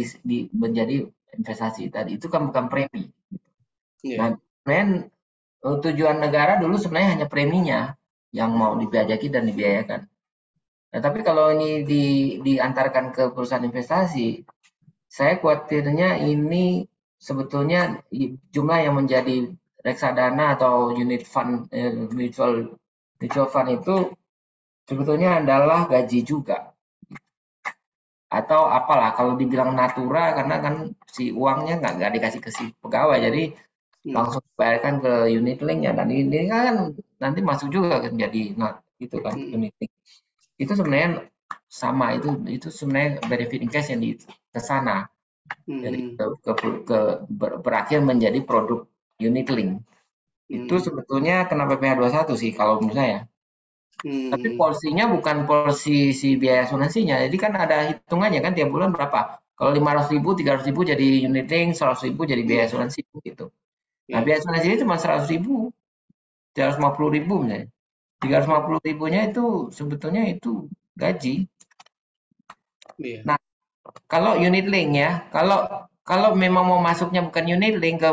menjadi investasi tadi itu kan bukan premi. Nah sebenarnya tujuan negara dulu sebenarnya hanya preminya yang mau dipajaki dan dibiayakan. Nah, tapi kalau ini diantarkan ke perusahaan investasi, saya khawatirnya ini sebetulnya jumlah yang menjadi reksadana atau unit fund, mutual fund itu sebetulnya adalah gaji juga. Atau apalah, kalau dibilang natura, karena kan si uangnya nggak dikasih ke si pegawai, jadi langsung dibayarkan ke unit link-nya. Dan ini kan nanti masuk juga kan jadi gitu kan unit link. Itu sebenarnya sama, itu sebenarnya benefit in cash yang ke sana. Jadi berakhir menjadi produk unit link. Itu sebetulnya kena PPh 21 sih kalau menurut saya. Tapi porsinya bukan porsi si biaya asuransinya. Jadi kan ada hitungannya kan tiap bulan berapa. Kalau 500.000, 300.000 jadi unit link, 100.000 jadi biaya asuransi gitu. Nah biaya asuransinya cuma 100.000, 350.000 misalnya. 350.000-nya itu sebetulnya itu gaji. Nah, kalau unit link ya, kalau memang mau masuknya bukan unit link ke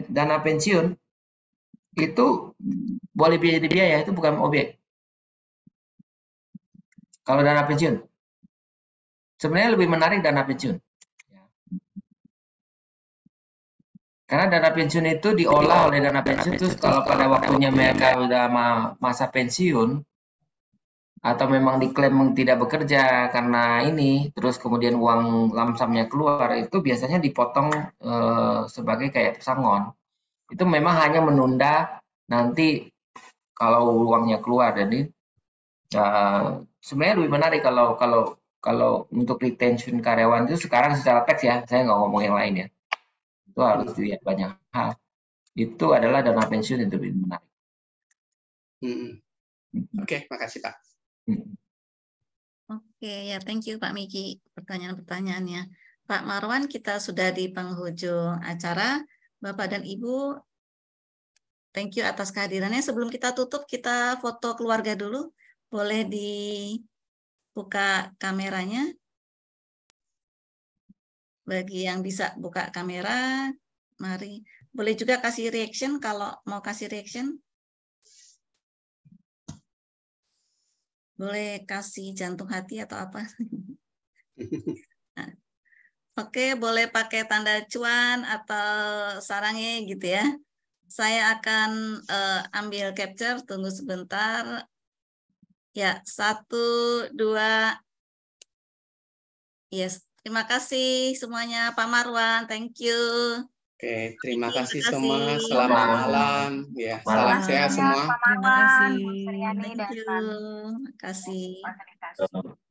dana pensiun, itu boleh jadi biaya, itu bukan objek. Kalau dana pensiun, sebenarnya lebih menarik dana pensiun. Karena dana pensiun itu diolah oleh dana pensiun, terus kalau pada waktunya mereka udah masa pensiun, atau memang diklaim tidak bekerja karena ini, terus kemudian uang lamsamnya keluar, itu biasanya dipotong sebagai kayak pesangon. Itu memang hanya menunda nanti kalau uangnya keluar. Jadi sebenarnya lebih menarik kalau untuk retention karyawan itu sekarang secara teks ya, saya nggak ngomong yang lain ya. Itu harus dilihat banyak hal. Itu adalah dana pensiun yang lebih menarik. Oke, makasih Pak. Oke, ya thank you Pak Miki pertanyaan-pertanyaannya. Pak Marwan, kita sudah di penghujung acara. Bapak dan Ibu, thank you atas kehadirannya. Sebelum kita tutup, kita foto keluarga dulu. Boleh dibuka kameranya. Bagi yang bisa buka kamera, mari. Boleh juga kasih reaction kalau mau kasih reaction. Boleh kasih jantung hati atau apa. Nah, oke, boleh pakai tanda cuan atau sarangnya gitu ya. Saya akan ambil capture, tunggu sebentar. Ya, 1, 2. Yes, terima kasih semuanya Pak Marwan, thank you. Oke, terima kasih semua. Selamat malam. Ya, salam sehat semua. Pak Marwan, Bu Suryani, Thank you. Terima kasih. fasilitasi.